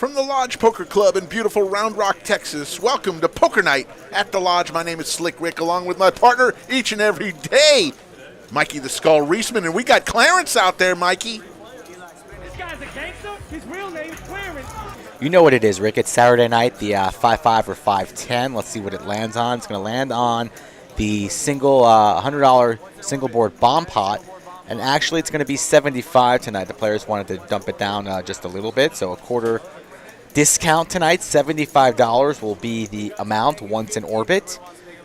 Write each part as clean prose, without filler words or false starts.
From the Lodge Poker Club in beautiful Round Rock, Texas, welcome to Poker Night at the Lodge. My name is Slick Rick, along with my partner each and every day, Mikey the Skull Reisman, and we got Clarence out there, Mikey. This guy's a gangster. His real name's Clarence. You know what it is, Rick. It's Saturday night, the 5-5 or 5-10. Let's see what it lands on. It's going to land on the single $100 single board bomb pot. And actually, it's going to be $75 tonight. The players wanted to dump it down just a little bit, so a quarter discount tonight. $75 will be the amount once in orbit.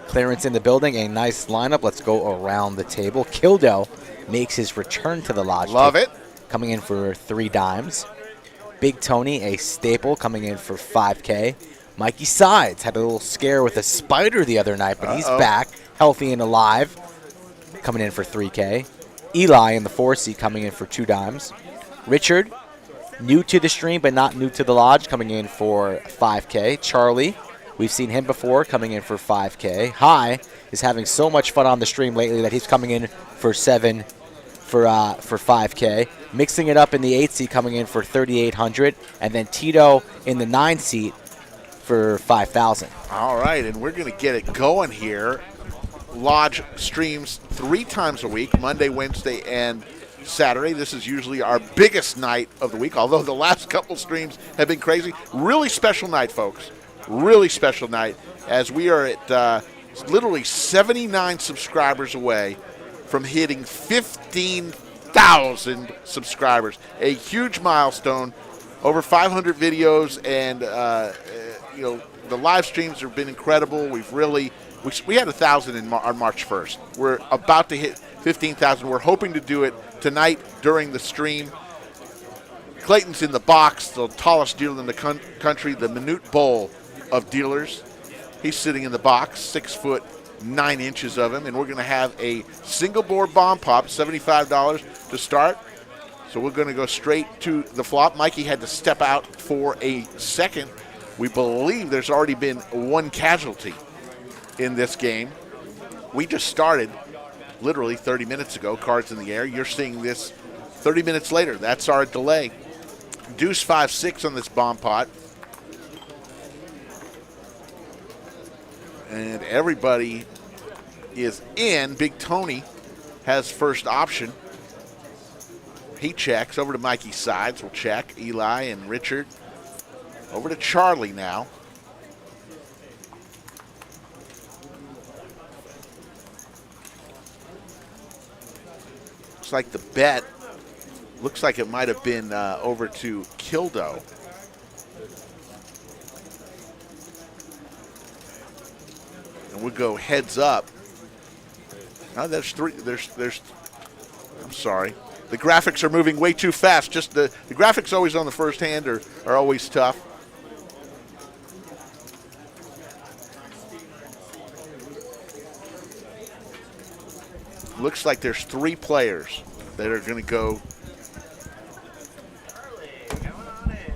Clarence in the building, a nice lineup. Let's go around the table. Kildo makes his return to the Lodge. Love it. Coming in for 3 dimes. Big Tony, a staple, coming in for $5K. Mikey Sides had a little scare with a spider the other night, but he's back, healthy and alive, coming in for $3K. Eli in the 4 seat, coming in for 2 dimes. Richard, new to the stream but not new to the Lodge, coming in for $5K. Charlie, we've seen him before, coming in for $5K. High is having so much fun on the stream lately that he's coming in for $5K. Mixing it up in the 8 seat, coming in for $3,800, and then Tito in the 9 seat for $5,000. All right, and we're going to get it going here. Lodge streams 3 times a week, Monday, Wednesday, and Saturday. This is usually our biggest night of the week, although the last couple streams have been crazy. Really special night, folks. Really special night, as we are at literally 79 subscribers away from hitting 15,000 subscribers. A huge milestone. Over 500 videos, and the live streams have been incredible. We had 1,000 on March 1st. We're about to hit 15,000. We're hoping to do it tonight during the stream. Clayton's in the box, the tallest dealer in the country, the minute bowl of dealers. He's sitting in the box, 6 foot 9 inches of him, and we're going to have a single board bomb pop, $75 to start. So we're going to go straight to the flop. Mikey had to step out for a second. We believe there's already been 1 casualty in this game. We just started literally 30 minutes ago, cards in the air. You're seeing this 30 minutes later. That's our delay. Deuce 5-6 on this bomb pot. And everybody is in. Big Tony has first option. He checks. Over to Mikey's sides. We'll check. Eli and Richard. Over to Charlie now. Looks like the bet, looks like it might have been over to Kildo. And we'll go heads up. Oh, there's 3. I'm sorry. The graphics are moving way too fast. Just the graphics always on the first hand are always tough. Looks like there's 3 players that are going to go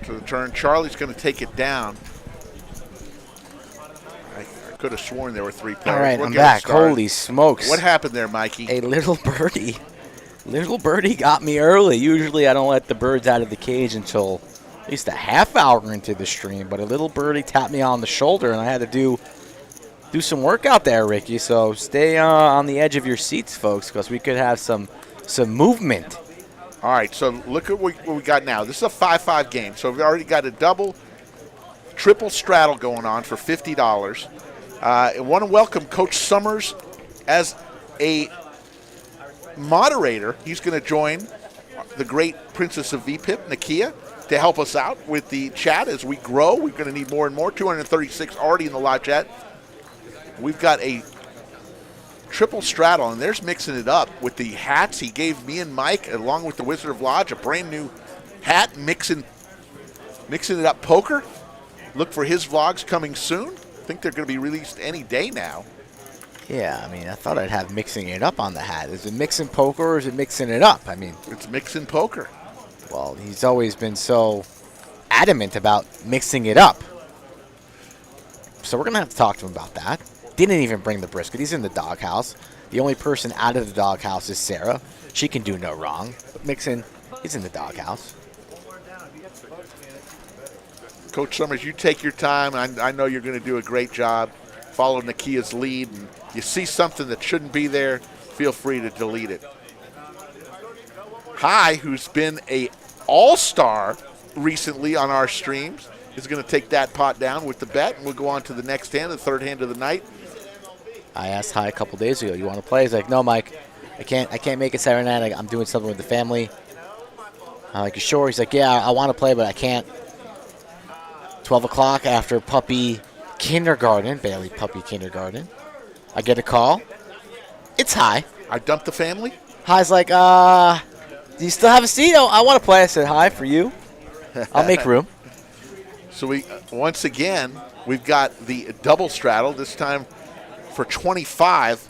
to the turn. Charlie's going to take it down. I could have sworn there were 3 players. All right, I'm back. Holy smokes. What happened there, Mikey? A little birdie. Little birdie got me early. Usually I don't let the birds out of the cage until at least a half hour into the stream, but a little birdie tapped me on the shoulder, and I had to do some work out there, Ricky. So stay on the edge of your seats, folks, because we could have some movement. All right, so look at what we got now. This is a 5-5 game, so we've already got a double, triple straddle going on for $50. I want to welcome Coach Summers as a moderator. He's going to join the great Princess of VPIP, Nakia, to help us out with the chat as we grow. We're going to need more and more. 236 already in the live chat. We've got a triple straddle, and there's mixing it up with the hats he gave me and Mike, along with the Wizard of Lodge, a brand new hat, mixing it up poker. Look for his vlogs coming soon. I think they're going to be released any day now. Yeah, I mean, I thought I'd have mixing it up on the hat. Is it mixing poker or is it mixing it up? I mean, it's mixing poker. Well, he's always been so adamant about mixing it up. So we're going to have to talk to him about that. Didn't even bring the brisket. He's in the doghouse. The only person out of the doghouse is Sarah. She can do no wrong. But Mixon, he's in the doghouse. Coach Summers, you take your time. I know you're going to do a great job. Follow Nakia's lead, and you see something that shouldn't be there, feel free to delete it. High, who's been a all-star recently on our streams, is going to take that pot down with the bet, and we'll go on to the next hand, the third hand of the night. I asked High a couple days ago, you want to play? He's like, no, Mike, I can't make it Saturday night. I'm doing something with the family. I'm like, you sure? He's like, yeah, I want to play, but I can't. 12 o'clock after puppy kindergarten, Bailey puppy kindergarten, I get a call. It's High. I dumped the family? High's like, do you still have a seat? Oh, I want to play. I said, Hi, for you. I'll make room. So we once again, we've got the double straddle, this time for 25.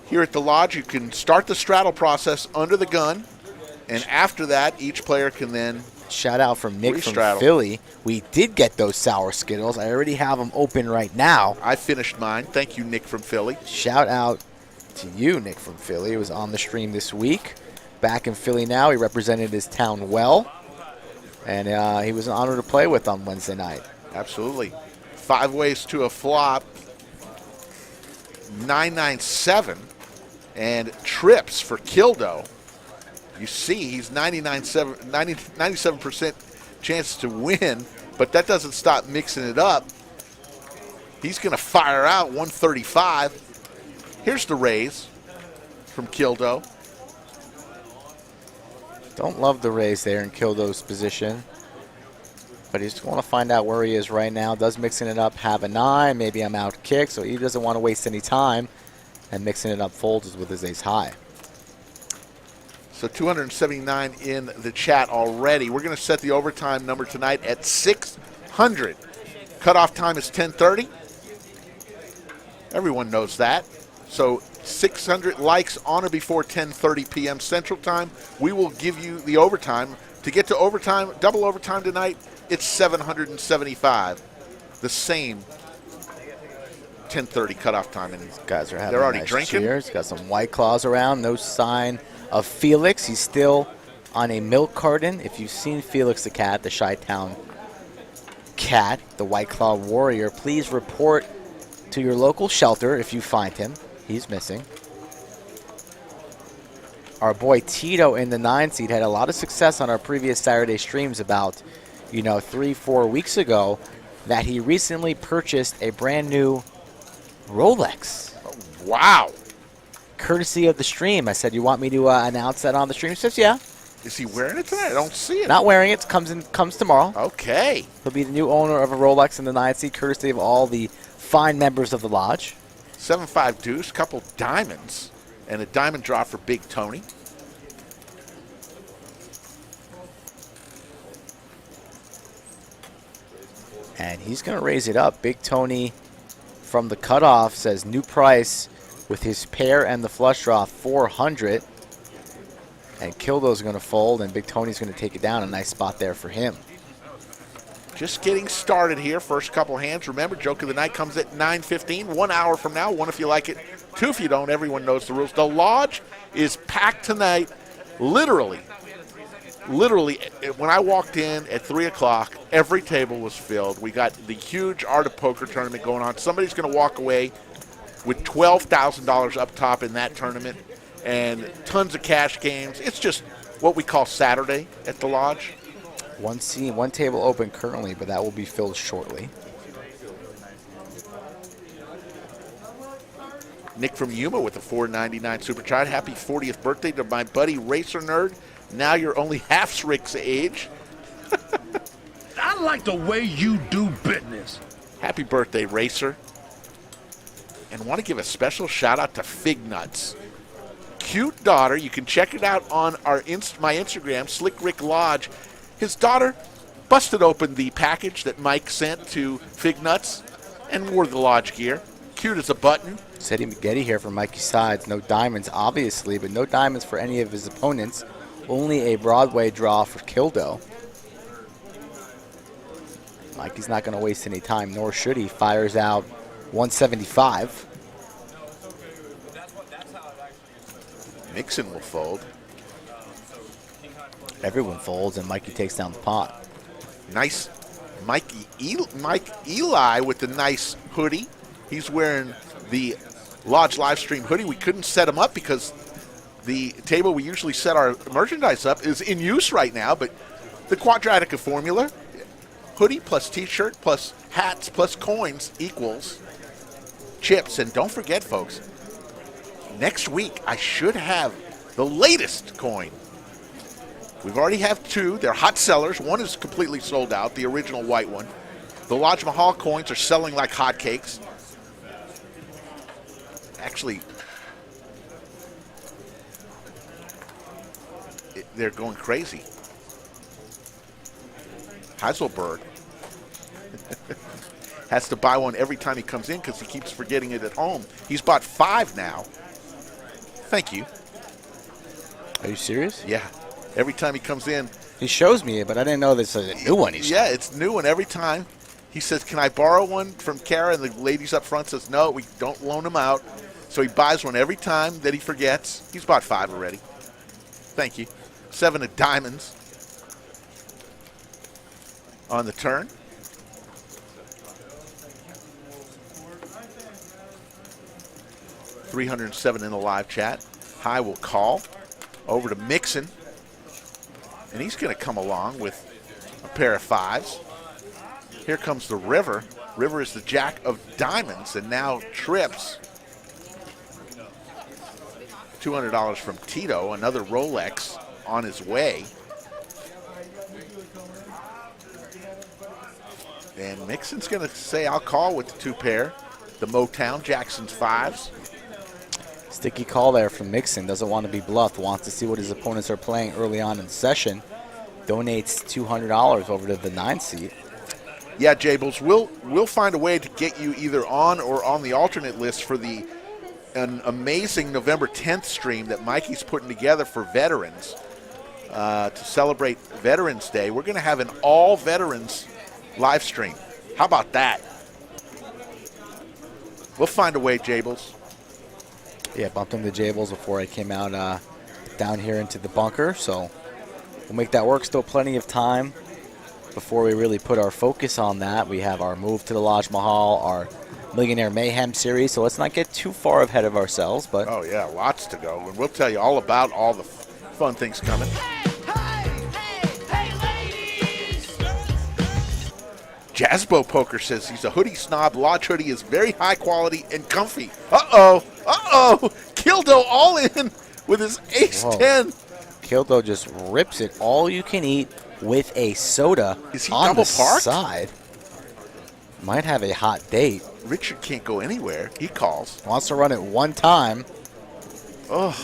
Here at the Lodge, you can start the straddle process under the gun, and after that, each player can then shout out from Nick from straddle. Philly. We did get those sour Skittles. I already have them open right now. I finished mine. Thank you, Nick from Philly. Shout out to you, Nick from Philly. It was on the stream this week. Back in Philly now. He represented his town well, and he was an honor to play with on Wednesday night. Absolutely. 5 ways to a flop. 997 and trips for Kildo. You see, he's 97% chance to win, but that doesn't stop mixing it up. He's going to fire out 135. Here's the raise from Kildo. Don't love the raise there in Kildo's position, but he's going to find out where he is right now. Does mixing it up have a 9? Maybe I'm out kick, so he doesn't want to waste any time, and mixing it up folds with his ace high. So 279 in the chat already. We're going to set the overtime number tonight at 600. Cutoff time is 10:30. Everyone knows that. So 600 likes on or before 10:30 p.m. Central Time. We will give you the overtime. To get to overtime, double overtime tonight, it's 775. The same 10:30 cutoff time. And these guys are having they're already nice drinking. Cheers. Got some White Claws around. No sign of Felix. He's still on a milk carton. If you've seen Felix the cat, the Chi-Town cat, the White Claw warrior, please report to your local shelter if you find him. He's missing. Our boy Tito in the 9 seed had a lot of success on our previous Saturday streams about, 3-4 weeks ago, that he recently purchased a brand new Rolex. Oh, wow. Courtesy of the stream. I said, you want me to announce that on the stream? He says, yeah. Is he wearing it tonight? I don't see it. Not wearing it. Comes tomorrow. Okay. He'll be the new owner of a Rolex in the 9 seed, courtesy of all the fine members of the Lodge. 7-5 deuce, couple diamonds, and a diamond draw for Big Tony. And he's going to raise it up. Big Tony from the cutoff says new price with his pair and the flush draw, 400. And Kildo's going to fold, and Big Tony's going to take it down. A nice spot there for him. Just getting started here. First couple hands. Remember, Joke of the Night comes at 9:15. 1 hour from now. 1 if you like it. 2 if you don't. Everyone knows the rules. The Lodge is packed tonight. Literally, when I walked in at 3 o'clock, every table was filled. We got the huge Art of Poker tournament going on. Somebody's going to walk away with $12,000 up top in that tournament and tons of cash games. It's just what we call Saturday at the Lodge. One table open currently, but that will be filled shortly. Nick from Yuma with a $4.99 super chat. Happy 40th birthday to my buddy Racer Nerd. Now you're only half Rick's age. I like the way you do business. Happy birthday, Racer. And want to give a special shout out to Fig Nuts. Cute daughter. You can check it out on my Instagram, Slick Rick Lodge. His daughter busted open the package that Mike sent to Fig Nuts and wore the Lodge gear. Cute as a button. Ceddy McGetty here from Mikey Sides. No diamonds, obviously, but no diamonds for any of his opponents. Only a Broadway draw for Kildo. Mikey's not going to waste any time, nor should he. Fires out 175. Mixon will fold. Everyone folds, and Mikey takes down the pot. Nice Mike Eli with the nice hoodie. He's wearing the Lodge Livestream hoodie. We couldn't set him up because the table we usually set our merchandise up is in use right now, but the Quadratica formula, hoodie plus t-shirt plus hats plus coins equals chips. And don't forget, folks, next week I should have the latest coin. We've already have two. They're hot sellers. One is completely sold out, the original white one. The Lodge Mahal coins are selling like hotcakes. Actually, they're going crazy. Heiselberg has to buy one every time he comes in because he keeps forgetting it at home. He's bought 5 now. Thank you. Are you serious? Yeah. Every time he comes in. He shows me it, but I didn't know this is a new one. Yeah, it's new one every time. He says, can I borrow one from Kara? And the ladies up front says, no, we don't loan them out. So he buys one every time that he forgets. He's bought 5 already. Thank you. 7 of diamonds on the turn. $307 in the live chat. High will call over to Mixon. And he's going to come along with a pair of 5s. Here comes the River. River is the jack of diamonds and now trips. $200 from Tito, another Rolex on his way. And Mixon's going to say, I'll call with the 2 pair. The Motown, Jackson's 5s. Sticky call there from Mixon. Doesn't want to be bluffed. Wants to see what his opponents are playing early on in the session. Donates $200 over to the 9 seat. Yeah, Jables, we'll find a way to get you either on or on the alternate list for an amazing November 10th stream that Mikey's putting together for veterans to celebrate Veterans Day. We're going to have an all veterans live stream. How about that? We'll find a way, Jables. Yeah, bumped into Jables before I came out down here into the bunker, so we'll make that work. Still plenty of time before we really put our focus on that. We have our move to the Lodge Mahal, our Millionaire Mayhem series, so let's not get too far ahead of ourselves. But oh, yeah, lots to go. And we'll tell you all about all the fun things coming. Jazzbo Poker says he's a hoodie snob. Lodge hoodie is very high quality and comfy. Uh-oh. Kildo all in with his ace-10. Kildo just rips it all you can eat with a soda is he on double the parked? side. Might have a hot date. Richard can't go anywhere. He calls. Wants to run it one time. Oh.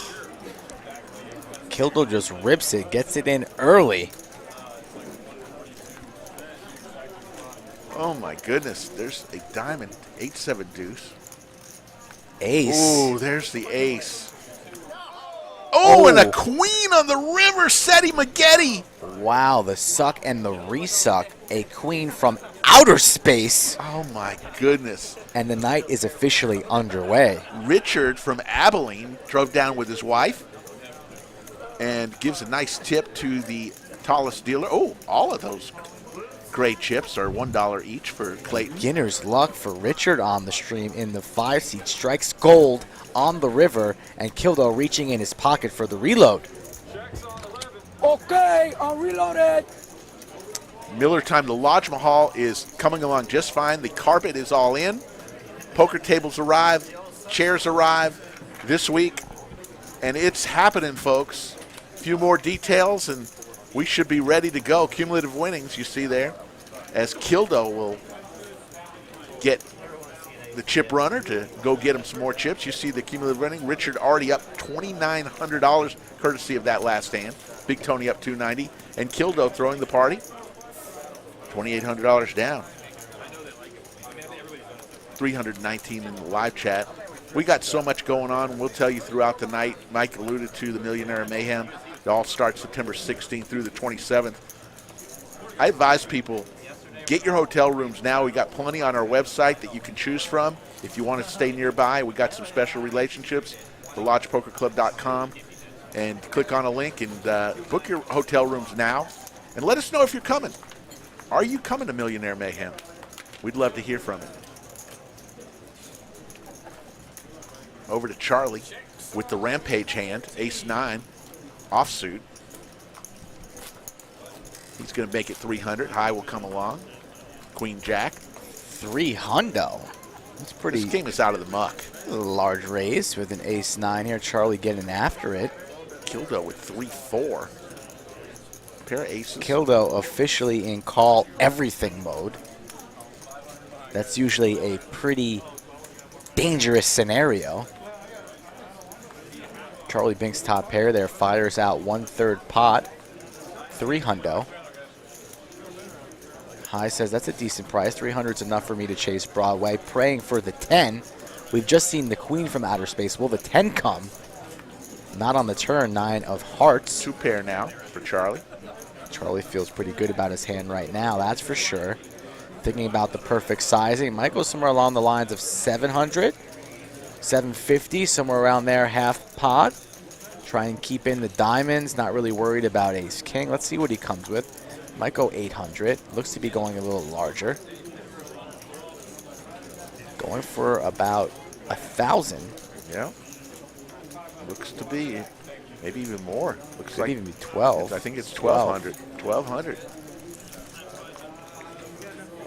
Kildo just rips it, gets it in early. Oh, my goodness. There's a diamond. 8-7 deuce. Ace. Oh, there's the ace. Oh, and a queen on the river. Seti Maggette. Wow, the suck and the resuck. A queen from outer space. Oh, my goodness. And the night is officially underway. Richard from Abilene drove down with his wife and gives a nice tip to the tallest dealer. Oh, all of those gray chips are $1 each for Clayton. Beginner's luck for Richard on the stream in the 5 seat. Strikes gold on the river, and Kildo reaching in his pocket for the reload. Okay, I'm reloaded. Miller time. The Lodge Mahal is coming along just fine. The carpet is all in. Poker tables arrive. Chairs arrive this week. And it's happening, folks. A few more details, and we should be ready to go. Cumulative winnings, you see there, as Kildo will get the chip runner to go get him some more chips. You see the cumulative winning. Richard already up $2,900 courtesy of that last hand. Big Tony up $290. And Kildo throwing the party. $2,800 down. $319 in the live chat. We got so much going on. We'll tell you throughout the night. Mike alluded to the Millionaire Mayhem. It all starts September 16th through the 27th. I advise people, get your hotel rooms now. We got plenty on our website that you can choose from. If you want to stay nearby, we got some special relationships. thelodgepokerclub.com. And click on a link and book your hotel rooms now. And let us know if you're coming. Are you coming to Millionaire Mayhem? We'd love to hear from you. Over to Charlie with the Rampage hand, ace-9, offsuit. He's going to make it 300. High will come along. Queen-Jack. 300. That's pretty. This game is out of the muck. A large raise with an ace-9 here. Charlie getting after it. Kildo with 3-4. Pair of aces. Kildo officially in call everything mode. That's usually a pretty dangerous scenario. Charlie Bink's top pair there fires out 1/3 pot. 300. High says that's a decent price. 300's enough for me to chase Broadway. Praying for the 10. We've just seen the queen from outer space. Will the 10 come? Not on the turn. 9 of hearts. 2 pair now for Charlie. Charlie feels pretty good about his hand right now, that's for sure. Thinking about the perfect sizing. Might go somewhere along the lines of 700, 750, somewhere around there, half pot. Try and keep in the diamonds. Not really worried about ace-king. Let's see what he comes with. Might go 800. Looks to be going a little larger. Going for about 1,000. Yeah. Looks to be. Maybe even more. Looks Could like even be 12. I think it's 1,200. 1,200.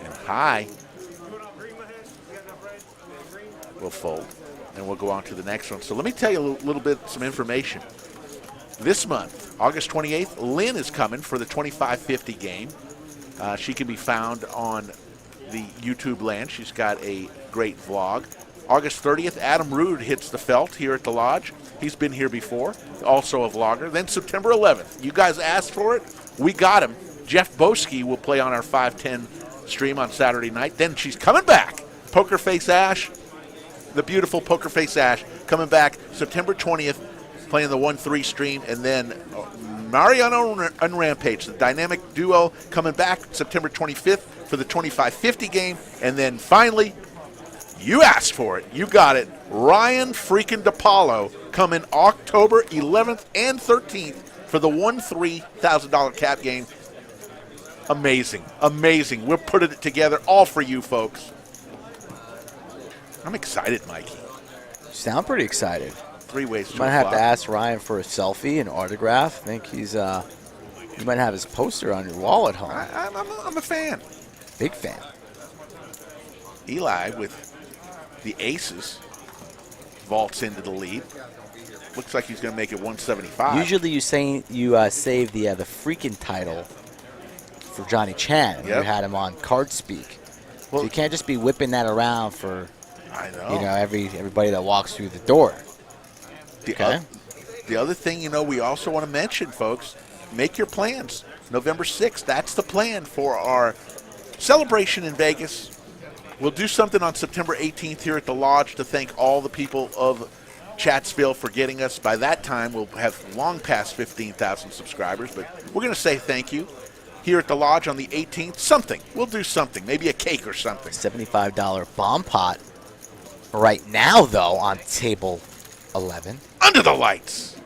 And high will fold. And we'll go on to the next one. So let me tell you a little bit, some information. This month, August 28th, Lynn is coming for the 2550 game. She can be found on the YouTube land. She's got a great vlog. August 30th, Adam Rude hits the felt here at the Lodge. He's been here before, also a vlogger. Then September 11th, you guys asked for it. We got him. Jeff Boski will play on our 510 stream on Saturday night. Then she's coming back. Poker Face Ash, the beautiful Poker Face Ash, coming back September 20th, playing the 1-3 stream. And then Mariano and Rampage, the dynamic duo, coming back September 25th for the 2550 game. And then finally, you asked for it. You got it. Ryan freaking DePaulo coming October 11th and 13th for the $1,000 cap game. Amazing. Amazing. We're putting it together all for you folks. I'm excited, Mikey. You sound pretty excited. 3 ways to You might have to ask Ryan for a selfie, an autograph. I think he's, you might have his poster on your wall at home. I'm a fan. Big fan. Eli with the aces vaults into the lead. Looks like he's going to make it 175. Usually you save the freaking title for Johnny Chan. Yep. You had him on Card Speak. Well, So you can't just be whipping that around for I know. everybody that walks through the door. The other thing, we also want to mention, folks, make your plans. November 6th, that's the plan for our celebration in Vegas. We'll do something on September 18th here at the Lodge to thank all the people of Chatsville for getting us. By that time, we'll have long past 15,000 subscribers, but we're going to say thank you here at the Lodge on the 18th. Something. We'll do something. Maybe a cake or something. $75 bomb pot right now, though, on table 11. Under the lights.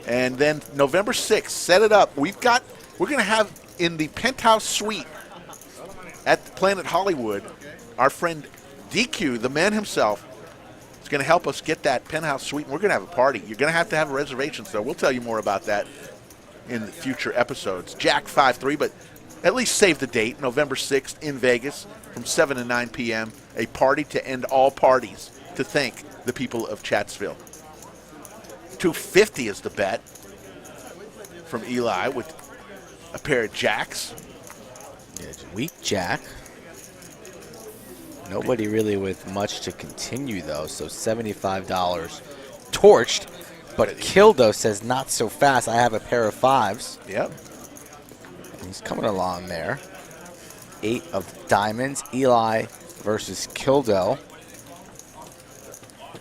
And then November 6th, set it up. We're going to have in the penthouse suite at the Planet Hollywood, our friend DQ, the man himself, is going to help us get that penthouse suite, and we're going to have a party. You're going to have reservations, though. We'll tell you more about that in the future episodes. Jack 5-3, but at least save the date, November 6th in Vegas from 7 to 9 p.m., a party to end all parties to thank the people of Chatsville. 250 is the bet from Eli with a pair of jacks. Weak jack. Nobody really with much to continue, though, so $75 torched. But Kildo says not so fast. I have a pair of 5s. Yep. And he's coming along there. 8 of diamonds. Eli versus Kildo.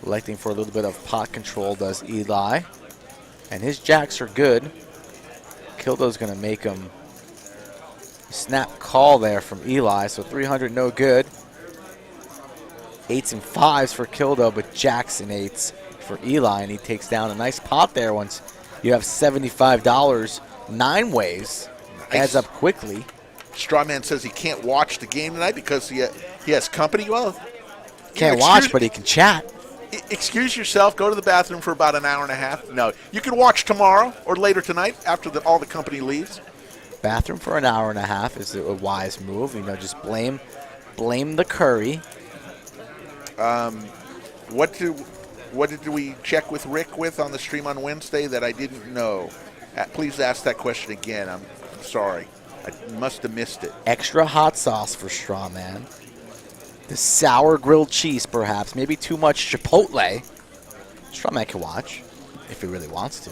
Electing for a little bit of pot control does Eli. And his jacks are good. Kildo's going to make him snap call there from Eli. So 300 no good. 8s and 5s for Kildo, but jacks and 8s for Eli. And he takes down a nice pot there once you have $75 9 ways. Nice. Adds up quickly. Strawman says he can't watch the game tonight because he has company. Well, Can't watch, but he can chat. Excuse yourself. Go to the bathroom for about an hour and a half. No, you can watch tomorrow or later tonight after all the company leaves. Bathroom for an hour and a half is a wise move. Just blame the curry. What did we check with Rick with on the stream on Wednesday that I didn't know? Please ask that question again. I'm sorry. I must have missed it. Extra hot sauce for Strawman. The sour grilled cheese, perhaps. Maybe too much chipotle. Strawman can watch if he really wants to.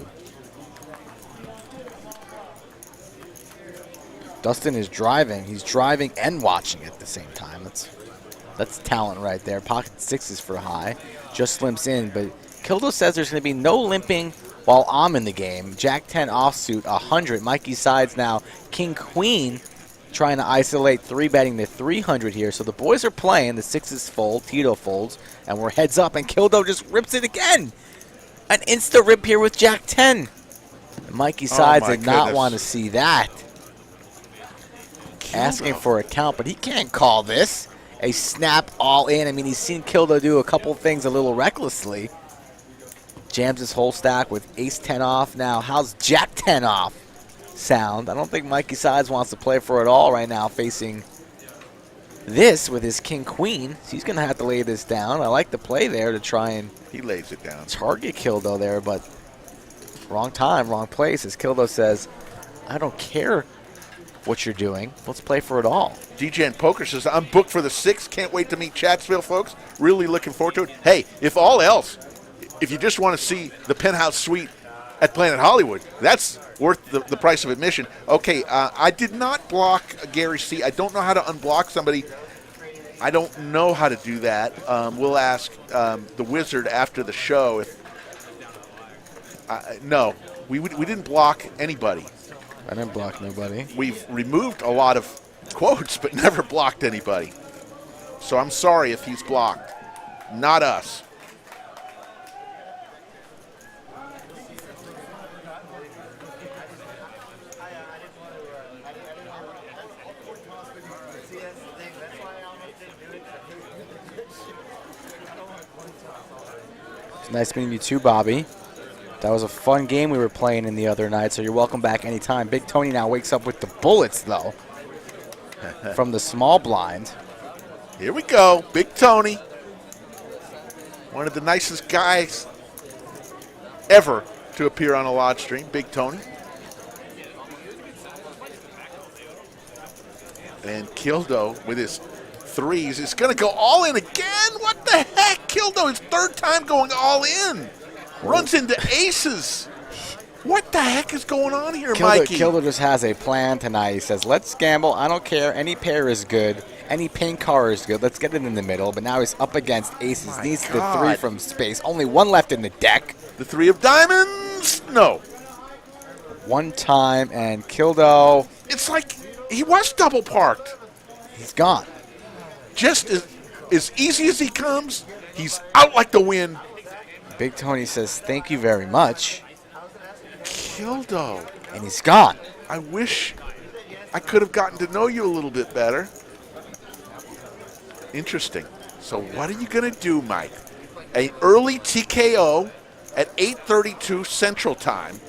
Dustin is driving. He's driving and watching at the same time. That's talent right there. Pocket sixes for high. Just limps in, but Kildo says there's going to be no limping while I'm in the game. Jack 10 offsuit, 100. Mikey sides now. King Queen trying to isolate 3-betting the 300 here. So the boys are playing. The sixes fold. Tito folds. And we're heads up. And Kildo just rips it again. An insta rip here with Jack 10. And Mikey sides did not want to see that. Kildo. Asking for a count, but he can't call this a snap all in. I mean, he's seen Kildo do a couple things a little recklessly. Jams his whole stack with ace 10 off. Now, how's Jack 10 off sound? I don't think Mikey Sides wants to play for it all right now, facing this with his king queen. So he's going to have to lay this down. I like the play there to try and he lays it down. Target Kildo there, but wrong time, wrong place. As Kildo says, I don't care what you're doing. Let's play for it all. DJ and Poker says, I'm booked for the 6th. Can't wait to meet Chatsville folks. Really looking forward to it. Hey, if all else, if you just want to see the penthouse suite at Planet Hollywood, that's worth the price of admission. Okay, I did not block Gary C. I don't know how to unblock somebody. I don't know how to do that. We'll ask the wizard after the show. No, we didn't block anybody. I didn't block nobody. We've removed a lot of quotes, but never blocked anybody. So I'm sorry if he's blocked. Not us. It's nice meeting you too, Bobby. That was a fun game we were playing in the other night, so you're welcome back anytime. Big Tony now wakes up with the bullets, though, from the small blind. Here we go. Big Tony. One of the nicest guys ever to appear on a live stream. Big Tony. And Kildo with his threes is going to go all in again. What the heck? Kildo, his third time going all in. Runs into aces. What the heck is going on here, Mikey? Kildo just has a plan tonight. He says, let's gamble. I don't care. Any pair is good. Any pink car is good. Let's get it in the middle. But now he's up against aces. Needs the 3 from space. Only one left in the deck. The 3 of diamonds? No. One time, and Kildo. It's like he was double parked. He's gone. Just as easy as he comes, he's out like the wind. Big Tony says, thank you very much. Kildo. And he's gone. I wish I could have gotten to know you a little bit better. Interesting. So what are you going to do, Mike? An early TKO at 8:32 Central Time.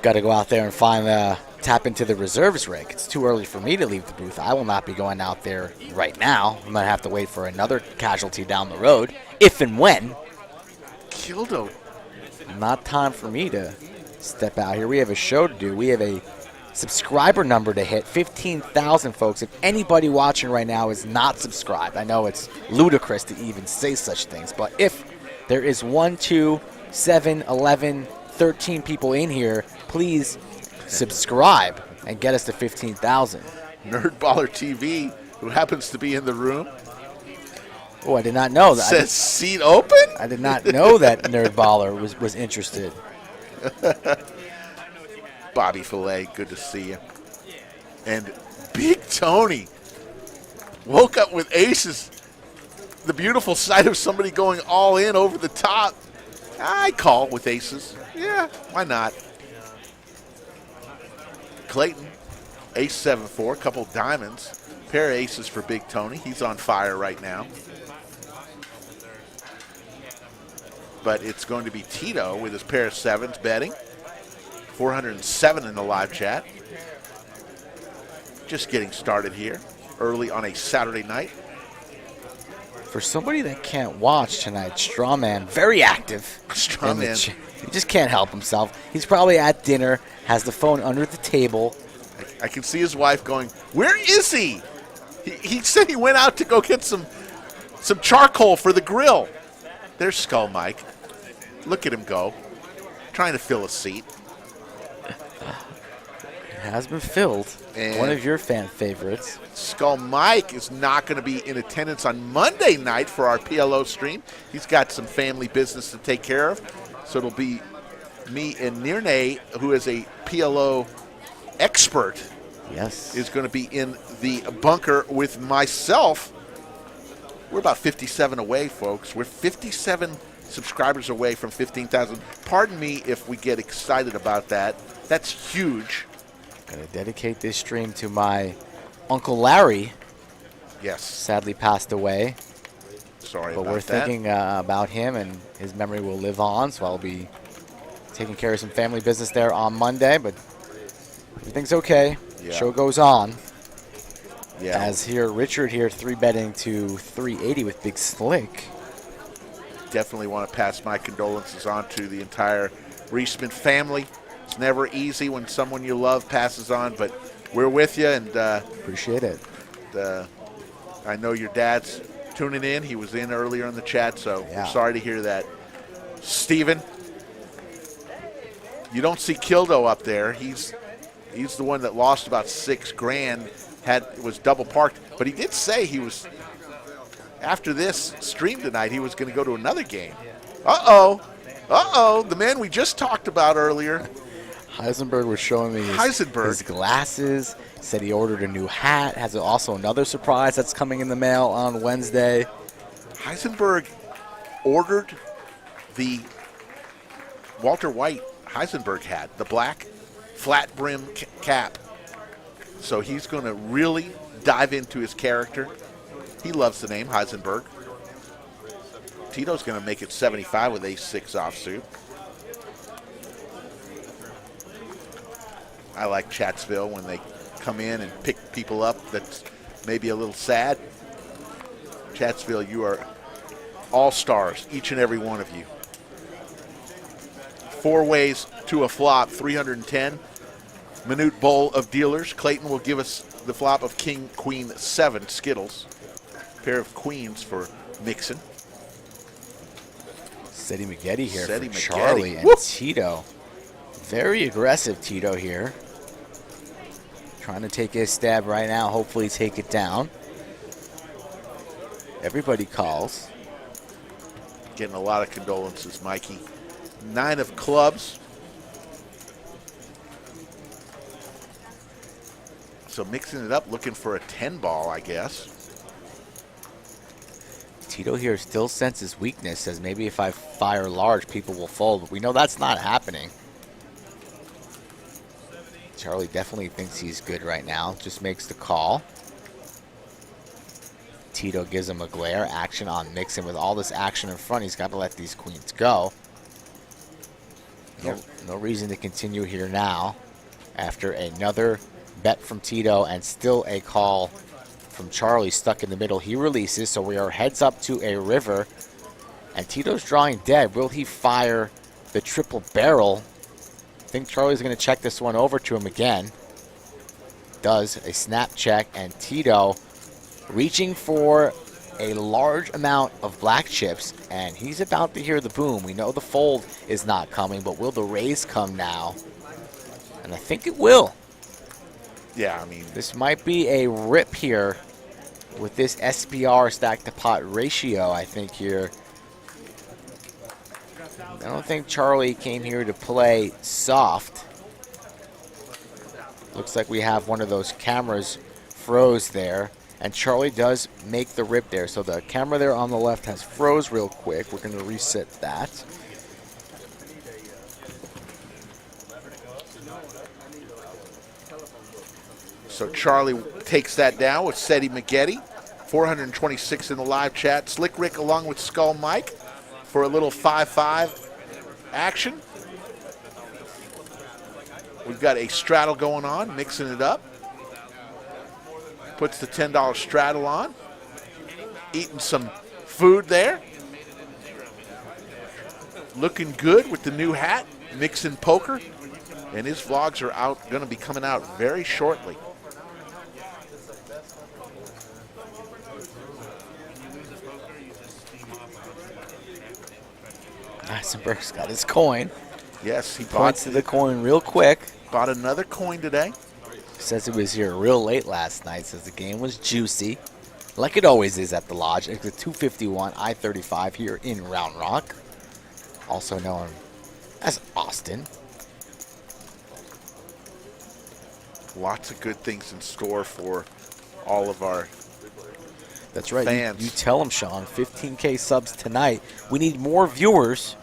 Got to go out there and find tap into the reserves rig. It's too early for me to leave the booth. I will not be going out there right now. I'm going to have to wait for another casualty down the road, if and when. Kildo. Not time for me to step out here. We have a show to do. We have a subscriber number to hit, 15,000 folks. If anybody watching right now is not subscribed, I know it's ludicrous to even say such things, but if there is 1, 2, 7, 11, 13 people in here, please subscribe and get us to 15,000. Nerdballer TV, who happens to be in the room. Oh, I did not know that. Says seat open? I did not know that Nerdballer was interested. Bobby Filet, good to see you. And Big Tony woke up with aces. The beautiful sight of somebody going all in over the top. I call with aces. Yeah, why not? Clayton Ace 7-4, a couple diamonds. Pair of aces for Big Tony. He's on fire right now. But it's going to be Tito with his pair of sevens betting. 407 in the live chat. Just getting started here early on a Saturday night. For somebody that can't watch tonight, Strawman, very active. Strawman. He just can't help himself. He's probably at dinner, has the phone under the table. I can see his wife going, where is he? He said he went out to go get some charcoal for the grill. There's Skull Mike. Look at him go. Trying to fill a seat. It has been filled. And one of your fan favorites. Skull Mike is not going to be in attendance on Monday night for our PLO stream. He's got some family business to take care of. So it'll be me and Nirne, who is a PLO expert, is going to be in the bunker with myself. We're about 57 away, folks. We're 57 subscribers away from 15,000. Pardon me if we get excited about that. That's huge. Going to dedicate this stream to my Uncle Larry. Yes. Sadly passed away. Sorry but about that. But we're thinking about him, and his memory will live on, so I'll be taking care of some family business there on Monday, but everything's okay. Yeah. Show goes on. Yeah. As here, Richard here, 3-betting to 380 with Big Slick. Definitely want to pass my condolences on to the entire Reisman family. It's never easy when someone you love passes on, but we're with you, and appreciate it. I know your dad's tuning in. He was in earlier in the chat, so we're sorry to hear that. Steven, you don't see Kildo up there. He's the one that lost about $6 grand, was double parked, but he did say he was, after this stream tonight, he was going to go to another game. The man we just talked about earlier. Heisenberg was showing me his glasses. Said he ordered a new hat. Has also another surprise that's coming in the mail on Wednesday. Heisenberg ordered the Walter White Heisenberg hat, the black flat brim cap. So he's going to really dive into his character. He loves the name Heisenberg. Tito's going to make it 75 with ace-6 offsuit. I like Chatsville when they come in and pick people up that's maybe a little sad. Chatsville, you are all-stars, each and every one of you. 4 ways to a flop, 310. Minute bowl of dealers. Clayton will give us the flop of King, Queen, 7 Skittles. Pair of queens for Mixon. Seti Maggette here Seti for Maggette. Charlie and Whoop. Tito. Very aggressive Tito here. Trying to take his stab right now, hopefully take it down. Everybody calls. Getting a lot of condolences, Mikey. 9 of clubs. So mixing it up, looking for a 10 ball, I guess. Tito here still senses weakness, says maybe if I fire large, people will fold, but we know that's not happening. Charlie definitely thinks he's good right now, just makes the call. Tito gives him a glare, action on Mixon. With all this action in front, he's got to let these queens go. No reason to continue here now after another bet from Tito and still a call from Charlie stuck in the middle. He releases, so we are heads up to a river. And Tito's drawing dead. Will he fire the triple barrel? I think Charlie's going to check this one over to him again. Does a snap check, and Tito reaching for a large amount of black chips, and he's about to hear the boom. We know the fold is not coming, but will the raise come now? And I think it will. Yeah, I mean, this might be a rip here with this SPR stack to pot ratio, I think here. I don't think Charlie came here to play soft. Looks like we have one of those cameras froze there. And Charlie does make the rip there. So the camera there on the left has froze real quick. We're going to reset that. So Charlie takes that down with Seti Maggette. 426 in the live chat. Slick Rick along with Skull Mike for a little 5-5 action. We've got a straddle going on, mixing it up. Puts the $10 straddle on. Eating some food there. Looking good with the new hat, mixing poker. And his vlogs are going to be coming out very shortly. Eisenberg's got his coin. Yes, he Points to the coin real quick. Bought another coin today. Says it was here real late last night. Says the game was juicy, like it always is at the Lodge. It's the 251 I-35 here in Round Rock, also known as Austin. Lots of good things in store for all of our That's right. fans. You tell them, Sean. 15K subs tonight. We need more viewers.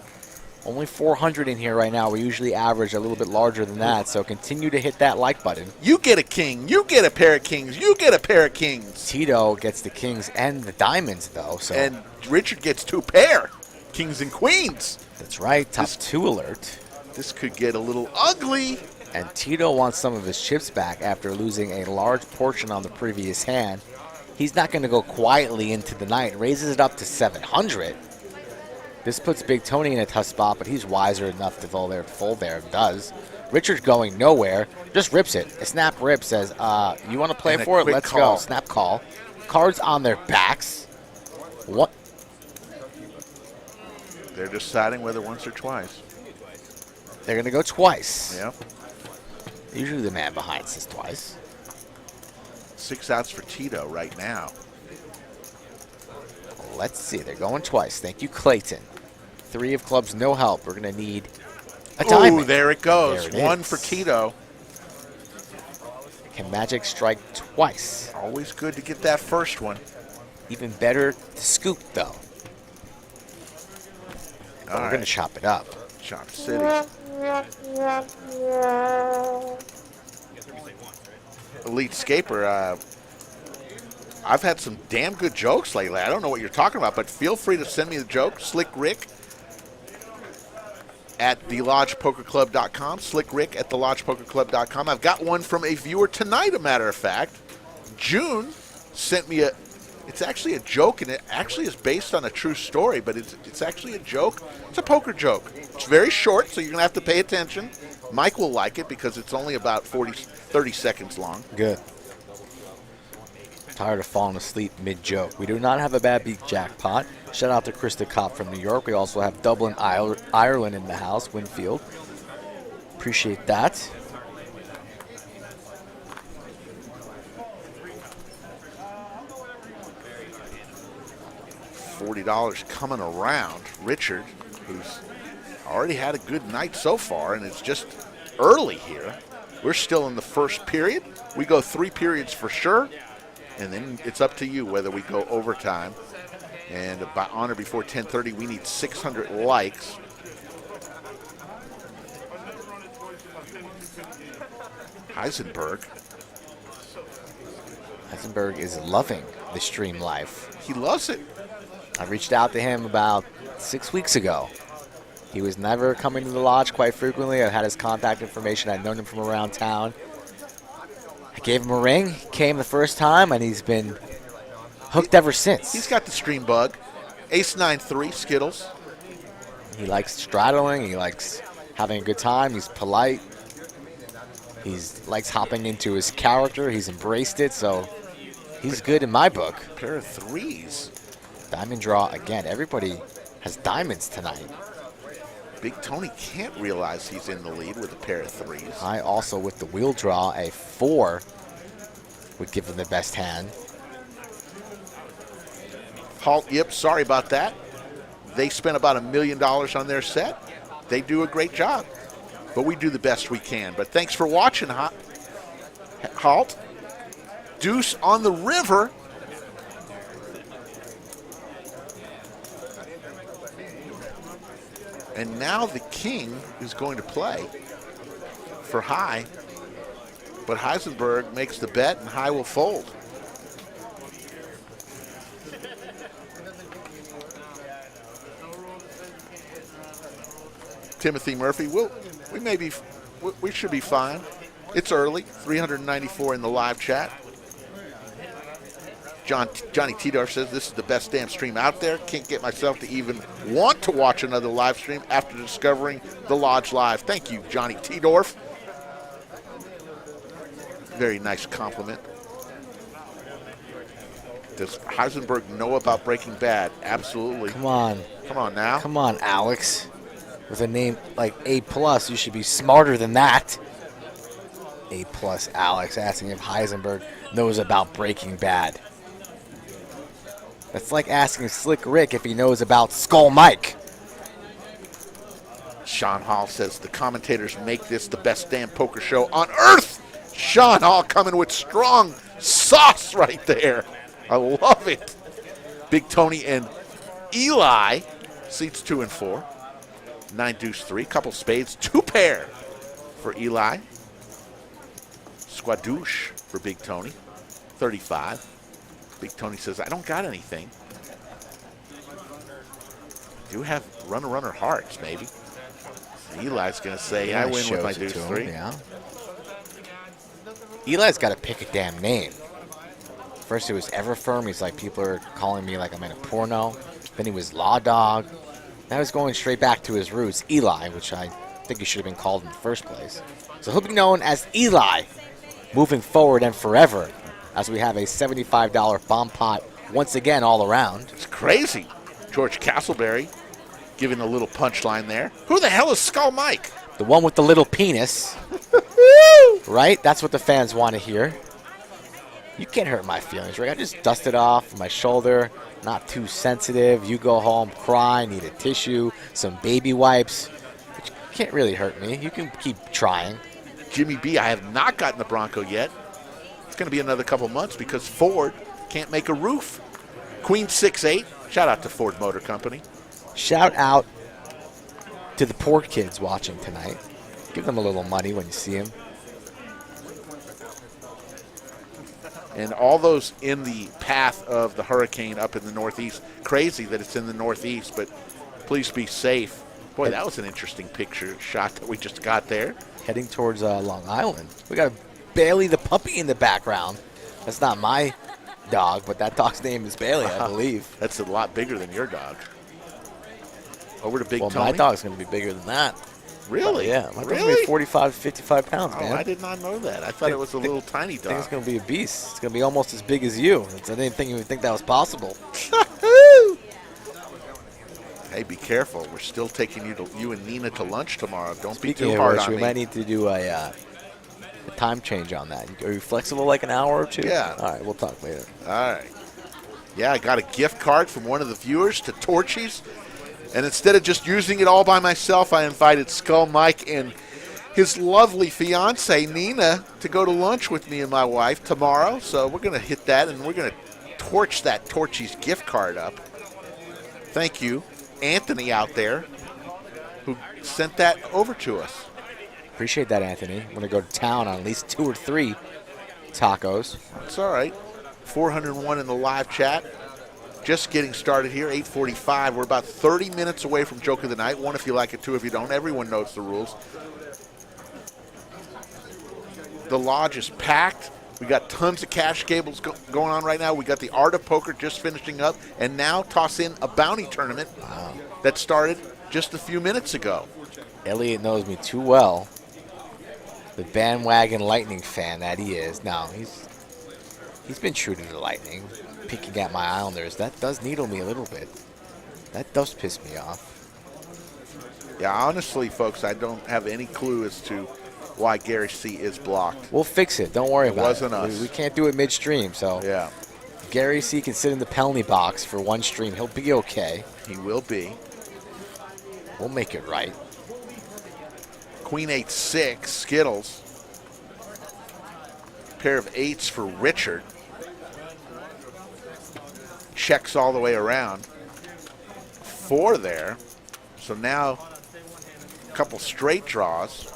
Only 400 in here right now. We usually average a little bit larger than that, so continue to hit that like button. You get a king. You get a pair of kings. You get a pair of kings. Tito gets the kings and the diamonds, though. So And Richard gets 2 pair. Kings and queens. that's right. Top 2 alert. This could get a little ugly. And Tito wants some of his chips back after losing a large portion on the previous hand. He's not going to go quietly into the night. Raises it up to 700. This puts Big Tony in a tough spot, but he's wiser enough to fold there and does. Richard's going nowhere. Just rips it. A snap rip says, you want to play And a for it? quick Let's call. go. Snap call. Cards on their backs. What? They're deciding whether once or twice. They're going to go twice. Yeah. Usually the man behind says twice. 6 outs for Tito right now. Let's see. They're going twice. Thank you, Clayton. 3 of clubs, no help. We're going to need a diamond. Oh, there it goes. There it 1 is. for Tito. Can Magic strike twice? Always good to get that first one. Even better to scoop, though. We're going to chop it up. Chop City. Elite Scaper, I've had some damn good jokes lately. I don't know what you're talking about, but feel free to send me the joke. Slick Rick at thelodgepokerclub.com. Slick Rick at thelodgepokerclub.com. I've got one from a viewer tonight, a matter of fact. June sent me it's actually a joke, and it actually is based on a true story, but it's actually a joke. It's a poker joke. It's very short, so you're going to have to pay attention. Mike will like it because it's only about 30 seconds long. Good. Tired of falling asleep mid-joke. We do not have a bad beat jackpot. Shout out to Krista Kopp from New York. We also have Dublin, Ireland in the house, Winfield. Appreciate that. $40 coming around. Richard, who's already had a good night so far, and it's just early here. We're still in the first period. We go 3 periods for sure, and then it's up to you whether we go overtime. And by honor before 10:30, we need 600 likes. Heisenberg is loving the stream life. He loves it. I reached out to him about 6 weeks ago. He was never coming to the lodge quite frequently. I had his contact information. I'd known him from around town. I gave him a ring. He came the first time, and he's been hooked ever since. He's got the stream bug. Ace 9-3, Skittles. He likes straddling. He likes having a good time. He's polite. He likes hopping into his character. He's embraced it, so he's good in my book. Pair of threes. Diamond draw again. Everybody has diamonds tonight. Big Tony can't realize he's in the lead with a pair of threes. I also, with the wheel draw, a 4 would give him the best hand. Halt, yep, sorry about that. They spent about $1 million on their set. They do a great job, but we do the best we can. But thanks for watching, Halt. Deuce on the river. And now the king is going to play for high. but Heisenberg makes the bet, and high will fold. Timothy Murphy, we should be fine. It's early, 394 in the live chat. Johnny Tidor says this is the best damn stream out there. Can't get myself to even want to watch another live stream after discovering the Lodge Live. Thank you, Johnny Tidorf. Very nice compliment. Does Heisenberg know about Breaking Bad? Absolutely. Come on. Come on now. Come on, Alex. With a name like A+, you should be smarter than that. A+, Alex, asking if Heisenberg knows about Breaking Bad. That's like asking Slick Rick if he knows about Skull Mike. Sean Hall says the commentators make this the best damn poker show on earth. Sean Hall coming with strong sauce right there. I love it. Big Tony and Eli, seats 2 and 4. 9 deuce 3, couple spades, 2 pair for Eli. Squadouche for Big Tony, 35. Big Tony says, I don't got anything. Do have runner hearts, maybe. Eli's going to say, I win with my deuce 3. Yeah. Eli's got to pick a damn name. First it was Everfirm. He's like, people are calling me like I'm in a porno. Then he was Law Dog. Now he's going straight back to his roots, Eli, which I think he should have been called in the first place. So he'll be known as Eli moving forward and forever, as we have a $75 bomb pot once again all around. It's crazy. George Castleberry giving a little punchline there. Who the hell is Skull Mike? The one with the little penis. Right? That's what the fans want to hear. You can't hurt my feelings, Rick. I just dusted off my shoulder. Not too sensitive. You go home, cry, need a tissue, some baby wipes. But you can't really hurt me. You can keep trying. Jimmy B, I have not gotten the Bronco yet. It's going to be another couple months because Ford can't make a roof. Queen 6'8", shout out to Ford Motor Company. Shout out to the poor kids watching tonight. Give them a little money when you see them. And all those in the path of the hurricane up in the northeast. Crazy that it's in the northeast, but please be safe. Boy, that was an interesting picture shot that we just got there. Heading towards Long Island. We got Bailey the puppy in the background. That's not my dog, but that dog's name is Bailey, I believe. That's a lot bigger than your dog. Over to Big Tony. Well, my dog's going to be bigger than that. Really? Yeah, my dog's really? going to be 45 to 55 pounds, man. I did not know that. I thought it was a little tiny dog. I think it's going to be a beast. It's going to be almost as big as you. I didn't think you would think that was possible. Hey, be careful. We're still taking you and Nina to lunch tomorrow. Don't Speaking be too hard which, on me. we might need to do a time change on that. Are you flexible like an hour or two? Yeah. All right, we'll talk later. All right. Yeah, I got a gift card from one of the viewers to Torchy's. And instead of just using it all by myself, I invited Skull Mike and his lovely fiance, Nina, to go to lunch with me and my wife tomorrow. So we're going to hit that, and we're going to torch that Torchy's gift card up. Thank you, Anthony out there, who sent that over to us. Appreciate that, Anthony. I'm going to go to town on at least 2 or 3 tacos. It's all right. 401 in the live chat. Just getting started here, 8:45. We're about 30 minutes away from Joke of the Night. 1 if you like it, 2 if you don't. Everyone knows the rules. The lodge is packed. We got tons of cash gables going on right now. We got the Art of Poker just finishing up. And now toss in a bounty tournament that started just a few minutes ago. Elliot knows me too well. The bandwagon Lightning fan that he is. Now, he's been true to the Lightning. Picking at my Islanders, that does needle me a little bit. That does piss me off. Yeah, honestly, folks, I don't have any clue as to why Gary C. is blocked. We'll fix it. Don't worry about it. It wasn't us. We can't do it midstream, so yeah. Gary C. can sit in the penalty box for one stream. He'll be okay. He will be. We'll make it right. Queen 8-6, Skittles. Pair of 8s for Richard. Checks all the way around. 4 there. So now a couple straight draws.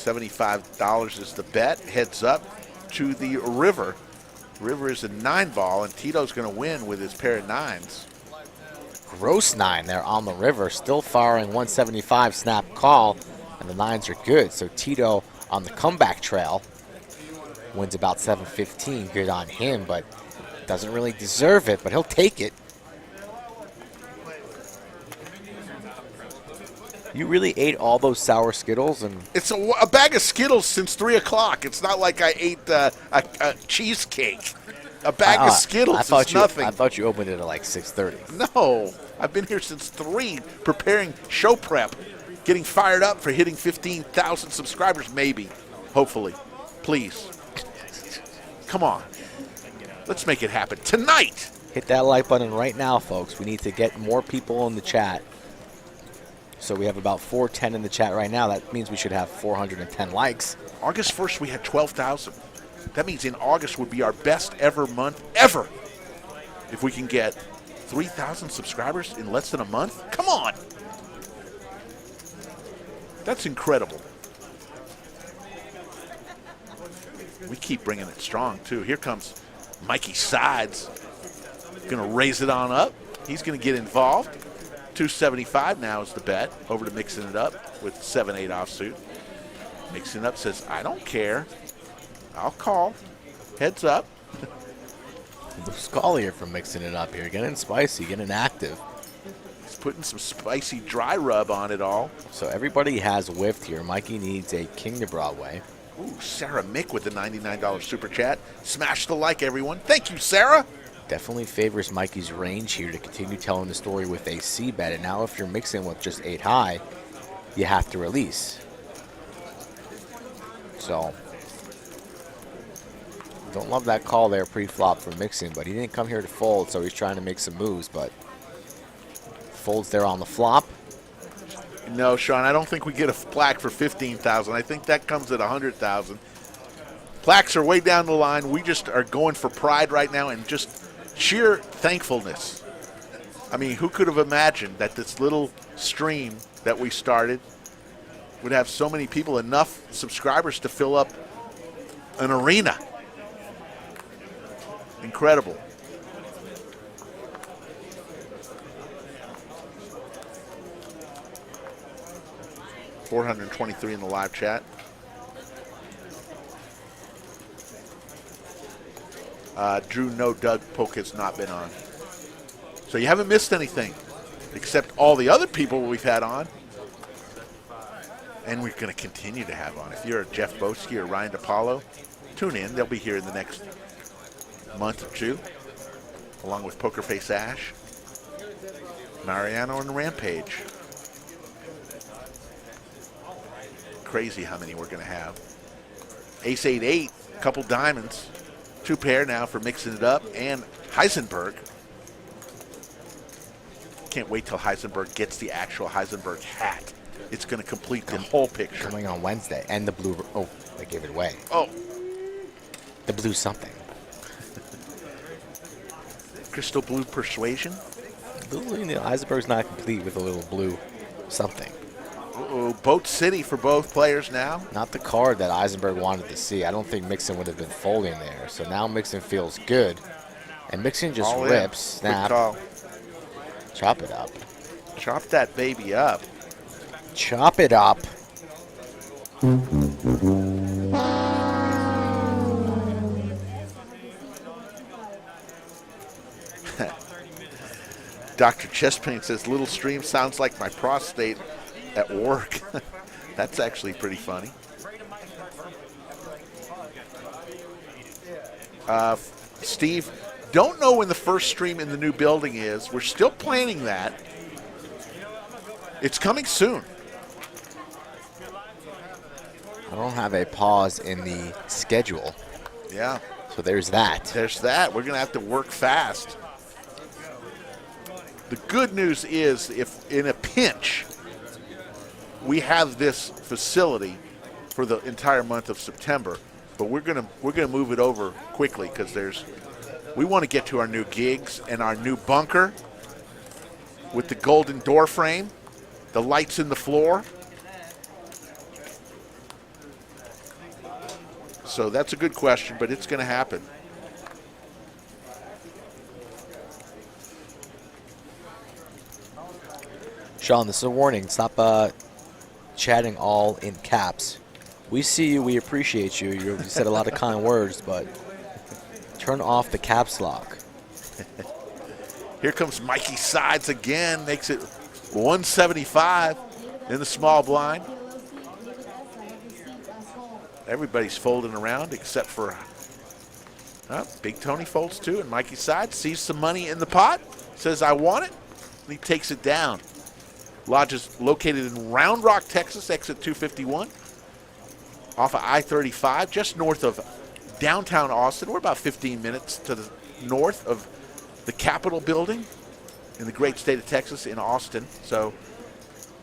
$75 is the bet. Heads up to the river. River is a 9-ball, and Tito's going to win with his pair of 9s. Gross 9 there on the river, still firing 175 snap call, and the 9s are good. So Tito on the comeback trail wins about 715. Good on him, but doesn't really deserve it, but he'll take it. You really ate all those sour Skittles? And it's a bag of Skittles since 3 o'clock. It's not like I ate a cheesecake. A bag of Skittles is nothing. I thought you opened it at like 6:30. No, I've been here since 3 preparing show prep, getting fired up for hitting 15,000 subscribers, maybe, hopefully. Please. Come on. Let's make it happen tonight. Hit that like button right now, folks. We need to get more people in the chat. So we have about 410 in the chat right now. That means we should have 410 likes. August 1st, we had 12,000. That means in August would be our best ever month ever. If we can get 3,000 subscribers in less than a month, come on. That's incredible. We keep bringing it strong, too. Here comes Mikey Sides. Going to raise it on up. He's going to get involved. 275 now is the bet. Over to Mixing It Up with 7-8 offsuit. Mixing It Up says, I don't care. I'll call. Heads up. Looks collier from Mixing It Up here. Getting spicy, getting active. He's putting some spicy dry rub on it all. So everybody has whiffed here. Mikey needs a King to Broadway. Ooh, Sarah Mick with the $99 super chat. Smash the like, everyone. Thank you, Sarah. Definitely favors Mikey's range here to continue telling the story with a C bet. And now if you're mixing with just 8 high, you have to release. So, don't love that call there pre-flop for Mixing, but he didn't come here to fold, so he's trying to make some moves, but folds there on the flop. No, Sean, I don't think we get a plaque for 15,000. I think that comes at 100,000. Plaques are way down the line. We just are going for pride right now and just sheer thankfulness. I mean, who could have imagined that this little stream that we started would have so many people, enough subscribers to fill up an arena? Incredible. $423 in the live chat. Drew, no, Doug Polk has not been on. So you haven't missed anything except all the other people we've had on. And we're going to continue to have on. If you're a Jeff Boski or Ryan DiPaolo, tune in. They'll be here in the next month or two, along with Pokerface Ash, Mariano, and Rampage. Crazy how many we're going to have. Ace 8-8, couple diamonds. 2 pair now for Mixing It Up, and Heisenberg. Can't wait till Heisenberg gets the actual Heisenberg hat. It's going to complete the whole picture. Coming on Wednesday. And the blue. Oh, they gave it away. Oh. The blue something. Crystal Blue Persuasion. Heisenberg's not complete with a little blue something. Uh-oh. Boat City for both players now. Not the card that Eisenberg wanted to see. I don't think Mixon would have been folding there. So now Mixon feels good. And Mixon just all rips, snap. Chop it up. Chop that baby up. Chop it up. Dr. Chestpain says, little stream sounds like my prostate at work. That's actually pretty funny. Steve, don't know when the first stream in the new building is. We're still planning that. It's coming soon. I don't have a pause in the schedule. Yeah. So there's that. There's that. We're going to have to work fast. The good news is, if in a pinch, we have this facility for the entire month of September, but we're gonna move it over quickly because we want to get to our new gigs and our new bunker with the golden door frame, the lights in the floor. So that's a good question, but it's going to happen. Sean, this is a warning. Stop chatting all in caps. We see you. We appreciate you. You said a lot of kind words, but turn off the caps lock. Here comes Mikey Sides again. Makes it 175 in the small blind. Everybody's folding around except for Big Tony folds too, and Mikey Sides sees some money in the pot, says, I want it, and he takes it down. Lodge is located in Round Rock, Texas, exit 251, off of I-35, just north of downtown Austin. We're about 15 minutes to the north of the Capitol building in the great state of Texas in Austin. So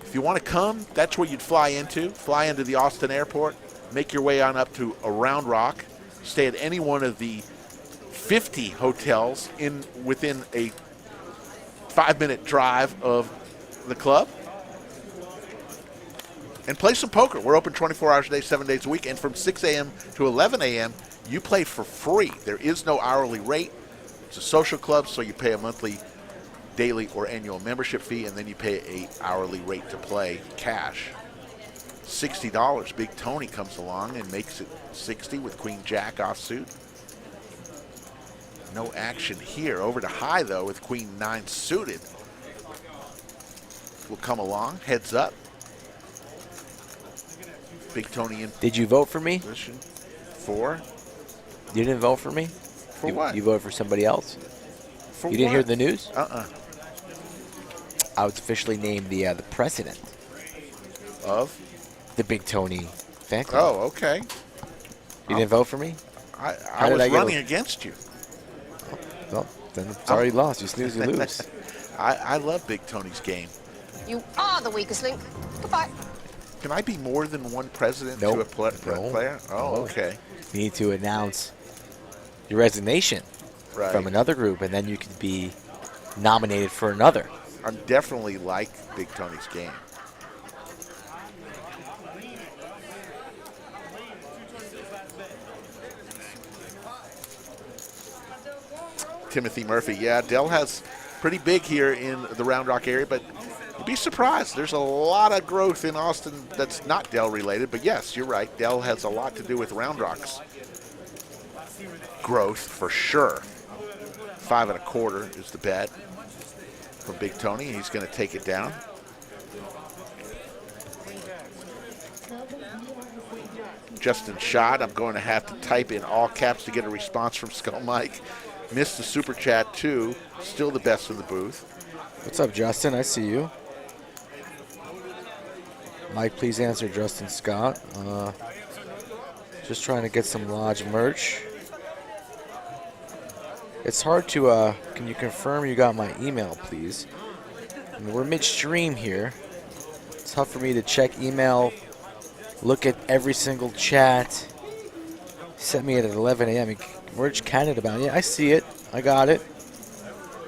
if you want to come, that's where you'd fly into the Austin airport, make your way on up to Round Rock, stay at any one of the 50 hotels within a 5-minute drive of the club, and play some poker. We're open 24 hours a day, 7 days a week, and from 6 a.m. to 11 a.m., you play for free. There is no hourly rate. It's a social club, so you pay a monthly, daily, or annual membership fee, and then you pay an hourly rate to play cash. $60. Big Tony comes along and makes it 60 with Queen Jack offsuit. No action here. Over to high, though, with Queen 9 suited. Will come along, heads up. Big Tony in. Did you vote for me? Position 4. You didn't vote for me? For what? You voted for somebody else? For you didn't what? hear the news? Uh-uh. I was officially named the president Of? the Big Tony fan club. Oh, okay. You didn't vote for me? I was running against you. Well, then it's already lost. You snooze, you lose. I love Big Tony's game. You are the weakest link. Goodbye. Can I be more than one president Nope. to a player? Oh, No. okay. You need to announce your resignation Right. from another group, and then you could be nominated for another. I'm definitely like Big Tony's game. Timothy Murphy. Yeah, Dell has pretty big here in the Round Rock area, but you'd be surprised. There's a lot of growth in Austin that's not Dell related, but yes, you're right. Dell has a lot to do with Round Rock's growth for sure. 5 1/4 is the bet from Big Tony. He's going to take it down. Justin Schott, I'm going to have to type in all caps to get a response from Skull Mike. Missed the super chat too. Still the best in the booth. What's up, Justin? I see you. Mike, please answer Justin Scott. Just trying to get some Lodge merch. It's hard to, can you confirm you got my email, please? I mean, we're midstream here. It's tough for me to check email, look at every single chat. Sent me it at 11 a.m. Merch Canada bound. Yeah, I see it. I got it.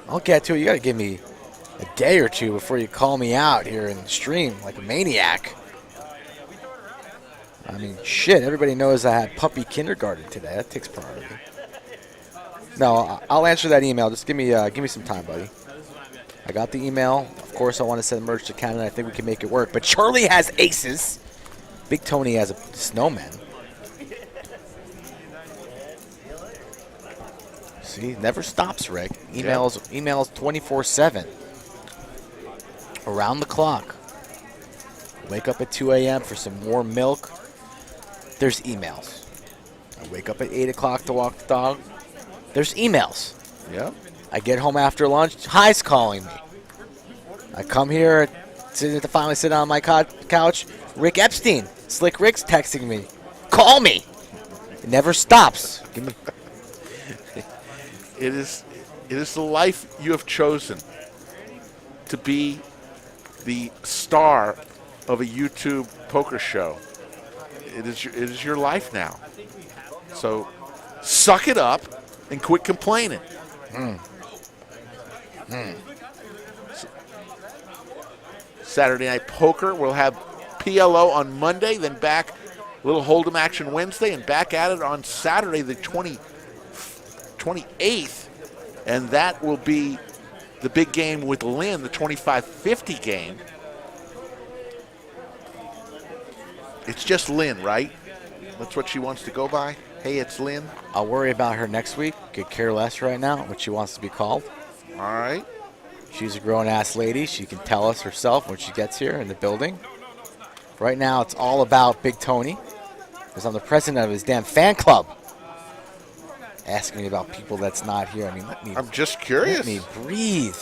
I'll get to it. You got to give me a day or two before you call me out here in the stream like a maniac. I mean, shit, everybody knows I had puppy kindergarten today. That takes priority. No, I'll answer that email. Just give me some time, buddy. I got the email. Of course, I want to send merch to Canada. I think we can make it work. But Charlie has aces. Big Tony has a snowman. See, never stops, Rick. Emails 24/7. Around the clock. Wake up at 2 a.m. for some warm milk. There's emails. I wake up at 8 o'clock to walk the dog. There's emails. Yep. I get home after lunch. Hi's calling me. I come here, finally sit on my couch. Rick Epstein, Slick Rick's texting me. Call me. It never stops. Give me. It is the life you have chosen to be the star of a YouTube poker show. It is your life now. So suck it up and quit complaining. Saturday Night Poker. We'll have PLO on Monday, then back little Hold'em action Wednesday, and back at it on Saturday, the 28th, and that will be the big game with Lynn, the 2550 game. It's just Lynn, right? That's what she wants to go by? Hey, it's Lynn. I'll worry about her next week. Could care less right now what she wants to be called. All right. She's a grown-ass lady. She can tell us herself when she gets here in the building. Right now, it's all about Big Tony, because I'm the president of his damn fan club. Asking me about people that's not here. I mean, I'm just curious. Let me breathe.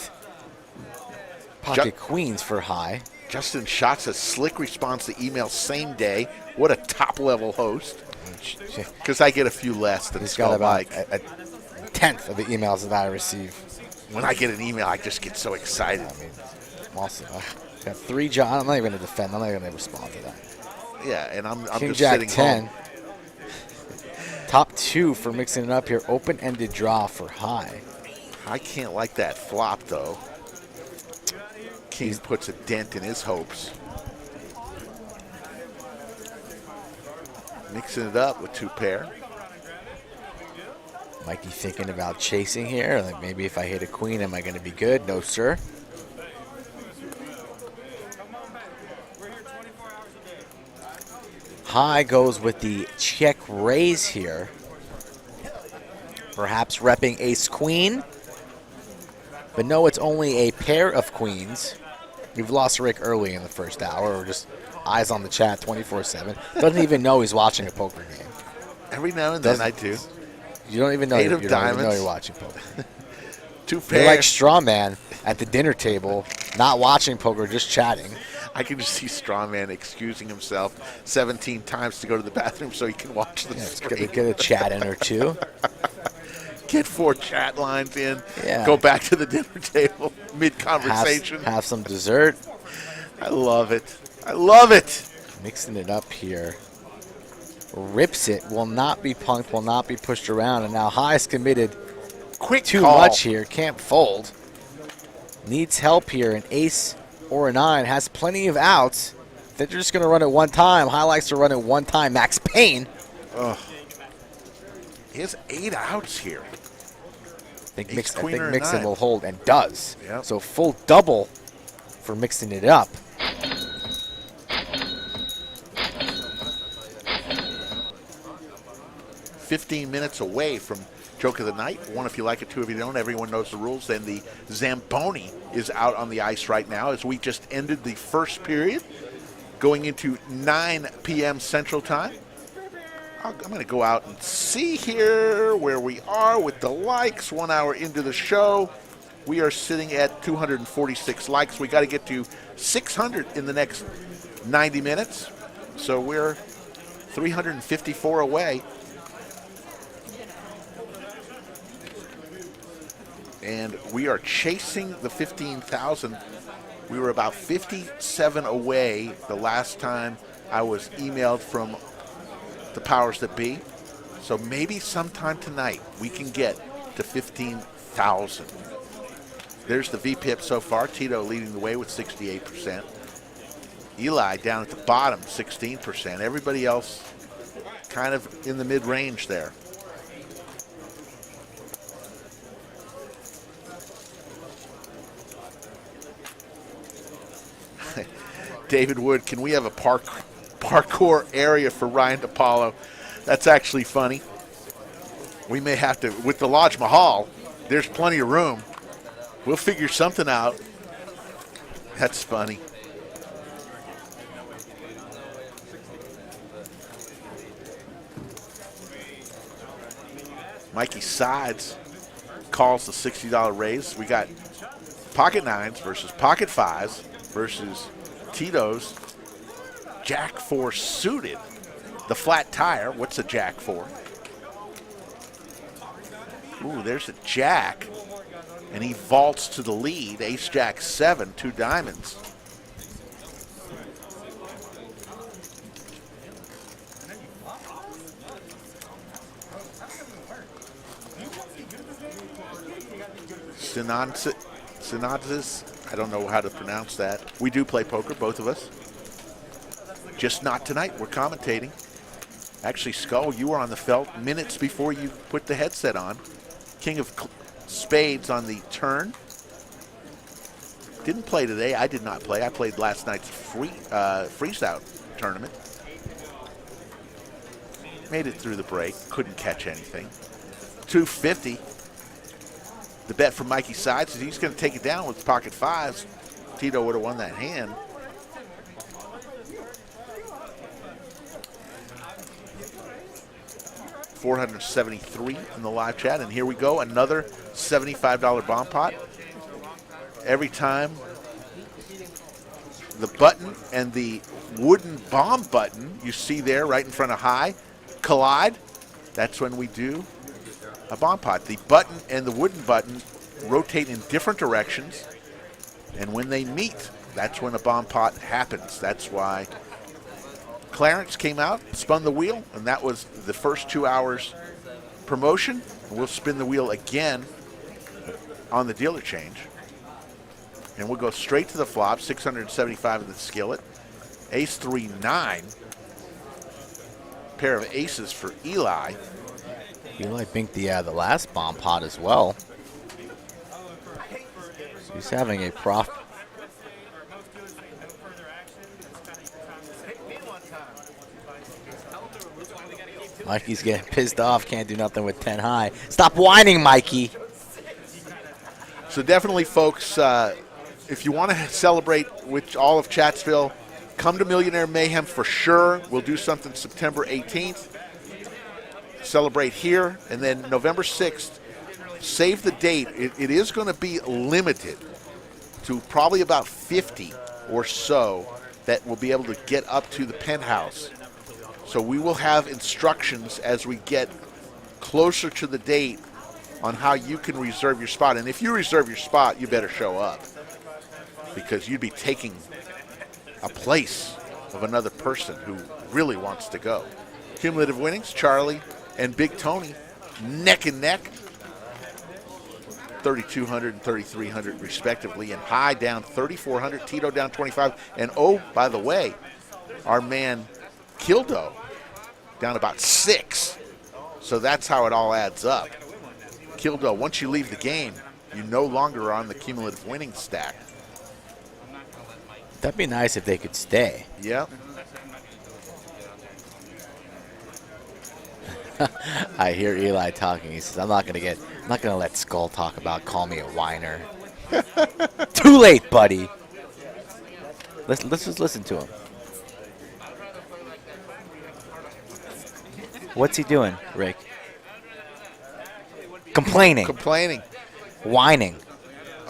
Pocket Queens for high. Justin Schatz, a slick response to email same day. What a top-level host. Because I get a few less than He's got about Mike. a tenth of the emails that I receive. When I get an email, I just get so excited. I mean, I'm also got 3 John. I'm not even going to defend. I'm not going to respond to that. Yeah, and I'm King just Jack sitting 10. home. Top 2 for mixing it up here. Open-ended draw for high. I can't like that flop, though. King puts a dent in his hopes. Mixing it up with 2 pair. Mikey thinking about chasing here. Like maybe if I hit a queen, am I going to be good? No, sir. High goes with the check raise here. Perhaps repping ace queen. But no, it's only a pair of queens. We've lost Rick early in the first hour. We're just eyes on the chat 24/7. Doesn't even know he's watching a poker game. Every now and then I do. You don't even know, Eight of you don't even know diamonds. you're watching poker. 2 pair. You're like Strawman at the dinner table, not watching poker, just chatting. I can just see Strawman excusing himself 17 times to go to the bathroom so he can watch the screen. Get a chat in or two. Get 4 chat lines in. Yeah. Go back to the dinner table mid-conversation. Have some dessert. I love it. I love it. Mixing it up here. Rips it. Will not be punked. Will not be pushed around. And now High's committed Quick too call. much here. Can't fold. Needs help here. An ace or a 9. Has plenty of outs. They're just going to run it one time. High likes to run it one time. Max Payne. Ugh. He has 8 outs here. I think queen or a Mixon 9. will hold and does. Yep. So full double for mixing it up. "15 minutes away from Joke of the Night. 1 if you like it, 2 if you don't. Everyone knows the rules. Then the Zamboni is out on the ice right now as we just ended the first period, going into 9 p.m. Central Time. I'm going to go out and see here where we are with the likes. 1 hour into the show. We are sitting at 246 likes. We got to get to 600 in the next 90 minutes. So we're 354 away. And we are chasing the 15,000. We were about 57 away the last time I was emailed from the powers that be. So maybe sometime tonight we can get to 15,000. There's the VPIP so far. Tito leading the way with 68%. Eli down at the bottom, 16%. Everybody else kind of in the mid-range there. David Wood, can we have a parkour area for Ryan DePaulo? That's actually funny. We may have to, with the Lodge Mahal, there's plenty of room. We'll figure something out. That's funny. Mikey Sides calls the $60 raise. We got pocket 9s versus pocket 5s versus Tito's Jack 4 suited. The flat tire. What's a Jack 4? Ooh, there's a Jack. And he vaults to the lead. Ace Jack 7, 2 diamonds. Synopsis. I don't know how to pronounce that. We do play poker, both of us. Just not tonight. We're commentating. Actually, Skull, you were on the felt minutes before you put the headset on. King of spades on the turn. Didn't play today. I did not play. I played last night's freeze-out tournament. Made it through the break. Couldn't catch anything. 250. The bet from Mikey Sides is he's going to take it down with pocket fives. Tito would have won that hand. $473 in the live chat, and here we go, another $75 bomb pot. Every time the button and the wooden bomb button you see there right in front of high collide, that's when we do a bomb pot. The button and the wooden button rotate in different directions, and when they meet, that's when a bomb pot happens. That's why Clarence came out, spun the wheel, and that was the first 2 hours promotion. We'll spin the wheel again on the dealer change. And we'll go straight to the flop, 675 in the skillet. Ace 3, 9. Pair of aces for Eli. Eli binked the last bomb pot as well. So he's having a prof. Mikey's getting pissed off. Can't do nothing with 10 high. Stop whining, Mikey. So definitely, folks, if you want to celebrate with all of Chatsville, come to Millionaire Mayhem for sure. We'll do something September 18th. Celebrate here. And then November 6th, save the date. It is going to be limited to probably about 50 or so that will be able to get up to the penthouse. So we will have instructions as we get closer to the date on how you can reserve your spot. And if you reserve your spot, you better show up, because you'd be taking a place of another person who really wants to go. Cumulative winnings, Charlie and Big Tony neck and neck, 3,200 and 3,300 respectively, and high down 3,400, Tito down 25. And oh, by the way, our man Kildo down about 6. So that's how it all adds up. Kildo, once you leave the game, you no longer are on the cumulative winning stack. That'd be nice if they could stay. Yeah. I hear Eli talking. He says, I'm not gonna let Skull talk about call me a whiner. Too late, buddy. Let's just listen to him. What's he doing, Rick? Complaining. Whining.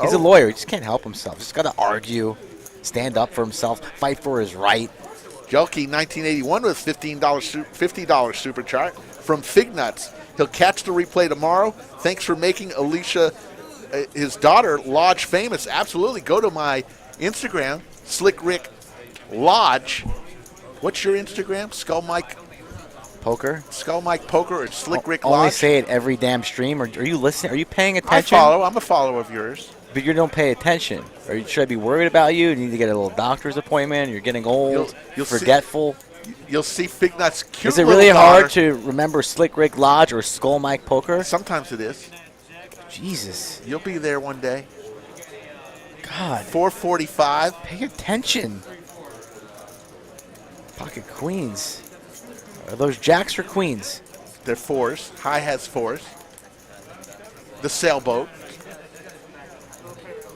He's a lawyer. He just can't help himself. Just got to argue, stand up for himself, fight for his right. Jelky 1981 with $50 super chart from Fignuts. He'll catch the replay tomorrow. Thanks for making Alicia, his daughter, Lodge famous. Absolutely. Go to my Instagram, Slick Rick Lodge. What's your Instagram? Skull Mike Poker? Skull Mike Poker or Slick Rick Lodge? Only say it every damn stream. Or are you listening? Are you paying attention? I follow. I'm a follower of yours. But you don't pay attention. Should I be worried about you? You need to get a little doctor's appointment. You're getting old. You're forgetful. You'll see Fignut's cute. Is it really hard to remember Slick Rick Lodge or Skull Mike Poker? Sometimes it is. Jesus. You'll be there one day. God. 445. Pay attention. Pocket queens. Are those jacks or queens? They're 4s. High has 4s. The sailboat.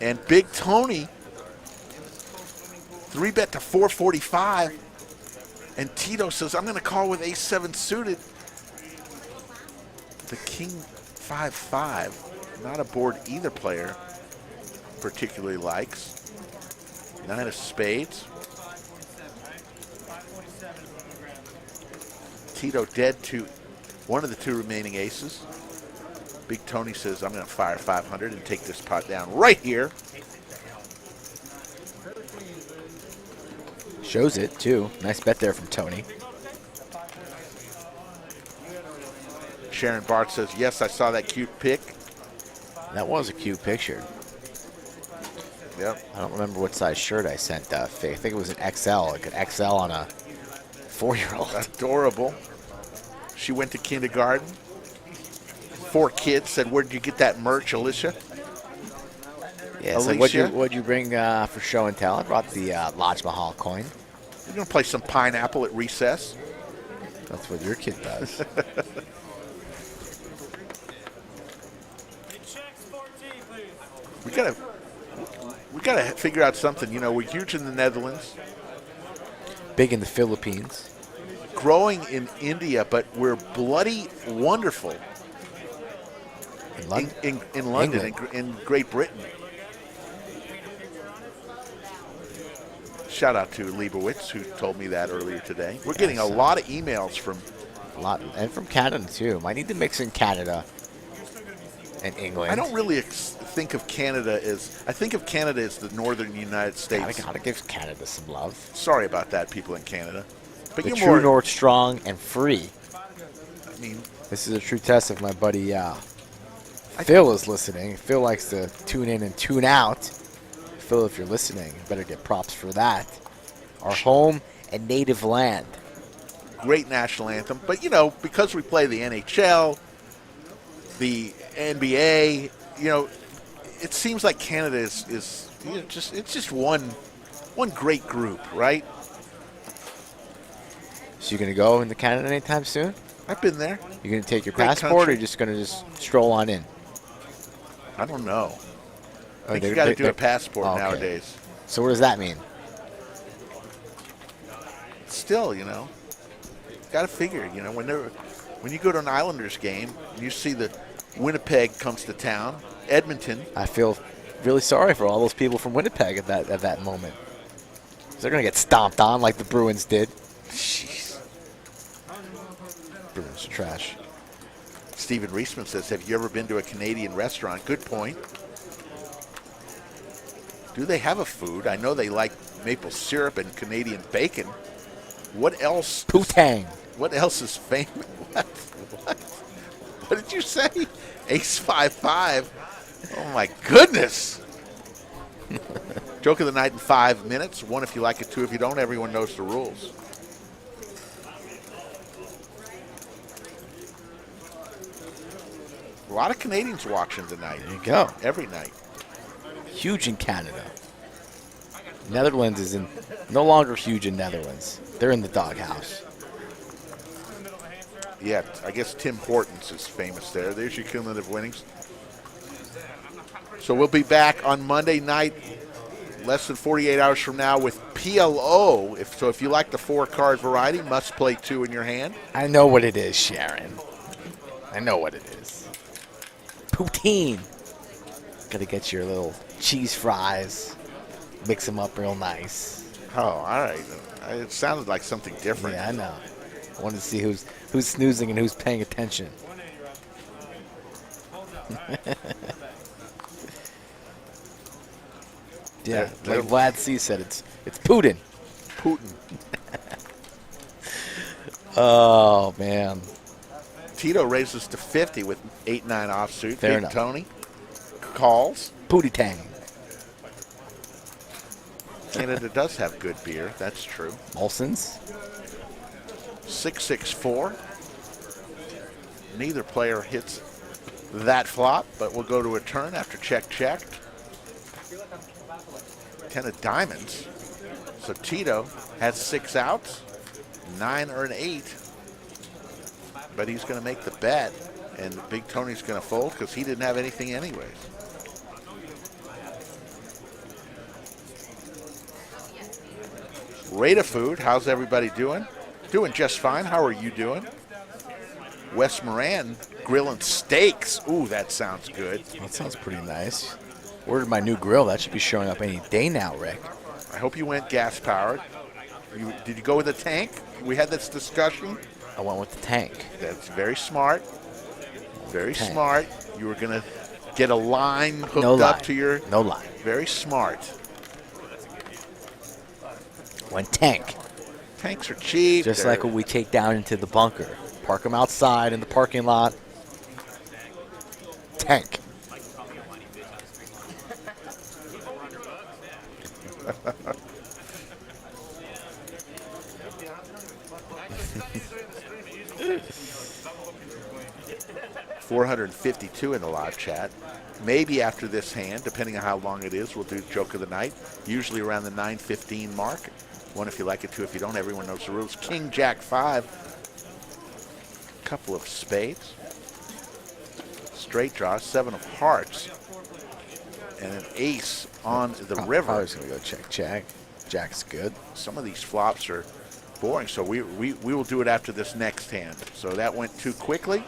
And Big Tony, 3-bet to 445. And Tito says, I'm going to call with ace-7 suited. The king 5-5. Not a board either player particularly likes. 9 of spades. Tito dead to one of the 2 remaining aces. Big Tony says, I'm going to fire 500 and take this pot down right here. Shows it, too. Nice bet there from Tony. Sharon Bart says, yes, I saw that cute pic. That was a cute picture. Yep. I don't remember what size shirt I sent Faye. I think it was an XL, like an XL on a 4-year-old. Adorable. She went to kindergarten. 4 kids. Said, "Where'd you get that merch, Alicia?" Yeah, so what'd you bring for show and tell? I brought the Lodge Mahal coin. You're going to play some pineapple at recess? That's what your kid does. We gotta figure out something. You know, we're huge in the Netherlands, Big in the Philippines. growing in India, but we're bloody wonderful In London. in London, England. in Great Britain. Shout out to Leibowitz, who told me that earlier today. We're getting a lot of emails from A lot, and from Canada, too. Might need to mix in Canada and England. I don't really think of Canada as, I think of Canada as the northern United States. Gotta give Canada some love. Sorry about that, people in Canada. But The you're true more, north, strong and free. I mean, This is a true test of my buddy Phil is listening. Phil likes to tune in and tune out. Phil, if you're listening, you better get props for that. Our home and native land. great national anthem. But, you know, because we play the NHL, the NBA, you know, it seems like Canada is you know, it's just one great group, right? So you gonna go into Canada anytime soon? I've been there. You gonna take your Great passport, or country. you just gonna stroll on in? I don't know. I think they- you got to they- do a they- passport okay. nowadays. So what does that mean? Still, you know, got to figure. You know, when you go to an Islanders game, you see the Winnipeg comes to town, Edmonton. I feel really sorry for all those people from Winnipeg at that moment. They're gonna get stomped on like the Bruins did. Jeez. Bruins are trash. Steven Reisman says, "Have you ever been to a Canadian restaurant?" Good point. Do they have a food? I know they like maple syrup and Canadian bacon. What else? Poutang. What else is famous? What did you say? Ace 5-5. Oh my goodness. Joke of the night in 5 minutes. 1 if you like it, 2 if you don't. Everyone knows the rules. A lot of Canadians watching tonight. There you go. Every night. Huge in Canada. Netherlands is no longer huge in Netherlands. They're in the doghouse. Yeah, I guess Tim Hortons is famous there. There's your cumulative winnings. So we'll be back on Monday night, less than 48 hours from now, with PLO. If you like the 4-card variety, must play 2 in your hand. I know what it is, Sharon. I know what it is. Poutine. Gotta get your little cheese fries. Mix them up real nice. Oh, all right. It sounded like something different. Yeah, I know. I wanted to see who's snoozing and who's paying attention. Yeah, like Vlad C said, it's Putin. Putin. Oh man. Tito raises to 50 with 8-9 offsuit. Fair Big enough. Tony calls. Pootie-tang. Canada does have good beer. That's true. Molson's. 6-6-4. Neither player hits that flop, but we'll go to a turn after check. 10 of diamonds. So Tito has 6 outs, 9 or an 8. But he's going to make the bet, and Big Tony's going to fold because he didn't have anything anyways. Rata Food, how's everybody doing? Doing just fine. How are you doing? Wes Moran grilling steaks. Ooh, that sounds good. That sounds pretty nice. Ordered my new grill. That should be showing up any day now, Rick. I hope you went gas powered. Did you go with the tank? We had this discussion. I went with the tank. That's very smart. Very Tank. smart. You were going to get a line hooked No line. up to your... No line. Very smart. Went tank. Tanks are cheap. Just They're- like what we take down into the bunker. Park them outside in the parking lot. Tank. 452 in the live chat. Maybe after this hand, depending on how long it is, we'll do Joke of the Night, usually around the 9:15 mark. One if you like it, two if you don't. Everyone knows the rules. King, Jack, 5. Couple of spades. Straight draw, 7 of hearts. And an ace on the river. I was going to go check, Jack. Jack's good. Some of these flops are boring, so we will do it after this next hand. So that went too quickly.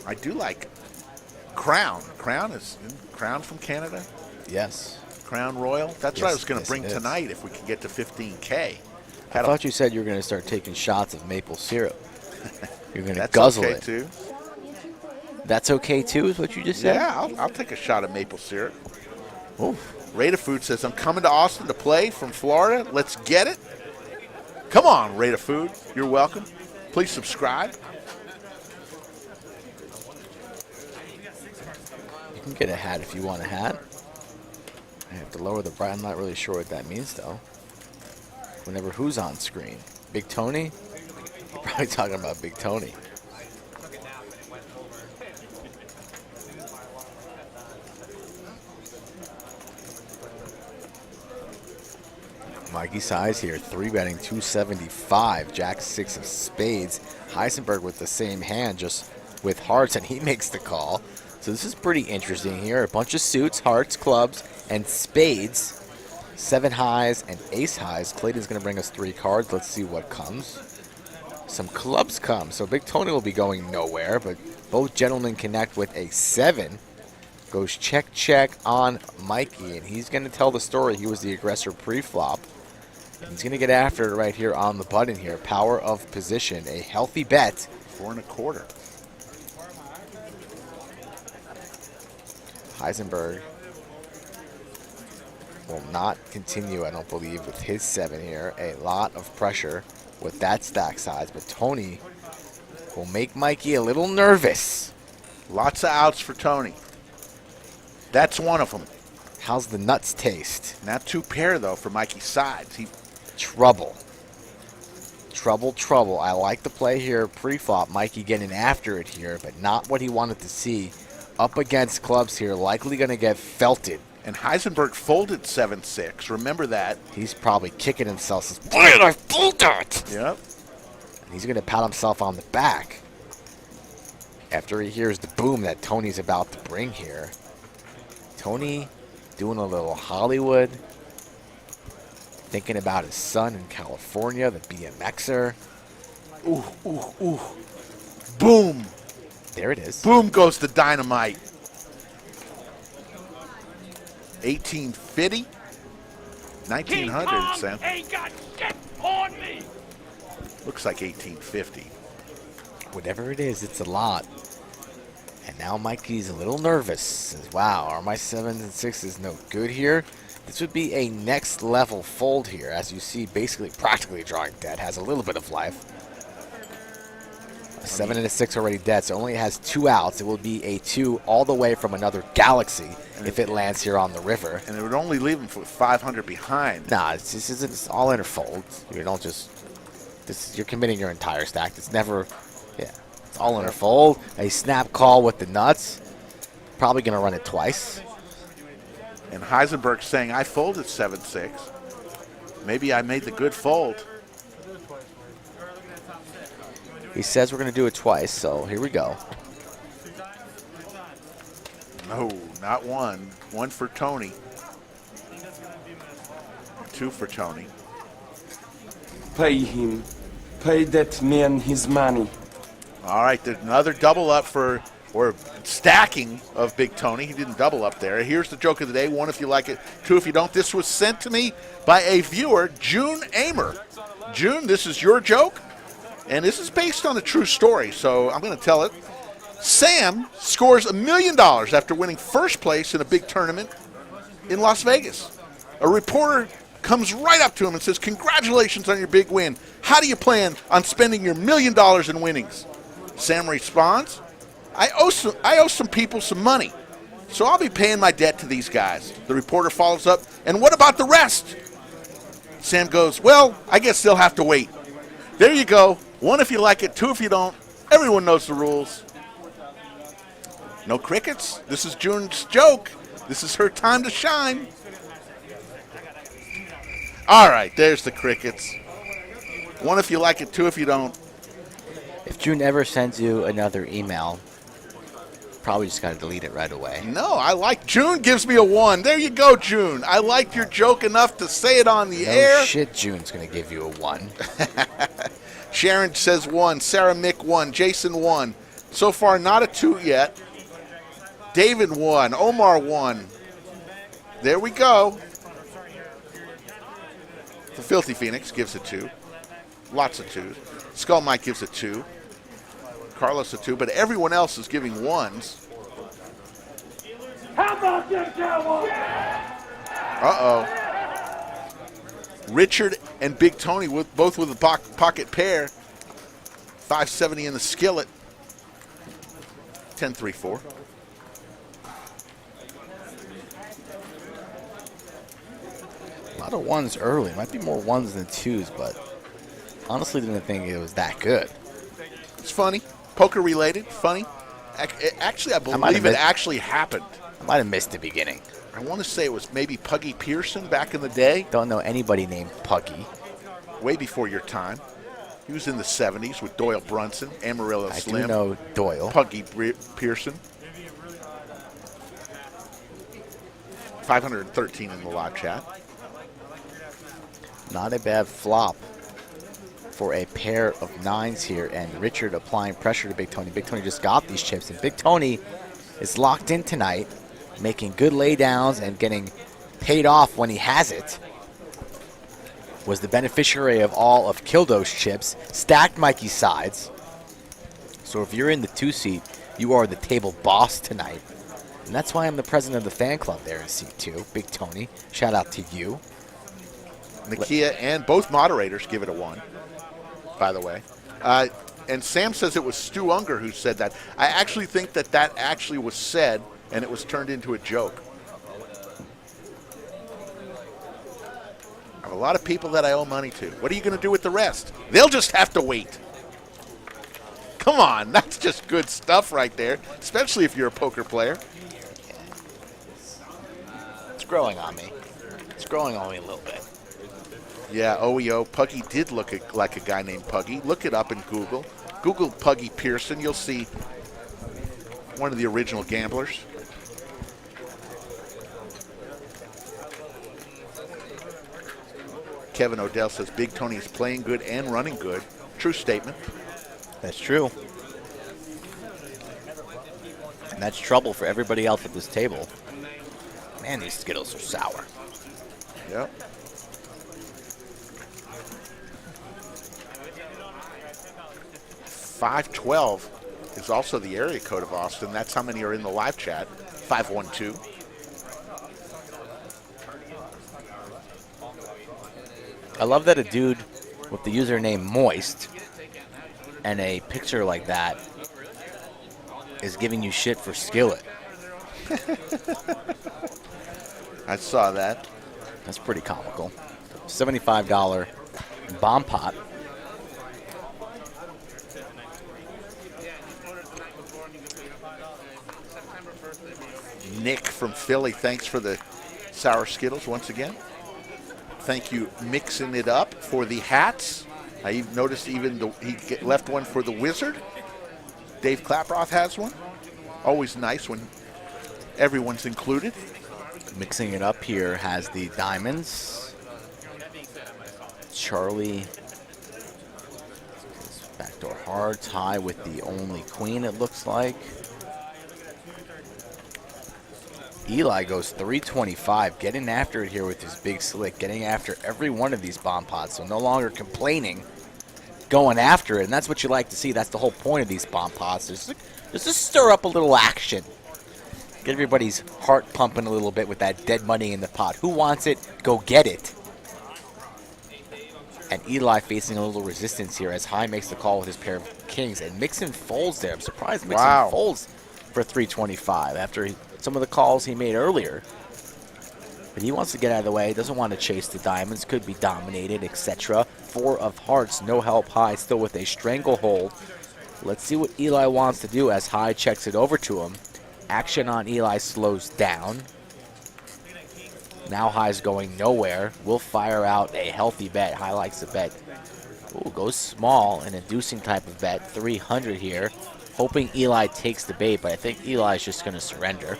I do like Crown. Crown from Canada? Yes. Crown Royal? That's Yes, what I was going to yes, bring it is. tonight if we could get to 15K. I thought you said you were going to start taking shots of maple syrup. You're going to That's guzzle okay it. too. That's okay too, is what you just said? Yeah, I'll take a shot of maple syrup. Oof. Rate of Food says, I'm coming to Austin to play from Florida. Let's get it. Come on, Rate of Food. You're welcome. Please subscribe. You can get a hat if you want a hat. I have to lower the bright. I'm not really sure what that means, though. Whenever who's on screen? Big Tony? You're probably talking about Big Tony. Mikey Size here, 3-betting 275. Jack 6 of spades. Heisenberg with the same hand, just with hearts, and he makes the call. So this is pretty interesting here. A bunch of suits, hearts, clubs, and spades. 7 highs and ace highs. Clayton's going to bring us 3 cards. Let's see what comes. Some clubs come. So Big Tony will be going nowhere, but both gentlemen connect with a 7. Goes check, check on Mikey, and he's going to tell the story. He was the aggressor pre-flop. He's going to get after it right here on the button here. Power of position, a healthy bet. 4 1/4. Heisenberg will not continue, I don't believe, with his 7 here. A lot of pressure with that stack size, but Tony will make Mikey a little nervous. Lots of outs for Tony. That's one of them. How's the nuts taste? Not 2 pair, though, for Mikey's sides. Trouble. Trouble, trouble. I like the play here pre-flop. Mikey getting after it here, but not what he wanted to see. Up against clubs here, likely going to get felted. And Heisenberg folded 7-6. Remember that. He's probably kicking himself. Says, why did I fold that? Yep. And he's going to pat himself on the back after he hears the boom that Tony's about to bring here. Tony doing a little Hollywood, thinking about his son in California, the BMXer. Ooh, ooh, ooh. Boom. There it is. Boom goes the dynamite. 1850. 1900 cents. Ain't got shit on me. Looks like 1850. Whatever it is, it's a lot. And now Mikey's a little nervous. Says, wow, are my 7s and 6s no good here? This would be a next level fold here. As you see, basically practically drawing dead. Has a little bit of life. A 7 and a 6 already dead, so it only has 2 outs. It will be a 2 all the way from another galaxy if it lands here on the river. And it would only leave him for 500 behind. Nah, it's all in a fold. You don't just... you're committing your entire stack. It's never... Yeah, it's all in a fold. A snap call with the nuts. Probably going to run it twice. And Heisenberg saying, I folded 7-6. Maybe I made the good fold. He says we're going to do it twice, so here we go. No, not 1. 1 for Tony. 2 for Tony. Pay him. Pay that man his money. All right, there's another double up for, or stacking of Big Tony. He didn't double up there. Here's the joke of the day. 1 if you like it, 2 if you don't. This was sent to me by a viewer, June Amer. June, this is your joke, and this is based on a true story, so I'm going to tell it. Sam scores $1 million after winning first place in a big tournament in Las Vegas. A reporter comes right up to him and says, congratulations on your big win. How do you plan on spending your $1 million in winnings? Sam responds, I owe some people some money, so I'll be paying my debt to these guys. The reporter follows up, and what about the rest? Sam goes, well, I guess they'll have to wait. There you go. 1 if you like it, 2 if you don't. Everyone knows the rules. No crickets. This is June's joke. This is her time to shine. All right, there's the crickets. 1 if you like it, 2 if you don't. If June ever sends you another email, probably just got to delete it right away. No, I like June gives me a 1. There you go, June. I liked your joke enough to say it on the air. No shit, June's going to give you a 1. Sharon says 1. Sarah Mick 1. Jason 1. So far, not a 2 yet. David 1. Omar 1. There we go. The Filthy Phoenix gives a 2. Lots of 2s. Skull Mike gives a 2. Carlos a 2, but everyone else is giving 1s. How about them Cowboys? Uh-oh. Richard and Big Tony both with a pocket pair. 570 in the skillet. 10-3-4. A lot of 1s early. Might be more 1s than 2s, but honestly didn't think it was that good. It's funny. Poker related. Funny. Actually, I believe it actually happened. I might have missed the beginning. I want to say it was maybe Puggy Pearson back in the day. Don't know anybody named Puggy. Way before your time. He was in the 70s with Doyle Brunson, Amarillo Slim. I do know Doyle. Puggy Pearson. 513 in the live chat. Not a bad flop for a pair of 9s here, and Richard applying pressure to Big Tony. Big Tony just got these chips, and Big Tony is locked in tonight, making good laydowns and getting paid off when he has it. Was the beneficiary of all of Kildo's chips, stacked Mikey's sides. So if you're in the 2 seat, you are the table boss tonight. And that's why I'm the president of the fan club there in seat 2, Big Tony. Shout out to you. Nakia and both moderators give it a 1, by the way. And Sam says it was Stu Unger who said that. I actually think that actually was said, and it was turned into a joke. I have a lot of people that I owe money to. What are you going to do with the rest? They'll just have to wait. Come on, that's just good stuff right there, especially if you're a poker player. It's growing on me. It's growing on me a little bit. Yeah, OEO. Puggy did look like a guy named Puggy. Look it up in Google. Google Puggy Pearson. You'll see one of the original gamblers. Kevin Odell says Big Tony is playing good and running good. True statement. That's true. And that's trouble for everybody else at this table. Man, these Skittles are sour. Yep. $512 is also the area code of Austin. That's how many are in the live chat. 512. I love that a dude with the username Moist and a picture like that is giving you shit for Skillet. I saw that. That's pretty comical. $75 bomb pot. Nick from Philly, thanks for the sour Skittles once again. Thank you, Mixing It Up, for the hats. I noticed even he left one for the Wizard. Dave Klaproth has one. Always nice when everyone's included. Mixing It Up here has the diamonds. Charlie. Backdoor hard tie with the only queen, it looks like. Eli goes 325, getting after it here with his big slick, getting after every one of these bomb pots, so no longer complaining, going after it, and that's what you like to see. That's the whole point of these bomb pots, just to stir up a little action. Get everybody's heart pumping a little bit with that dead money in the pot. Who wants it? Go get it. And Eli facing a little resistance here as High makes the call with his pair of kings, and Mixon folds there. I'm surprised Mixon folds for 325 after some of the calls he made earlier. But he wants to get out of the way. Doesn't want to chase the diamonds. Could be dominated, etc. 4 of hearts. No help high. Still with a stranglehold. Let's see what Eli wants to do as High checks it over to him. Action on Eli slows down. Now High's going nowhere. Will fire out a healthy bet. High likes the bet. Ooh, goes small, an inducing type of bet. 300 here. Hoping Eli takes the bait, but I think Eli's just going to surrender.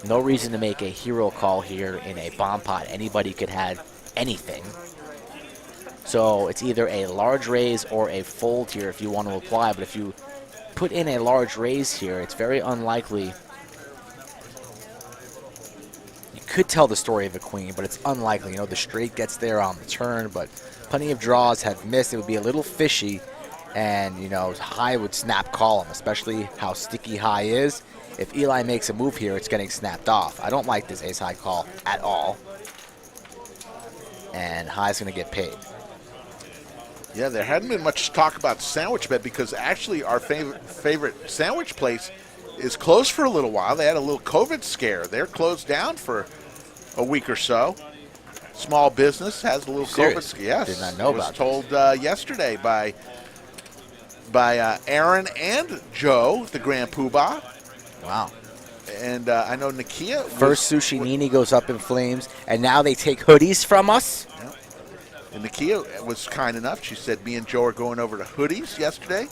No reason to make a hero call here in a bomb pot. Anybody could have anything. So it's either a large raise or a fold here if you want to apply. But if you put in a large raise here, it's very unlikely. You could tell the story of a queen, but it's unlikely. You know, the straight gets there on the turn, but plenty of draws have missed. It would be a little fishy, and, you know, High would snap call him, especially how sticky High is. If Eli makes a move here, it's getting snapped off. I don't like this ace-high call at all. And High's going to get paid. Yeah, there hadn't been much talk about sandwich bet because actually our favorite sandwich place is closed for a little while. They had a little COVID scare. They're closed down for a week or so. Small business has a little COVID scare. Yes, did not know about it was told yesterday by Aaron and Joe, the Grand Poobah. Wow. And I know Nakia. First Sushi Nini goes up in flames, and now they take hoodies from us. Yeah. And Nakia was kind enough. She said, me and Joe are going over to hoodies yesterday.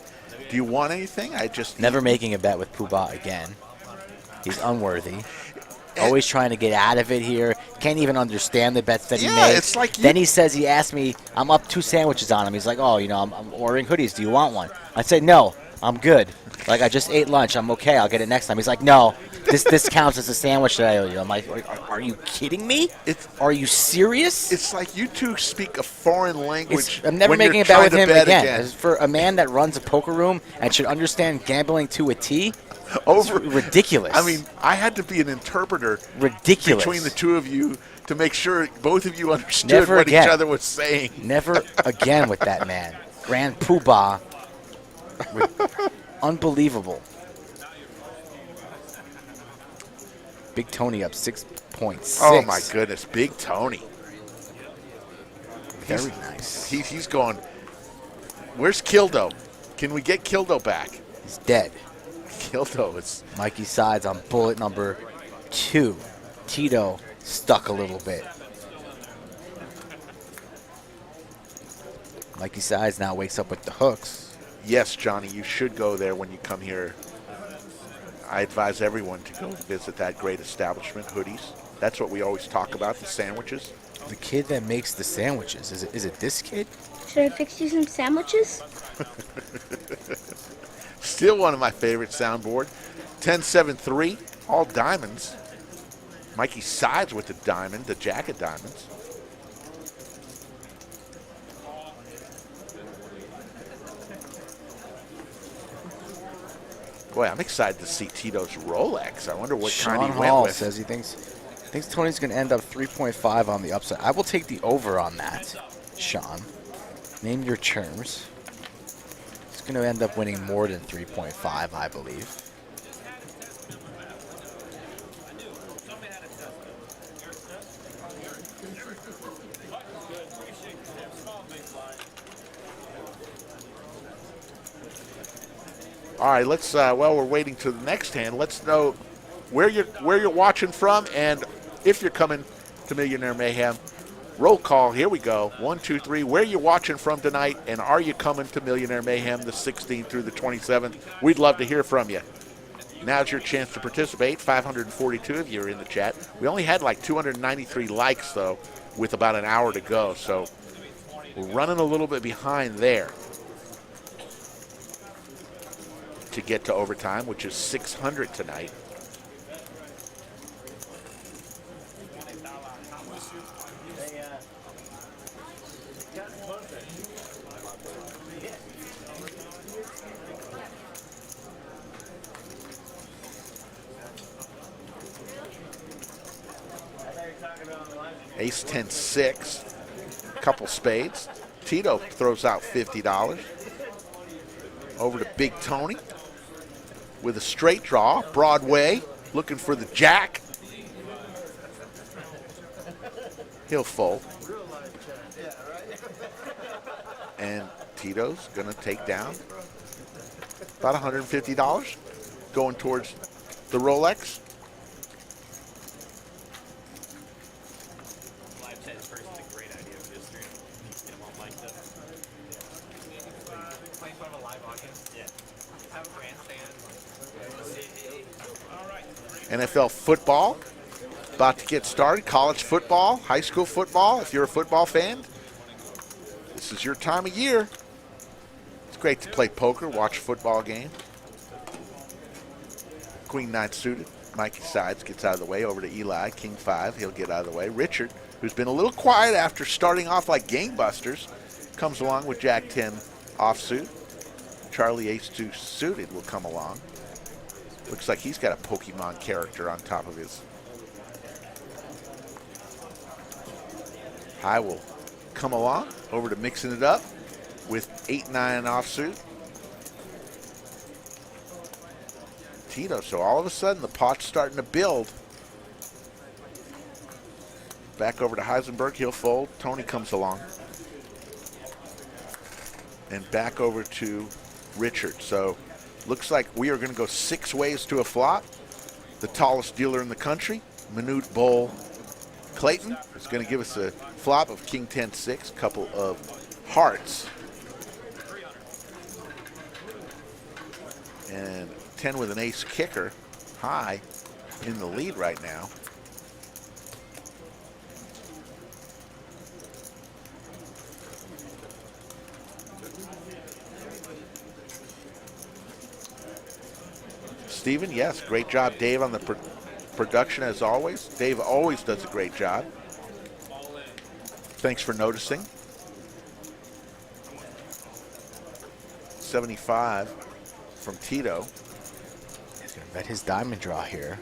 Do you want anything? I just never making a bet with Poobah again. He's unworthy. Always trying to get out of it here. Can't even understand the bets that he makes. It's like then he says he asked me, I'm up 2 sandwiches on him. He's like, oh, you know, I'm ordering hoodies. Do you want one? I said, no, I'm good. Like, I just ate lunch. I'm okay. I'll get it next time. He's like, no, this counts as a sandwich that I owe you. I'm like, are you kidding me? Are you serious? It's like you two speak a foreign language. I'm never making a bet with him again. For a man that runs a poker room and should understand gambling to a T, it's ridiculous. I mean, I had to be an interpreter between the two of you to make sure both of you understood what each other was saying. Never again with that man. Grand Poobah. Unbelievable. Big Tony up 6.6. Oh, my goodness. Big Tony. Very nice. He's going, where's Kildo? Can we get Kildo back? He's dead. Kildo is... Mikey Sides on bullet number 2. Tito stuck a little bit. Mikey Sides now wakes up with the hooks. Yes, Johnny, you should go there when you come here. I advise everyone to go visit that great establishment, Hoodies. That's what we always talk about, the sandwiches. The kid that makes the sandwiches. Is it this kid? Should I fix you some sandwiches? Still one of my favorite soundboard. 10-7-3, all diamonds. Mikey Sides with the diamond, the jacket diamonds. Boy, I'm excited to see Tito's Rolex. I wonder what kind he went with. Says he thinks Tony's going to end up 3.5 on the upside. I will take the over on that, Sean. Name your terms. He's going to end up winning more than 3.5, I believe. All right, let's. While we're waiting to the next hand, let's know where you're watching from, and if you're coming to Millionaire Mayhem. Roll call. Here we go. 1, 2, 3. Where you watching from tonight, and are you coming to Millionaire Mayhem the 16th through the 27th? We'd love to hear from you. Now's your chance to participate. 542 of you are in the chat. We only had like 293 likes though, with about an hour to go, so we're running a little bit behind there to get to overtime, which is 600 tonight. Ace 10-6, couple spades. Tito throws out $50. Over to Big Tony with a straight draw, Broadway, looking for the jack. He'll fold. And Tito's going to take down about $150 going towards the Rolex. NFL football about to get started. College football, high school football. If you're a football fan, this is your time of year. It's great to play poker, watch a football game. Queen 9 suited. Mikey Sides gets out of the way over to Eli. King 5, he'll get out of the way. Richard, who's been a little quiet after starting off like gangbusters, comes along with Jack 10 offsuit. Charlie Ace 2 suited will come along. Looks like he's got a Pokemon character on top of his. High will come along over to mixing it up with 8-9 offsuit. Tito, so all of a sudden the pot's starting to build. Back over to Heisenberg, he'll fold. Tony comes along. And back over to Richard. So looks like we are going to go 6 ways to a flop. The tallest dealer in the country, Minute Bull Clayton, is going to give us a flop of King 10-6, couple of hearts. And 10 with an ace kicker, High in the lead right now. Steven, yes, great job, Dave, on the production as always. Dave always does a great job. Thanks for noticing. 75 from Tito. He's going to bet his diamond draw here.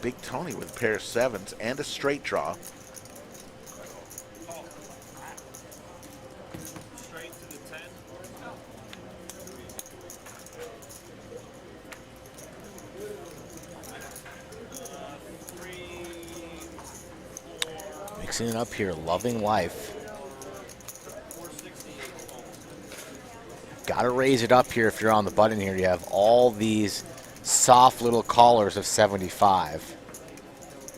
Big Tony with a pair of 7s and a straight draw. Mixing it up here, loving life. Got to raise it up here if you're on the button here. You have all these soft little callers of 75.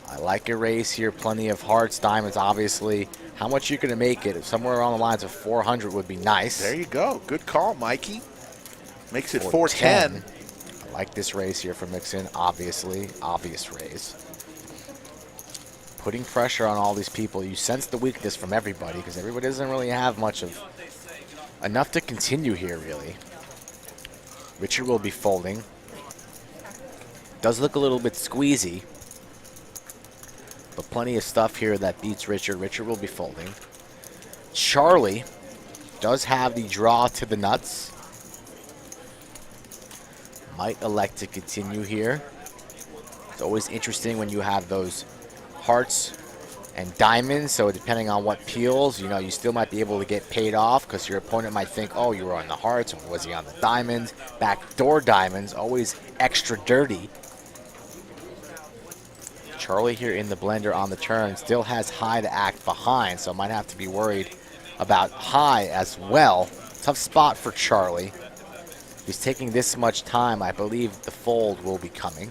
I like your raise here. Plenty of hearts, diamonds, obviously. How much you going to make it? Somewhere around the lines of 400 would be nice. There you go. Good call, Mikey. Makes it 410. I like this raise here for Mixon, obviously. Obvious raise. Putting pressure on all these people. You sense the weakness from everybody because everybody doesn't really have much of enough to continue here, really. Richard will be folding. Does look a little bit squeezy, but plenty of stuff here that beats Richard. Richard will be folding. Charlie does have the draw to the nuts. Might elect to continue here. It's always interesting when you have those hearts and diamonds, so depending on what peels, you know, you still might be able to get paid off because your opponent might think, oh, you were on the hearts, or was he on the diamonds? Backdoor diamonds, always extra dirty. Charlie here in the blender on the turn still has High to act behind, so might have to be worried about High as well. Tough spot for Charlie. He's taking this much time. I believe the fold will be coming.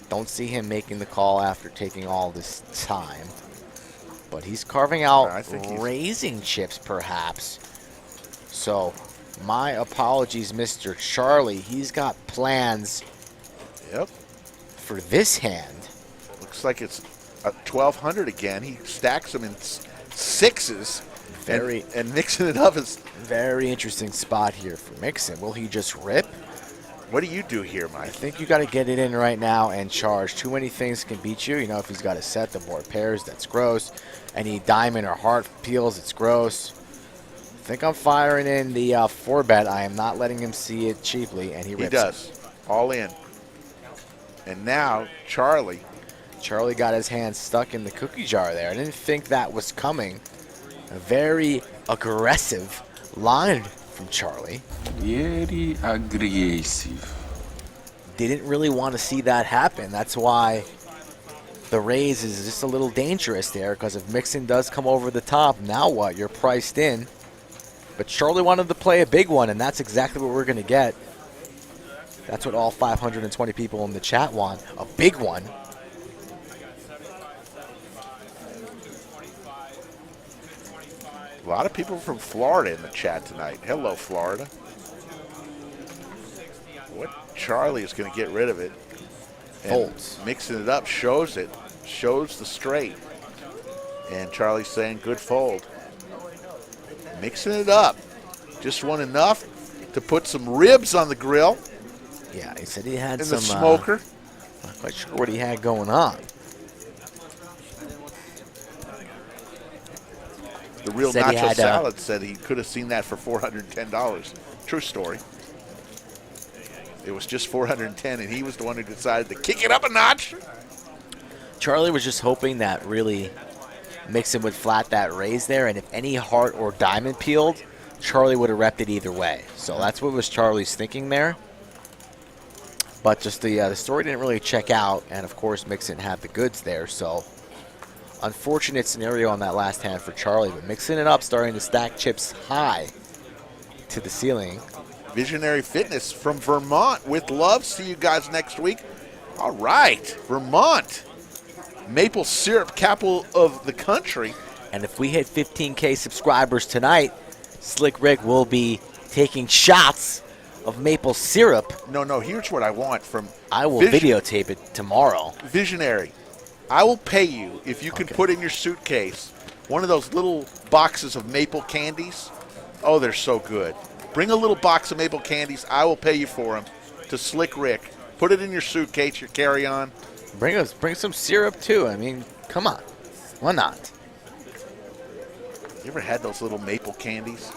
Don't see him making the call after taking all this time. But he's carving out raising chips, perhaps. So, my apologies, Mr. Charlie. He's got plans for this hand. Looks like it's 1,200 again. He stacks them in 6s. And mixing it up is... Very interesting spot here for Mixon. Will he just rip? What do you do here, Mike? I think you got to get it in right now and charge. Too many things can beat you. You know, if he's got a set, the board pairs, that's gross. Any diamond or heart peels, it's gross. I think I'm firing in the 4-bet. I am not letting him see it cheaply, and he rips. He does. All in. And now, Charlie. Charlie got his hand stuck in the cookie jar there. I didn't think that was coming. A very aggressive line from Charlie. Very aggressive. didn't really want to see that happen. That's why the raise is just a little dangerous there, because if Mixon does come over the top, now what? You're priced in. But Charlie wanted to play a big one, and that's exactly what we're going to get. That's what all 520 people in the chat want, a big one. A lot of people from Florida in the chat tonight. Hello, Florida. What Charlie is going to get rid of it. Folds. Mixing it up shows it. Shows the straight. And Charlie's saying good fold. Mixing it up. Just want enough to put some ribs on the grill. Yeah, he said he had in some the smoker. Not quite sure what he had going on. The real Said he nacho had, salad said he could have seen that for $410. True story. It was just $410, and he was the one who decided to kick it up a notch. Charlie was just hoping that really Mixon would flat that raise there, and if any heart or diamond peeled, Charlie would have repped it either way. So that's what was Charlie's thinking there. But just the story didn't really check out, and of course Mixon had the goods there. So unfortunate scenario on that last hand for Charlie, but mixing it up, starting to stack chips high to the ceiling. Visionary Fitness from Vermont with love. See you guys next week. All right, Vermont. Maple syrup capital of the country. And if we hit 15K subscribers tonight, Slick Rick will be taking shots of maple syrup. No, here's what I want from I will videotape it tomorrow. Visionary, I will pay you if you can put in your suitcase one of those little boxes of maple candies. Oh, they're so good. Bring a little box of maple candies. I will pay you for them to Slick Rick. Put it in your suitcase, your carry-on. Bring some syrup too. I mean, come on. Why not? You ever had those little maple candies?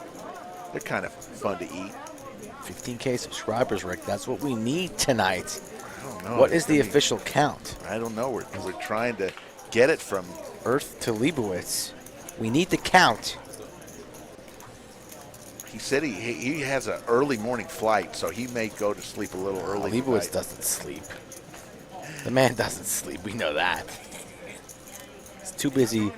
They're kind of fun to eat. 15K subscribers, Rick. That's what we need tonight. I don't know. What is the official count? I don't know. We're trying to get it from Earth to Leibowitz. We need the count. He said he has an early morning flight, so he may go to sleep a little early. Leibowitz doesn't sleep. The man doesn't sleep. We know that. He's too busy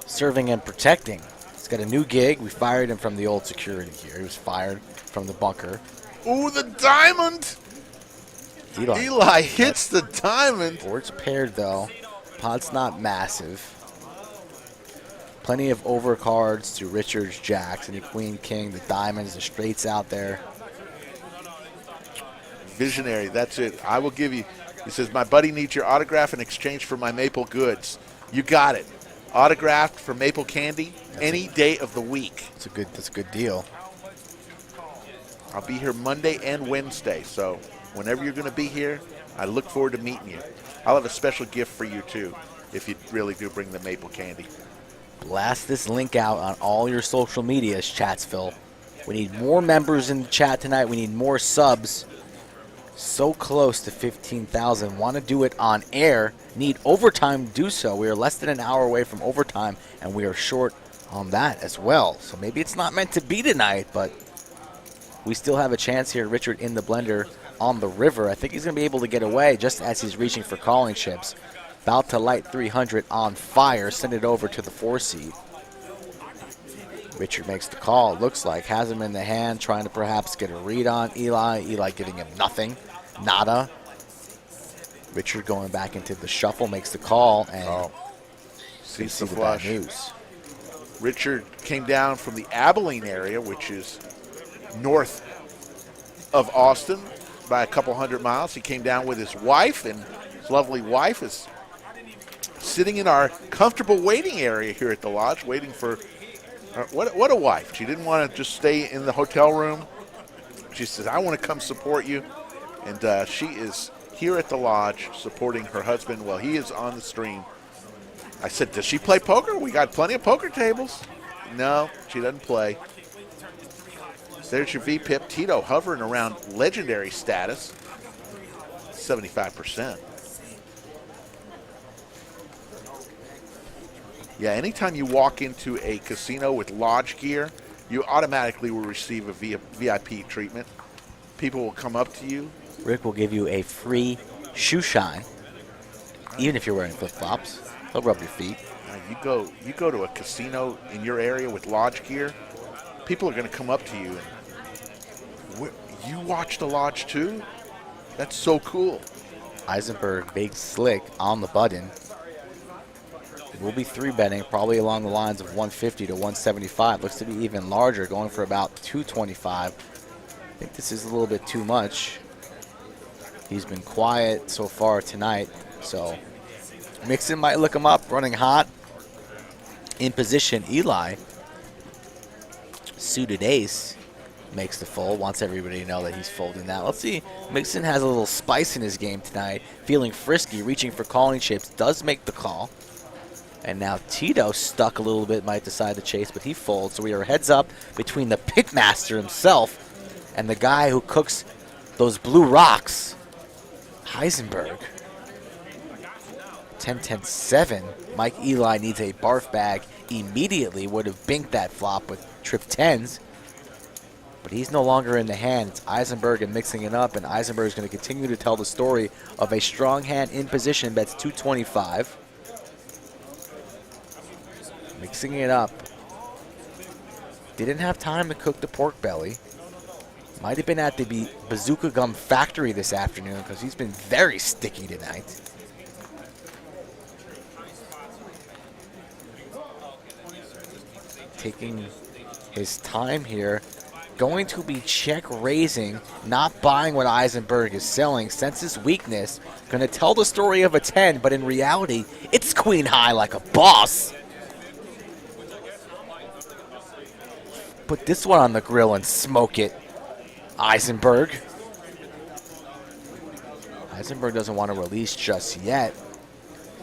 serving and protecting. He's got a new gig. We fired him from the old security here. He was fired from the bunker. Ooh, the diamond! Eli hits the diamond. Board's paired, though. Pot's not massive. Plenty of overcards to Richards, Jacks, and the Queen, King, the diamonds, the straights out there. Visionary, that's it. I will give you. He says, my buddy needs your autograph in exchange for my maple goods. You got it. Autographed for maple candy any day of the week. That's a good deal. I'll be here Monday and Wednesday, so whenever you're going to be here, I look forward to meeting you. I'll have a special gift for you, too, if you really do bring the maple candy. Blast this link out on all your social medias, Chatsville. We need more members in the chat tonight. We need more subs. So close to 15,000. Want to do it on air. Need overtime to do so. We are less than an hour away from overtime, and we are short on that as well. So maybe it's not meant to be tonight, but we still have a chance here. Richard in the blender on the river. I think he's going to be able to get away just as he's reaching for calling chips. About to light 300 on fire. Send it over to the 4-seed. Richard makes the call, it looks like. Has him in the hand, trying to perhaps get a read on Eli. Eli giving him nothing. Nada. Richard going back into the shuffle, makes the call, and sees see the the bad flush. news. Richard came down from the Abilene area, which is north of Austin by a couple hundred miles. He came down with his wife, and his lovely wife is sitting in our comfortable waiting area here at the lodge, waiting for what a wife. She didn't want to just stay in the hotel room. She says, I want to come support you. And she is here at the lodge supporting her husband while he is on the stream. I said, does she play poker? We got plenty of poker tables. No, she doesn't play. There's your VPIP. Tito hovering around legendary status, 75%. Yeah, anytime you walk into a casino with lodge gear, you automatically will receive a VIP treatment. People will come up to you Rick will give you a free shoe shine, even if you're wearing flip-flops. They'll rub your feet. You go to a casino in your area with lodge gear, people are going to come up to you and, you watch the lodge too? That's so cool. Eisenberg, big slick on the button. We'll be 3-betting, probably along the lines of 150 to 175. Looks to be even larger, going for about 225. I think this is a little bit too much. He's been quiet so far tonight, so Mixon might look him up, running hot. In position, Eli, suited ace, makes the fold, wants everybody to know that he's folding that. Let's see, Mixon has a little spice in his game tonight, feeling frisky, reaching for calling chips, does make the call. And now Tito, stuck a little bit, might decide to chase, but he folds. So we are heads up between the pitmaster himself and the guy who cooks those blue rocks, Heisenberg. 10-10-7. Mike Eli needs a barf bag immediately. Would have binked that flop with trip 10s. But he's no longer in the hand. It's Eisenberg and mixing it up, and Eisenberg is going to continue to tell the story of a strong hand in position. Bets 225. Mixing it up. Didn't have time to cook the pork belly. Might have been at the Bazooka Gum factory this afternoon because he's been very sticky tonight. Taking his time here. Going to be check raising, not buying what Eisenberg is selling. Senses weakness. Going to tell the story of a 10, but in reality, it's queen high like a boss. Put this one on the grill and smoke it, Eisenberg. Eisenberg doesn't want to release just yet,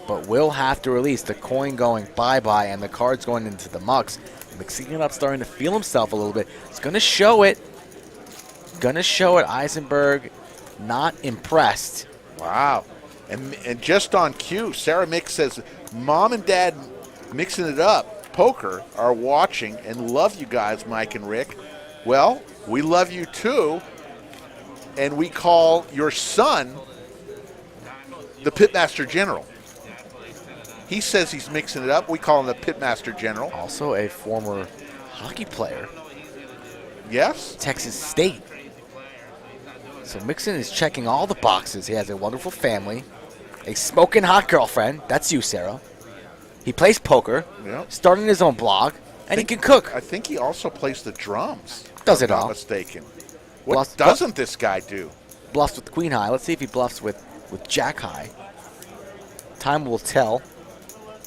but will have to release. The coin going bye-bye and the cards going into the mucks. Mixing it up, starting to feel himself a little bit. It's going to show it. Eisenberg not impressed. Wow. And just on cue, Sarah Mix says, Mom and Dad mixing it up. Poker are watching and love you guys, Mike and Rick. Well, we love you too, and we call your son the Pitmaster General. He says he's mixing it up. We call him the Pitmaster General. Also a former hockey player. Yes. Texas State. So Mixon is checking all the boxes. He has a wonderful family, a smoking hot girlfriend. That's you, Sarah. He plays poker, Yep. starting his own blog, and he can cook. I think he also plays the drums. Does if it I'm all. not mistaken. What doesn't this guy do? Bluffs with queen high. Let's see if he bluffs with jack high. Time will tell.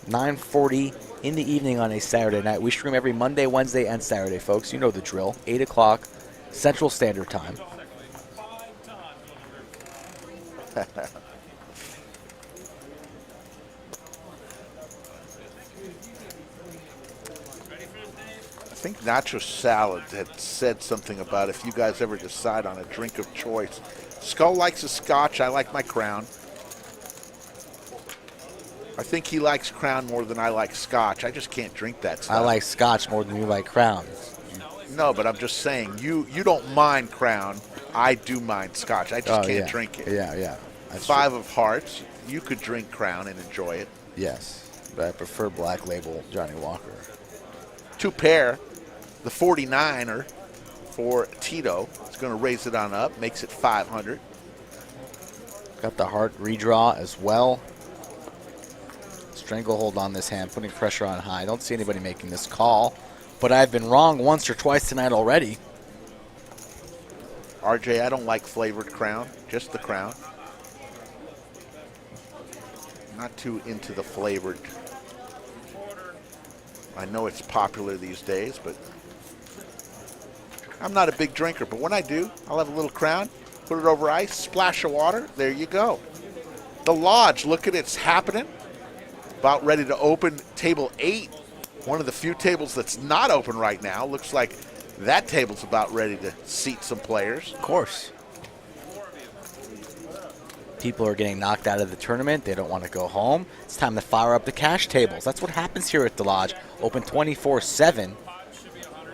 9:40 in the evening on a Saturday night. We stream every Monday, Wednesday, and Saturday, folks. You know the drill. 8 o'clock Central Standard Time. I think Nacho Salad had said something about if you guys ever decide on a drink of choice. Skull likes a scotch. I like my Crown. I think he likes Crown more than I like scotch. I just can't drink that stuff. I like scotch more than you like Crown. No, but I'm just saying, you don't mind Crown. I do mind scotch. I just can't drink it. Yeah. That's 5 true. of hearts. You could drink Crown and enjoy it. Yes, but I prefer Black Label Johnny Walker. 2 pair. The 49er for Tito is going to raise it on up, makes it 500. Got the heart redraw as well. Stranglehold on this hand, putting pressure on high. Don't see anybody making this call, but I've been wrong once or twice tonight already. RJ, I don't like flavored Crown, just the Crown. Not too into the flavored. I know it's popular these days, but I'm not a big drinker. But when I do, I'll have a little Crown, put it over ice, splash of water, there you go. The Lodge, look at it, it's happening. About ready to open table 8. One of the few tables that's not open right now. Looks like that table's about ready to seat some players. Of course. People are getting knocked out of the tournament. They don't want to go home. It's time to fire up the cash tables. That's what happens here at the Lodge. Open 24/7.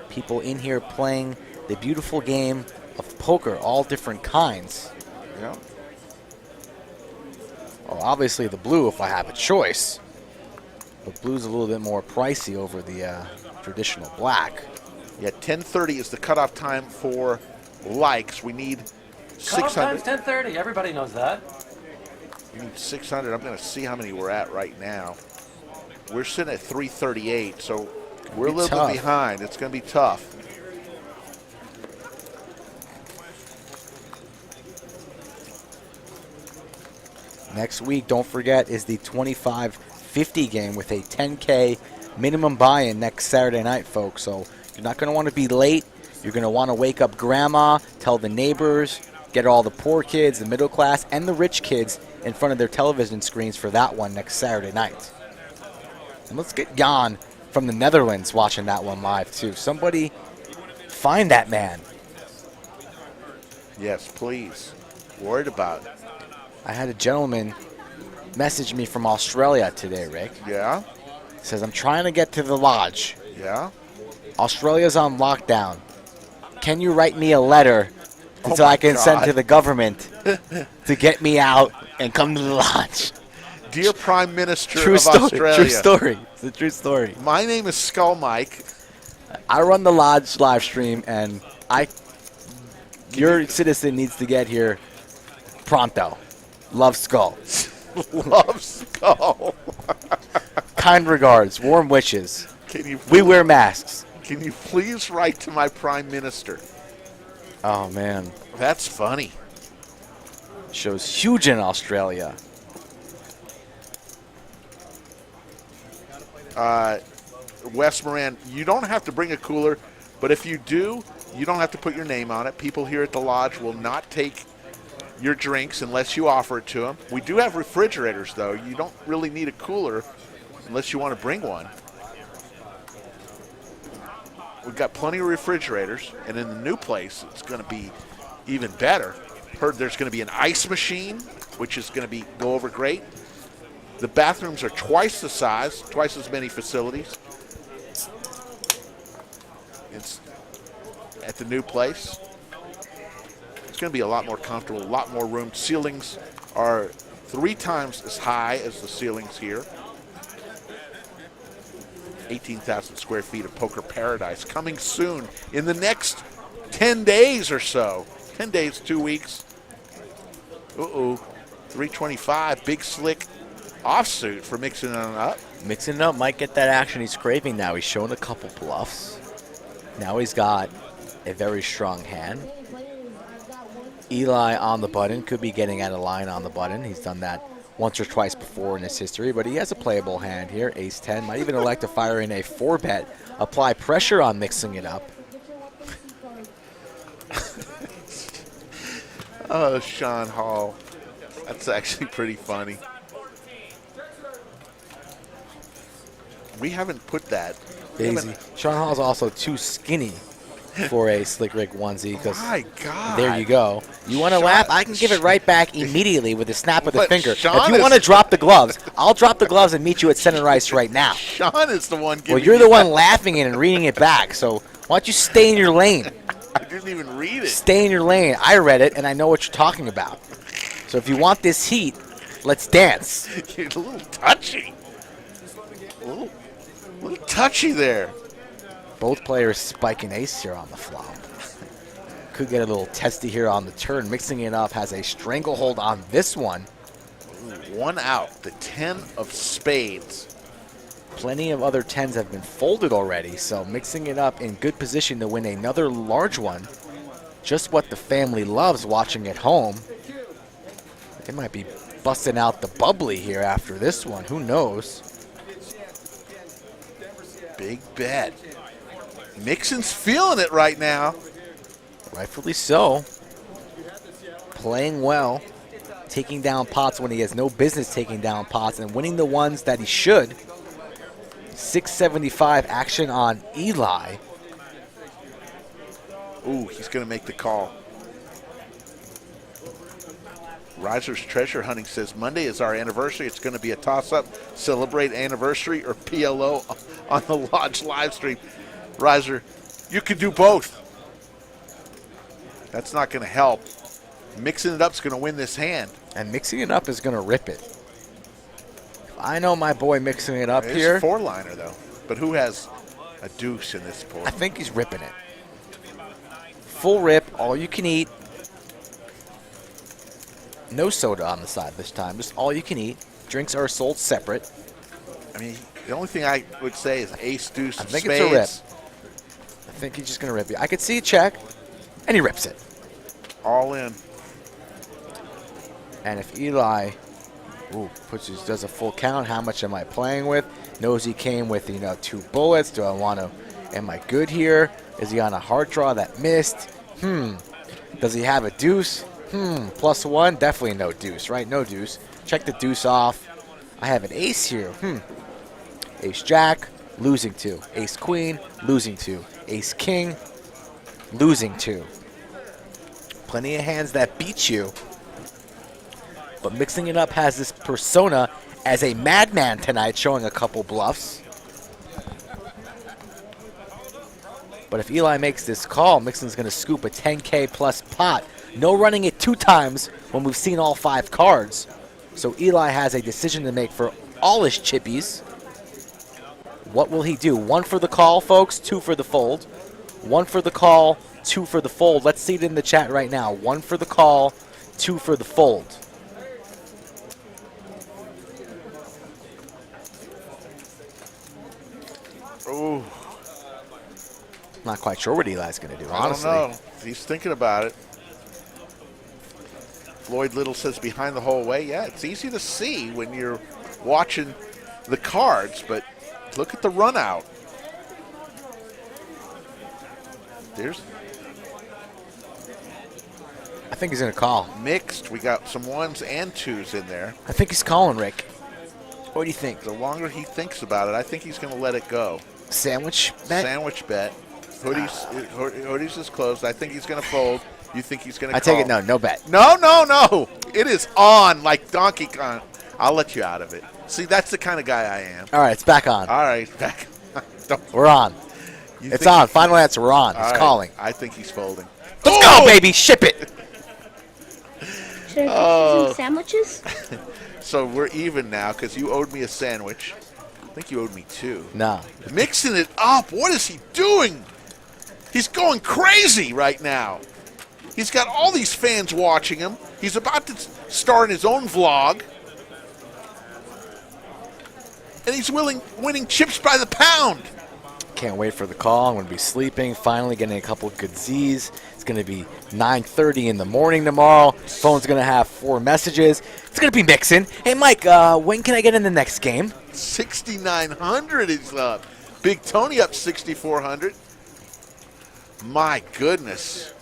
People in here playing the beautiful game of poker, all different kinds. Yeah. Well, obviously the blue if I have a choice. But blue's a little bit more pricey over the traditional black. Yeah, 10:30 is the cutoff time for likes. We need 600. Time's 10:30. Everybody knows that. We need 600. I'm going to see how many we're at right now. We're sitting at 338, so we're a little bit behind. It's going to be tough. Next week, don't forget, is the 25-50 game with a 10K minimum buy-in next Saturday night, folks. So you're not going to want to be late. You're going to want to wake up grandma, tell the neighbors, get all the poor kids, the middle class, and the rich kids in front of their television screens for that one next Saturday night. And let's get Jan from the Netherlands watching that one live, too. Somebody find that man. Yes, please. Worried about it. I had a gentleman message me from Australia today, Rick. Yeah? Says, I'm trying to get to the lodge. Yeah? Australia's on lockdown. Can you write me a letter so I can send to the government to get me out and come to the lodge? Dear Prime Minister True of story, Australia. True story. It's a true story. My name is Skull Mike. I run the lodge live stream, and your citizen needs to get here pronto. Love, Skull. Love, Skull. Kind regards. Warm wishes. We wear masks. Can you please write to my Prime Minister? Oh, man. That's funny. Show's huge in Australia. Wes Moran, you don't have to bring a cooler, but if you do, you don't have to put your name on it. People here at the lodge will not take your drinks unless you offer it to them. We do have refrigerators, though. You don't really need a cooler unless you want to bring one. We've got plenty of refrigerators, and in the new place, it's going to be even better. Heard there's going to be an ice machine, which is going to go over great. The bathrooms are twice the size, twice as many facilities. It's at the new place. It's going to be a lot more comfortable, a lot more room. Ceilings are 3 times as high as the ceilings here. 18,000 square feet of poker paradise coming soon in the next 10 days or so. 10 days, 2 weeks. 325, big slick offsuit for mixing it up. Mixing it up might get that action he's craving now. He's shown a couple bluffs. Now he's got a very strong hand. Eli on the button, could be getting out of line on the button. He's done that once or twice before in his history, but he has a playable hand here. Ace-10, might even elect to fire in a 4-bet, apply pressure on mixing it up. Oh, Sean Hall. That's actually pretty funny. We haven't put that. Daisy. Sean Hall's also too skinny for a Slick Rick onesie. My God. There you go. You want to laugh? I can give it right back immediately with a snap of the finger. Sean if you want to drop the gloves, I'll drop the gloves and meet you at center ice right now. Sean is the one giving Well, you're the one laughing it and reading it back, so why don't you stay in your lane? I didn't even read it. Stay in your lane. I read it, and I know what you're talking about. So if you want this heat, let's dance. You're a little touchy. A little touchy there. Both players spiking ace here on the flop. Could get a little testy here on the turn. Mixing it up, has a stranglehold on this one. One out, the 10 of spades. Plenty of other 10s have been folded already, so mixing it up in good position to win another large one. Just what the family loves watching at home. They might be busting out the bubbly here after this one. Who knows? Big bet. Mixon's feeling it right now. Rightfully so. Playing well. Taking down pots when he has no business taking down pots and winning the ones that he should. 675 action on Eli. Ooh, he's going to make the call. Riser's Treasure Hunting says Monday is our anniversary. It's going to be a toss-up. Celebrate anniversary or PLO on the Lodge live stream. Riser, you could do both. That's not going to help. Mixing it up is going to win this hand. And mixing it up is going to rip it. I know my boy mixing it up It's here. a four-liner, though. But who has a deuce in this board? I think he's ripping it. Full rip, all you can eat. No soda on the side this time, just all you can eat. Drinks are sold separate. I mean, the only thing I would say is ace, deuce, I and think spades. it's a rip. I think he's just going to rip it. I could see a check, and he rips it. All in. And if Eli does a full count, how much am I playing with? Knows he came with, 2 bullets. Do I want to, am I good here? Is he on a hard draw that missed? Does he have a deuce? +1, definitely no deuce, right? No deuce. Check the deuce off. I have an ace here. Ace jack, losing 2. Ace queen, losing 2. Ace king, losing 2. Plenty of hands that beat you. But mixing it up has this persona as a madman tonight, showing a couple bluffs. But if Eli makes this call, Mixon's going to scoop a 10K plus pot. No running it 2 times when we've seen all 5 cards. So Eli has a decision to make for all his chippies. What will he do? 1 for the call, folks, 2 for the fold. 1 for the call, 2 for the fold. Let's see it in the chat right now. 1 for the call, 2 for the fold. Ooh. Not quite sure what Eli's going to do, honestly. I don't know. He's thinking about it. Floyd Little says behind the whole way. Yeah, it's easy to see when you're watching the cards, but look at the run out. I think he's going to call. Mixed. We got some 1s and 2s in there. I think he's calling, Rick. What do you think? The longer he thinks about it, I think he's going to let it go. Sandwich bet? Sandwich bet. Hoodies is closed. I think he's going to fold. You think he's going to I call? take it no bet. No. It is on like Donkey Kong. I'll let you out of it. See, that's the kind of guy I am. All right, it's back on. All right, back. We're on. It's on. Final answer. We're on. He's calling. I think he's folding. Let's go, baby. Ship it. Should I fix you some sandwiches? So we're even now because you owed me a sandwich. I think you owed me 2. No. Mixing it up. What is he doing? He's going crazy right now. He's got all these fans watching him. He's about to star in his own vlog. And he's winning chips by the pound. Can't wait for the call. I'm going to be sleeping, finally getting a couple good Z's. It's going to be 9:30 in the morning tomorrow. Phone's going to have 4 messages. It's going to be mixing. Hey, Mike, when can I get in the next game? 6,900 is up. Big Tony up 6,400. My goodness.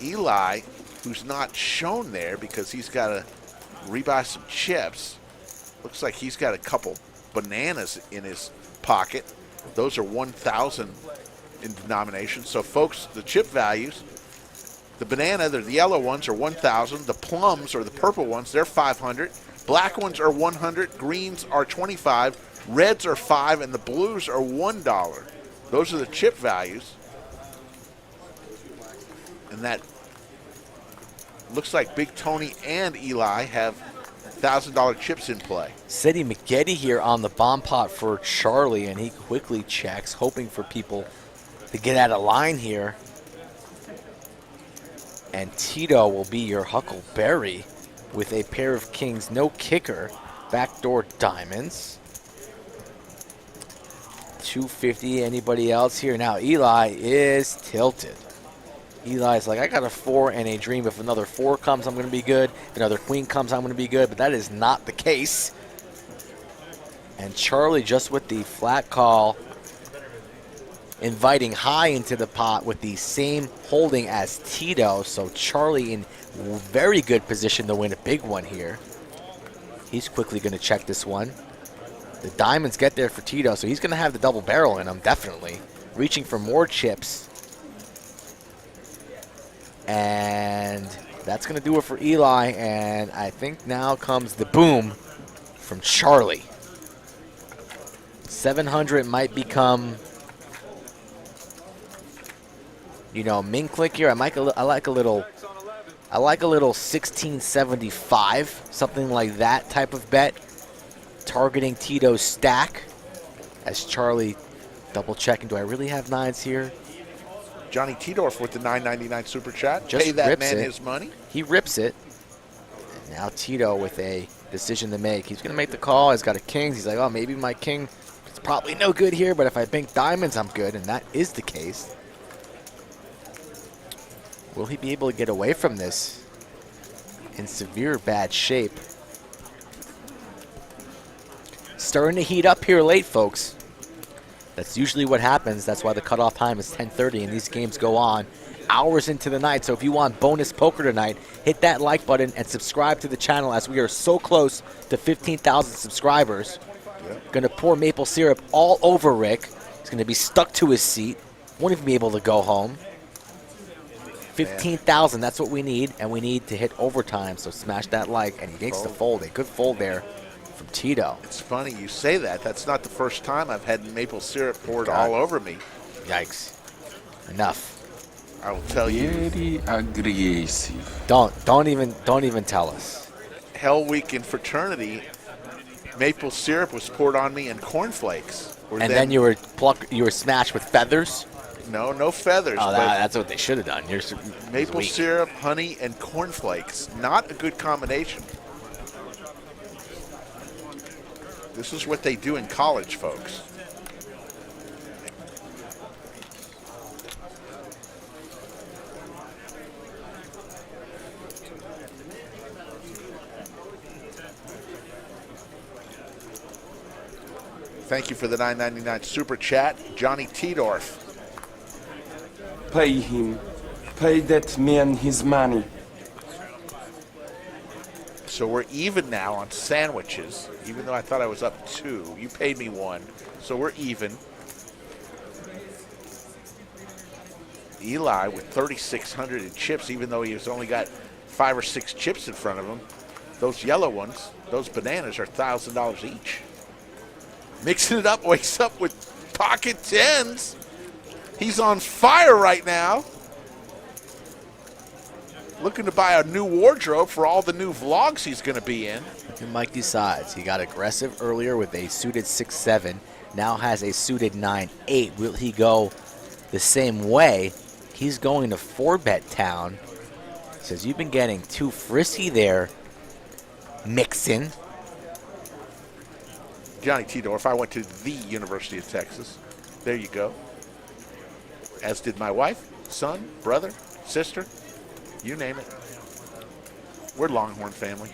Eli, who's not shown there because he's got to rebuy some chips. Looks like he's got a couple bananas in his pocket. Those are 1,000 in denomination. So, folks, the chip values, the banana, the yellow ones are 1,000. The plums, or the purple ones, they're 500. Black ones are 100. Greens are 25. Reds are 5, and the blues are $1. Those are the chip values. And that looks like Big Tony and Eli have $1,000 chips in play. City McGetty here on the bomb pot for Charlie, and he quickly checks, hoping for people to get out of line here. And Tito will be your Huckleberry with a pair of kings, no kicker, backdoor diamonds. 250, anybody else here? Now Eli is tilted. Eli's like, I got a 4 and a dream. If another 4 comes, I'm going to be good. If another queen comes, I'm going to be good. But that is not the case. And Charlie just with the flat call, inviting high into the pot with the same holding as Tito. So Charlie in very good position to win a big one here. He's quickly going to check this one. The diamonds get there for Tito, so he's going to have the double barrel in him, definitely. Reaching for more chips. And that's going to do it for Eli. And I think now comes the boom from Charlie. 700 might become, you know, min click here. I like a little I like a little 1675, something like that type of bet, targeting Tito's stack. As Charlie double checking, do I really have 9s here? Johnny Tidorf with the $9.99 super chat. Just Pay that rips man it. his money. He rips it. And now Tito with a decision to make. He's going to make the call. He's got a kings. He's like, oh, maybe my king is probably no good here, but if I bank diamonds, I'm good, and that is the case. Will he be able to get away from this? In severe bad shape. Starting to heat up here late, folks. That's usually what happens. That's why the cutoff time is 10:30, and these games go on hours into the night. So if you want bonus poker tonight, hit that like button and subscribe to the channel as we are so close to 15,000 subscribers. Gonna pour maple syrup all over Rick. He's gonna be stuck to his seat. Won't even be able to go home. 15,000, that's what we need, and we need to hit overtime, so smash that like, and he makes the fold. A good fold there from Tito. It's funny you say that. That's not the first time I've had maple syrup poured all over me. Yikes. Enough. I will tell you. Very aggressive. Don't even tell us. Hell Week in fraternity, maple syrup was poured on me and cornflakes. And then you were smashed with feathers? No feathers. Oh, but that's what they should have done. maple syrup, honey, and cornflakes. Not a good combination. This is what they do in college, folks. Thank you for the $9.99 super chat, Johnny Tidorf. Pay him. Pay that man his money. So we're even now on sandwiches, even though I thought I was up 2. You paid me 1, so we're even. Eli with 3,600 in chips, even though he has only got 5 or 6 chips in front of him. Those yellow ones, those bananas are $1,000 each. Mixing it up, wakes up with pocket 10s. He's on fire right now. Looking to buy a new wardrobe for all the new vlogs he's going to be in. Look at Mike decides. He got aggressive earlier with a suited 6-7. Now has a suited 9-8. Will he go the same way? He's going to 4-bet town. Says you've been getting too frisky there, Mixon. Johnny Tidorf, I went to the University of Texas. There you go. As did my wife, son, brother, sister, you name it. We're Longhorn family.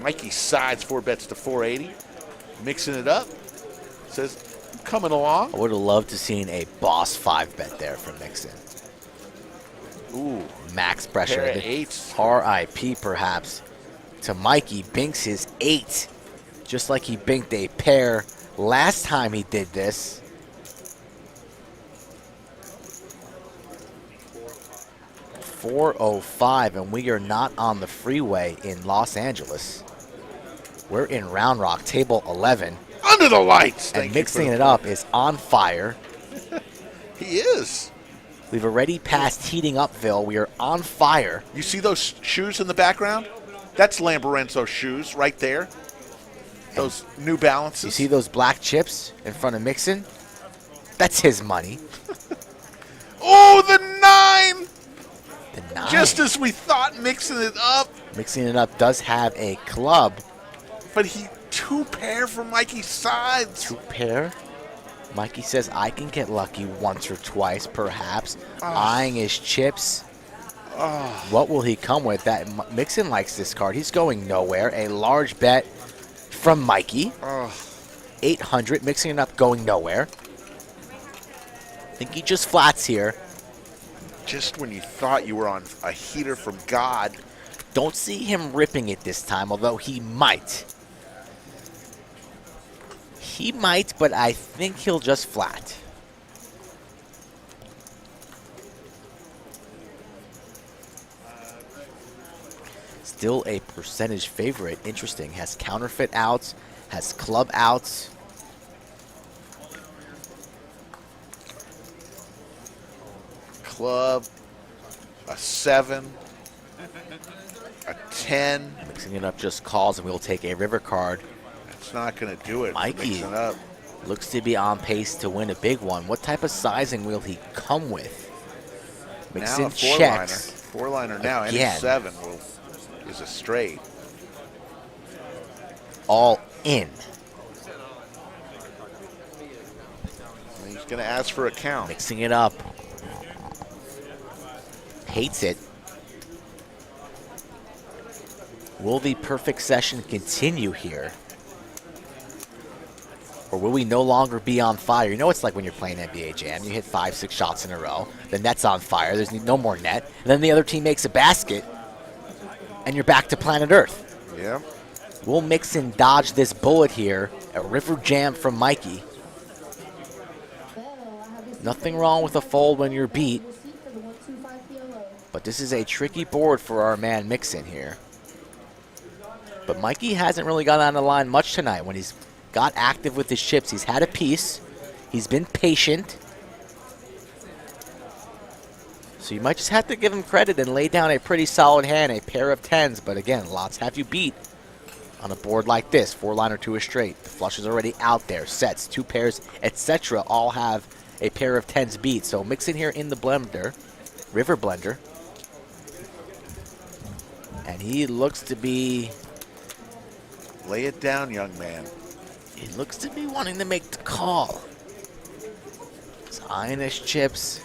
Mikey sides 4 bets to 480. Mixing it up. Says, coming along. I would have loved to seen a boss 5-bet there from Mixon. Ooh. Max pressure. Pair of 8s. RIP perhaps to Mikey. Binks his 8. Just like he binked a pair last time he did this. .405, and we are not on the freeway in Los Angeles. We're in Round Rock, table 11. Under the lights. And mixing it up is on fire. He is. We've already passed heating upville. We are on fire. You see those shoes in the background? That's Lamborenzo's shoes right there. Those New Balances. You see those black chips in front of Mixon? That's his money. Oh, the 9! The 9. Just as we thought, mixing it up. Mixing it up does have a club. But he 2-pair for Mikey's sides. 2-pair. Mikey says I can get lucky once or twice, perhaps. Eyeing his chips. What will he come with? That Mixon likes this card. He's going nowhere. A large bet from Mikey. 800. Mixing it up, going nowhere. I think he just flats here. Just when you thought you were on a heater from God. Don't see him ripping it this time, although he might. He might, but I think he'll just flat. Still a percentage favorite. Interesting. Has counterfeit outs, has club outs. club, a 7, a 10. Mixing it up just calls, and we'll take a river card. That's not going to do it. Mikey Mixing up. looks to be on pace to win a big one. What type of sizing will he come with? Mixing Now a checks. four-liner now, and Again. a 7 is a straight. All in. And he's going to ask for a count. Mixing it up. Hates it. Will the perfect session continue here? Or will we no longer be on fire? You know it's like when you're playing NBA Jam. You hit 5-6 shots in a row. The net's on fire. There's no more net. And then the other team makes a basket. And you're back to planet Earth. Yeah. Will Mixon dodge this bullet here? A river jam from Mikey. Nothing wrong with a fold when you're beat. But this is a tricky board for our man Mixon here. But Mikey hasn't really got on the line much tonight. When he's got active with his chips, he's had a piece. He's been patient. So you might just have to give him credit and lay down a pretty solid hand, a pair of 10s. But again, lots have you beat on a board like this. 4-liner to a straight. The flush is already out there. Sets, 2 pairs, etc. all have a pair of 10s beat. So Mixon here in the blender, river blender. And he looks to be... Lay it down, young man. He looks to be wanting to make the call. He's eyeing his chips.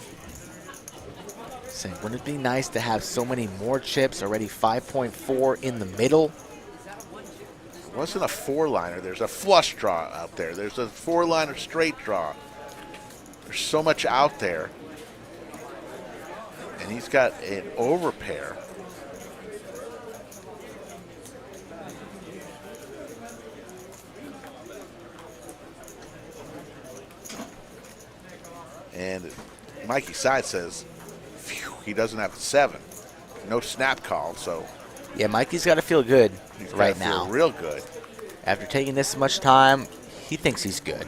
Saying, wouldn't it be nice to have so many more chips? Already 5.4 in the middle. It wasn't a 4-liner. There's a flush draw out there. There's a 4-liner straight draw. There's so much out there. And he's got an overpair. And Mikey Side says, phew, he doesn't have a 7. No snap call, so. Yeah, Mikey's got to feel good He's right gotta feel now. real good. After taking this much time, he thinks he's good.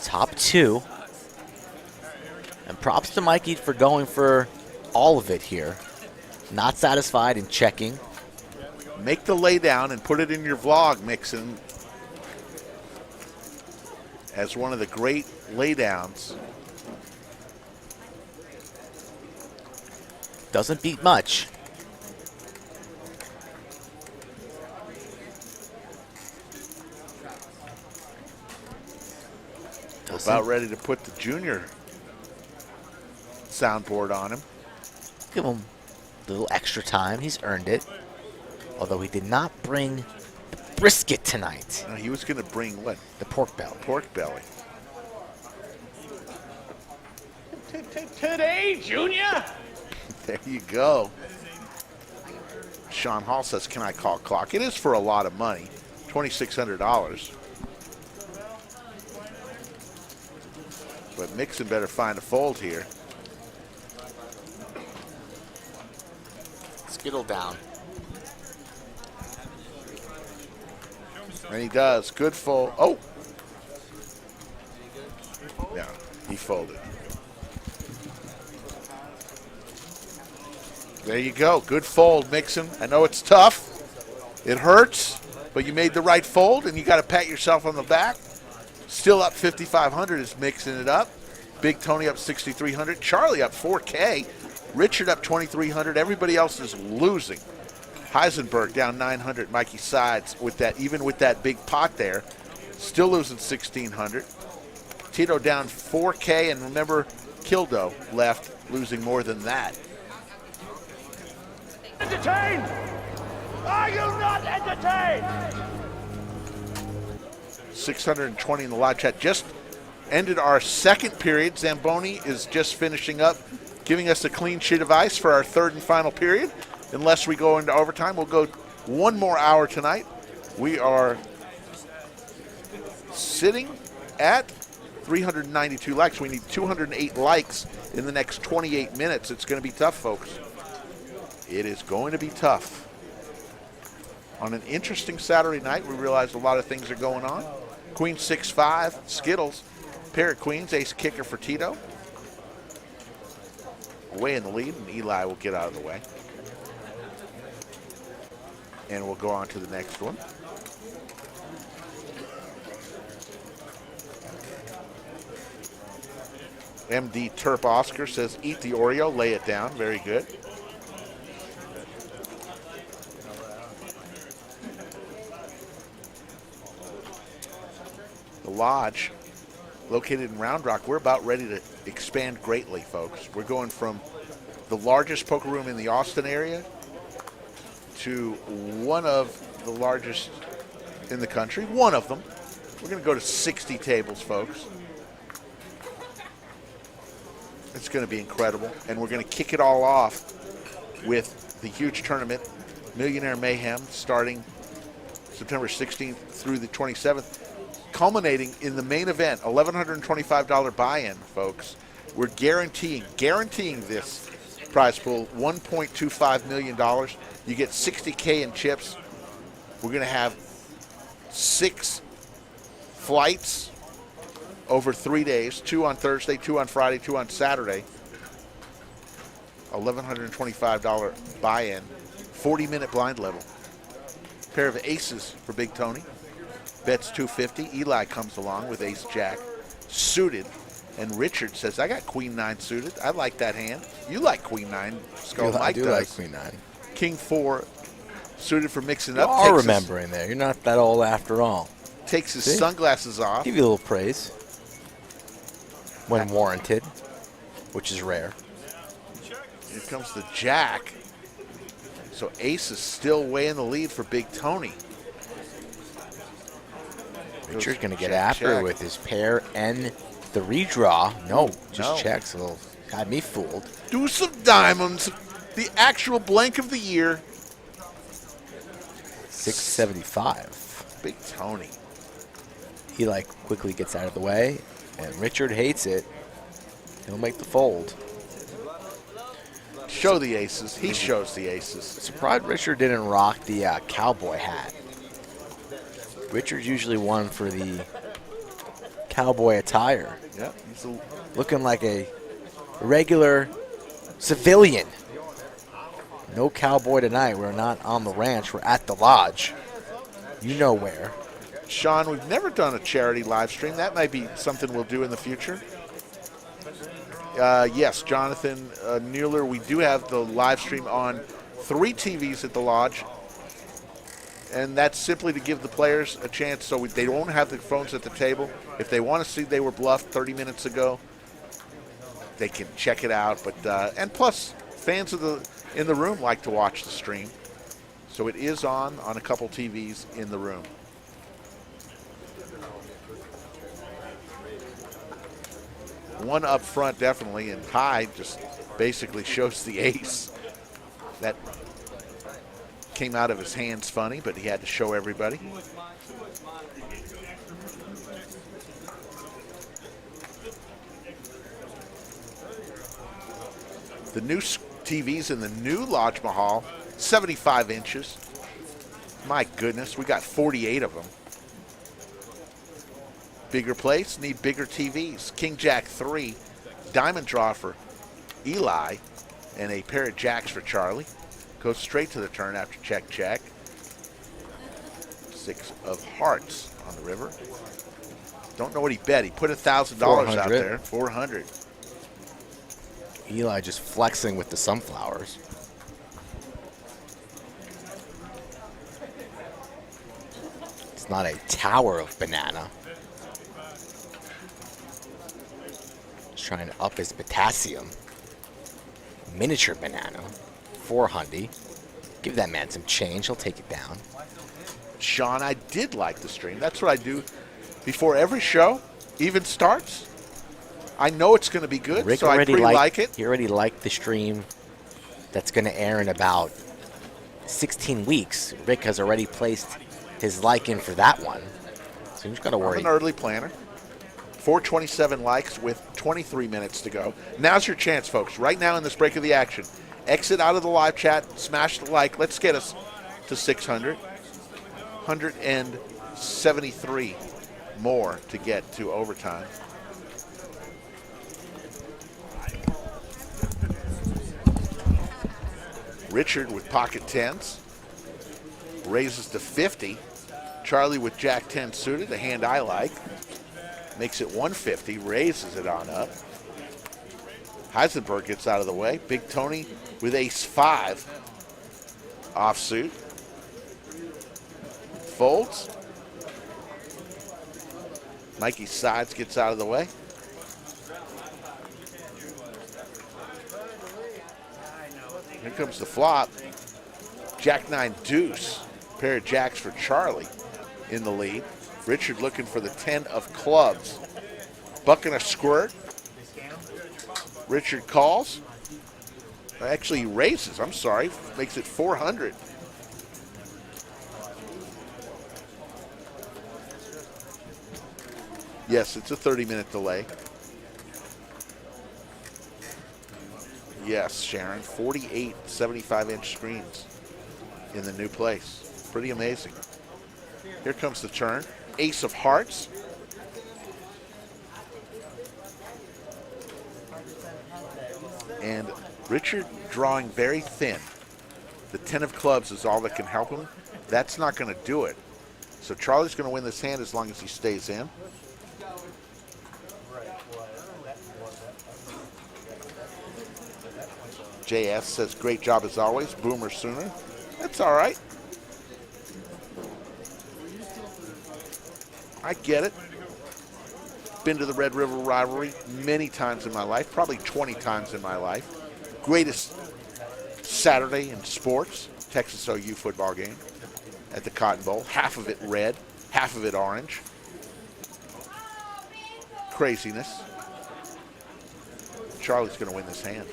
Top 2. And props to Mikey for going for all of it here. Not satisfied in checking. Make the lay down and put it in your vlog, Mixon, as one of the great laydowns. Doesn't beat much. About ready to put the junior soundboard on him. Give him a little extra time. He's earned it. Although he did not bring the brisket tonight. No, he was going to bring what? The pork belly. Pork belly. Today, Junior? There you go. Sean Hall says, can I call clock? It is for a lot of money, $2,600. But Mixon better find a fold here. Skittle down. And he does. Good fold. Oh! Yeah, he folded. There you go. Good fold, Mixon. I know it's tough. It hurts, but you made the right fold, and you got to pat yourself on the back. Still up 5,500 is mixing it up. Big Tony up 6,300. Charlie up 4K. Richard up 2,300. Everybody else is losing. Heisenberg down 900. Mikey Sides with that, even with that big pot there, still losing 1,600. Tito down 4K, and remember, Kildo left losing more than that. Entertained? Are you not entertained? 620 in the live chat. Just ended our second period. Zamboni is just finishing up, giving us a clean sheet of ice for our third and final period. Unless we go into overtime, we'll go one more hour tonight. We are sitting at 392 likes. We need 208 likes in the next 28 minutes. It's going to be tough, folks. It is going to be tough. On an interesting Saturday night, we realized a lot of things are going on. Queen 6-5, Skittles, Pair of queens, ace kicker for Tito. Way in the lead, and Eli will get out of the way. And we'll go on to the next one. MD Terp Oscar says, eat the Oreo, lay it down. Very good. The Lodge, located in Round Rock, we're about ready to expand greatly, folks. We're going from the largest poker room in the Austin area to one of the largest in the country. One of them. We're going to go to 60 tables, folks. It's going to be incredible. And we're going to kick it all off with the huge tournament, Millionaire Mayhem, starting September 16th through the 27th, culminating in the main event, $1,125 buy-in, folks. We're guaranteeing this prize pool, $1.25 million. You get $60K in chips. We're going to have 6 flights over 3 days, 2 on Thursday, 2 on Friday, 2 on Saturday. $1,125 buy-in, 40-minute blind level. Pair of aces for Big Tony. Bets 250. Eli comes along with ace jack suited. And Richard says, I got queen 9 suited. I like that hand. You like queen 9, Skull. I Mike do does. like queen 9. King 4 suited for mixing You up. are remembering there. You're not that old after all. Takes his See? sunglasses off. Give you a little praise when warranted, which is rare. Here comes the jack. So ace is still way in the lead for Big Tony. Richard's going to get Check, after it check. with his pair and the redraw. No, just No. checks. A little, got me fooled. Deuce of diamonds. The actual blank of the year. 675. Big Tony. Eli quickly gets out of the way, and Richard hates it. He'll make the fold. Show the aces. He shows the aces. Surprised Richard didn't rock the cowboy hat. Richard's usually one for the cowboy attire. Yep. He's a, Looking like a regular civilian. No cowboy tonight. We're not on the ranch. We're at the lodge. You know where. Sean, we've never done a charity live stream. That might be something we'll do in the future. Yes, Jonathan Mueller, we do have the live stream on 3 TVs at the lodge. And that's simply to give the players a chance so they won't have the phones at the table. If they want to see they were bluffed 30 minutes ago, they can check it out. But and plus, fans in the room like to watch the stream. So it is on a couple TVs in the room. One up front, definitely, and high just basically shows the ace. That came out of his hands funny, but he had to show everybody. The new TVs in the new Lodge Mahal, 75 inches. My goodness, we got 48 of them. Bigger place, need bigger TVs. King Jack 3, diamond draw for Eli, and a pair of jacks for Charlie. Goes straight to the turn after check, check. 6 of hearts on the river. Don't know what he bet. He put $1,000 out there. 400. Eli just flexing with the sunflowers. It's not a tower of banana. Just trying to up his potassium. Miniature banana. 400. Give that man some change. He'll take it down. Sean, I did like the stream. That's what I do before every show even starts. I know it's going to be good, Rick so I like it. He already liked the stream that's going to air in about 16 weeks. Rick has already placed his like in for that one. So he's got to worry. I'm an early planner. 427 likes with 23 minutes to go. Now's your chance, folks. Right now in this break of the action. Exit out of the live chat, smash the like. Let's get us to 600. 173 more to get to overtime. Richard with pocket tens. Raises to 50. Charlie with Jack 10 suited, the hand I like. Makes it 150, raises it on up. Heisenberg gets out of the way. Big Tony with ace 5. Offsuit. Folds. Mikey Sides gets out of the way. Here comes the flop. Jack 9 deuce. Pair of jacks for Charlie in the lead. Richard looking for the 10 of clubs. Bucking a squirt. Richard calls. Actually, he raises. I'm sorry. Makes it 400. Yes, it's a 30-minute delay. Yes, Sharon. 48 75-inch screens in the new place. Pretty amazing. Here comes the turn. Ace of hearts. And Richard drawing very thin. The 10 of clubs is all that can help him. That's not going to do it. So Charlie's going to win this hand as long as he stays in. JS says, great job as always. Boomer Sooner. That's all right. I get it. Been to the Red River rivalry many times in my life, probably 20 times in my life. Greatest Saturday in sports, Texas OU football game at the Cotton Bowl. Half of it red, half of it orange. Craziness. Charlie's going to win this hand.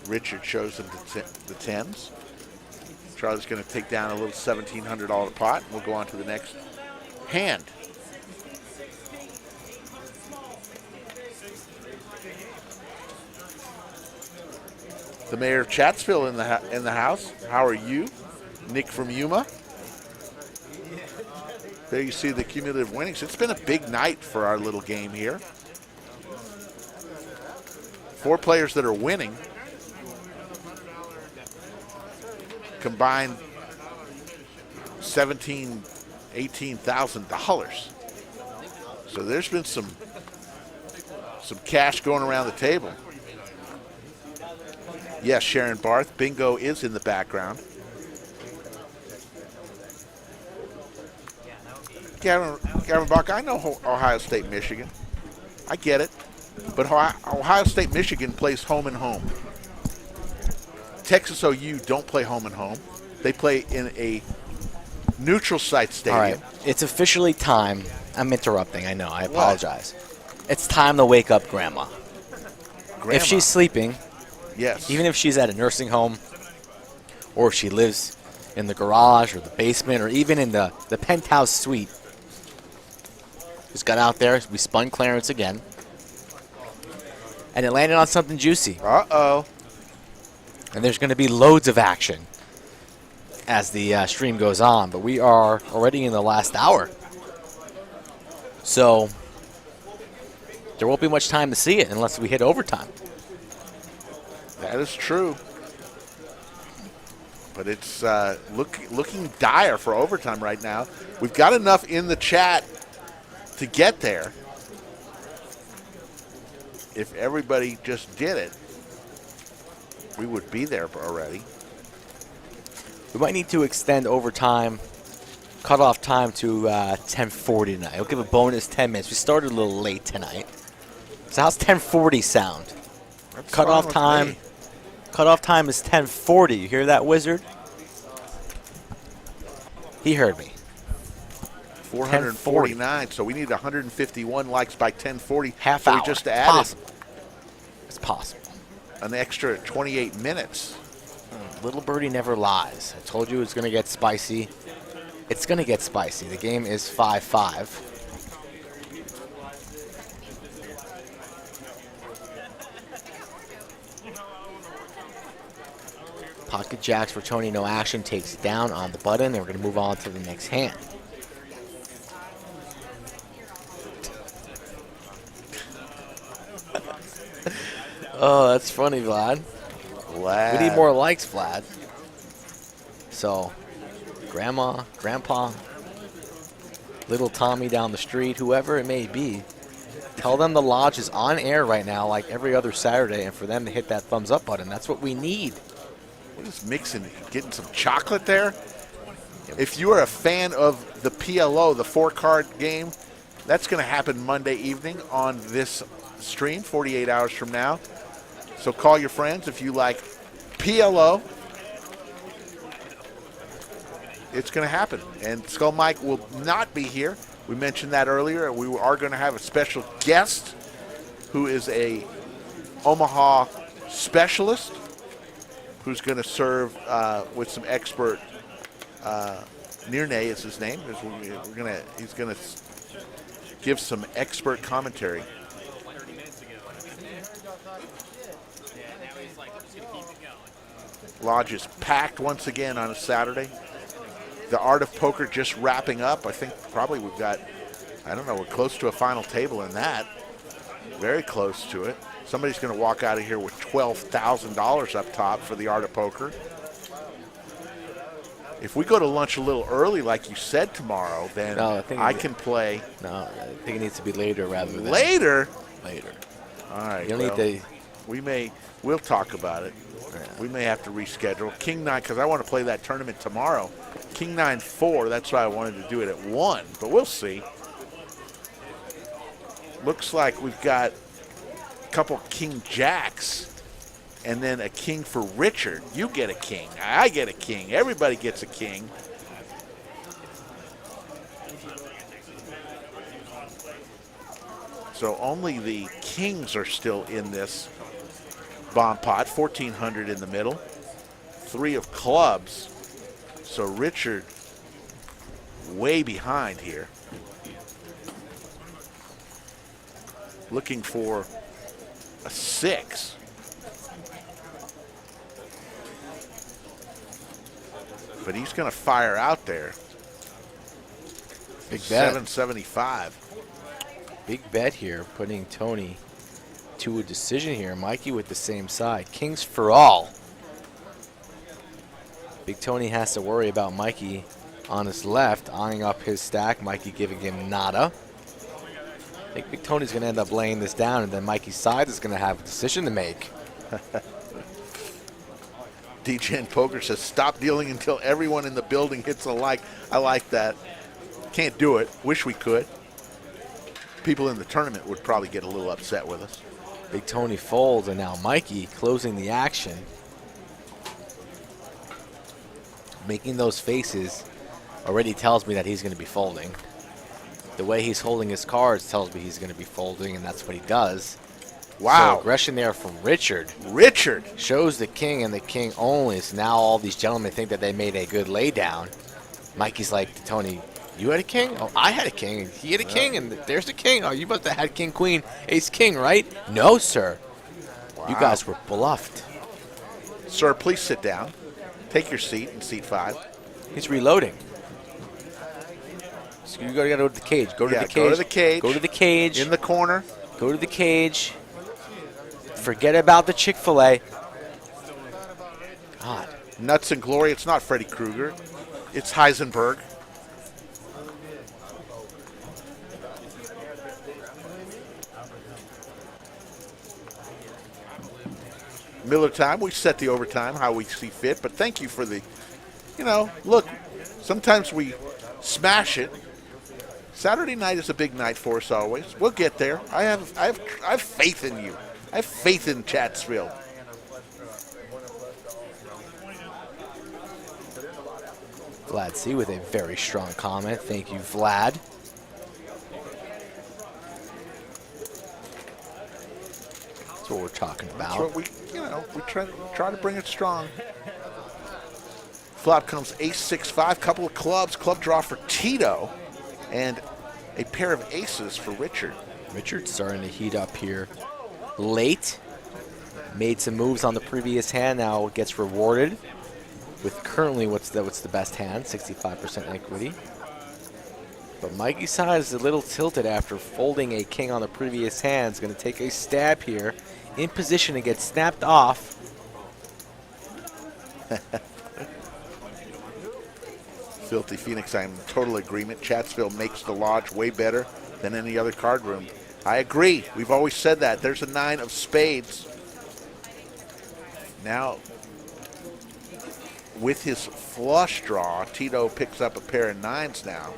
Richard shows him the 10s. Charlie's going to take down a little $1,700 pot, and we'll go on to the next hand. The mayor of Chatsville in the house. How are you? Nick from Yuma. There you see the cumulative winnings. It's been a big night for our little game here. 4 players that are winning. Combined $18,000. So there's been some cash going around the table. Yes, Sharon Barth. Bingo is in the background. Gavin Bach, I know Ohio State, Michigan. I get it. But Ohio State, Michigan plays home and home. Texas OU don't play home and home. They play in a neutral site stadium. All right. It's officially time. I'm interrupting. I know. I apologize. It's time to wake up Grandma. If she's sleeping, yes. Even if she's at a nursing home or if she lives in the garage or the basement or even in the penthouse suite, just got out there. We spun Clarence again. And it landed on something juicy. Uh-oh. And there's going to be loads of action as the stream goes on. But we are already in the last hour. So there won't be much time to see it unless we hit overtime. That is true. But it's looking dire for overtime right now. We've got enough in the chat to get there. If everybody just did it, we would be there already. We might need to extend overtime cutoff time to 10:40 tonight. We'll give a bonus 10 minutes. We started a little late tonight. So how's 10:40 sound? That's Cutoff fine with time. me. Cutoff time is 10:40. You hear that, Wizard? He heard me. 449. So we need 151 likes by 10:40. Half so hour. We just It's added possible. It's possible. an extra 28 minutes. Little birdie never lies. I told you it's going to get spicy. It's going to get spicy. The game is 5-5. Pocket jacks for Tony, no action, takes it down on the button, and we're going to move on to the next hand. Oh, that's funny, Vlad. Vlad. We need more likes, Vlad. So, Grandma, Grandpa, little Tommy down the street, whoever it may be, tell them the Lodge is on air right now like every other Saturday, and for them to hit that thumbs up button. That's what we need. We're just mixing, getting some chocolate there. If you are a fan of the PLO, the 4-card game, that's going to happen Monday evening on this stream, 48 hours from now. So call your friends if you like PLO. It's going to happen. And Skull Mike will not be here. We mentioned that earlier. We are going to have a special guest who is a Omaha specialist who's going to serve with some expert. Nirnay is his name. He's going to give some expert commentary. Lodge is packed once again on a Saturday. The Art of Poker just wrapping up. I think probably we've got, I don't know, we're close to a final table in that. Very close to it. Somebody's going to walk out of here with $12,000 up top for the Art of Poker. If we go to lunch a little early, like you said tomorrow, then I can play. No, I think it needs to be later rather than later. Later. All right. You don't need to. We'll talk about it. Yeah. We may have to reschedule King 9 because I want to play that tournament tomorrow. King 9-4. That's why I wanted to do it at 1, but we'll see. Looks like we've got a couple King Jacks. And then a king for Richard. You get a king. I get a king. Everybody gets a king. So only the kings are still in this bomb pot. 1,400 in the middle. 3 of clubs. So Richard way behind here. Looking for a 6. But he's going to fire out there. Big bet. 775. Big bet here, putting Tony to a decision here. Mikey with the same side. Kings for all. Big Tony has to worry about Mikey on his left, eyeing up his stack. Mikey giving him nada. I think Big Tony's going to end up laying this down, and then Mikey's side is going to have a decision to make. DJN Poker says, stop dealing until everyone in the building hits a like. I like that. Can't do it. Wish we could. People in the tournament would probably get a little upset with us. Big Tony folds, and now Mikey closing the action. Making those faces already tells me that he's going to be folding. The way he's holding his cards tells me he's going to be folding, and that's what he does. Wow. So aggression there from Richard. Richard shows the king and the king only. So now all these gentlemen think that they made a good laydown. Mikey's like, Tony, you had a king? Oh, I had a king. And he had a king, and there's the king. Oh, you must have had king, queen, ace, king, right? No, sir. Wow. You guys were bluffed. Sir, please sit down. Take your seat in seat 5. He's reloading. So you gotta go to the cage. Go to the cage. Go to the cage. Go to the cage. In the corner. Go to the cage. Forget about the Chick-fil-A. God. Nuts and glory. It's not Freddy Krueger. It's Heisenberg. Miller time. We set the overtime how we see fit, but thank you for the, look, sometimes we smash it. Saturday night is a big night for us always. We'll get there. I have faith in you. I have faith in Chatsfield. Vlad C with a very strong comment. Thank you, Vlad. That's what we're talking about. That's what we try to bring it strong. Flop comes ace-6-5, couple of clubs, club draw for Tito, and a pair of aces for Richard. Richard's starting to heat up here. Late, made some moves on the previous hand, now gets rewarded with currently what's the best hand, 65% equity. But Mikey's side is a little tilted after folding a king on the previous hand. He's going to take a stab here, in position to get snapped off. Filthy Phoenix, I'm in total agreement. Chatsville makes the Lodge way better than any other card room. I agree. We've always said that. There's a 9 of spades. Now, with his flush draw, Tito picks up a pair of 9s now.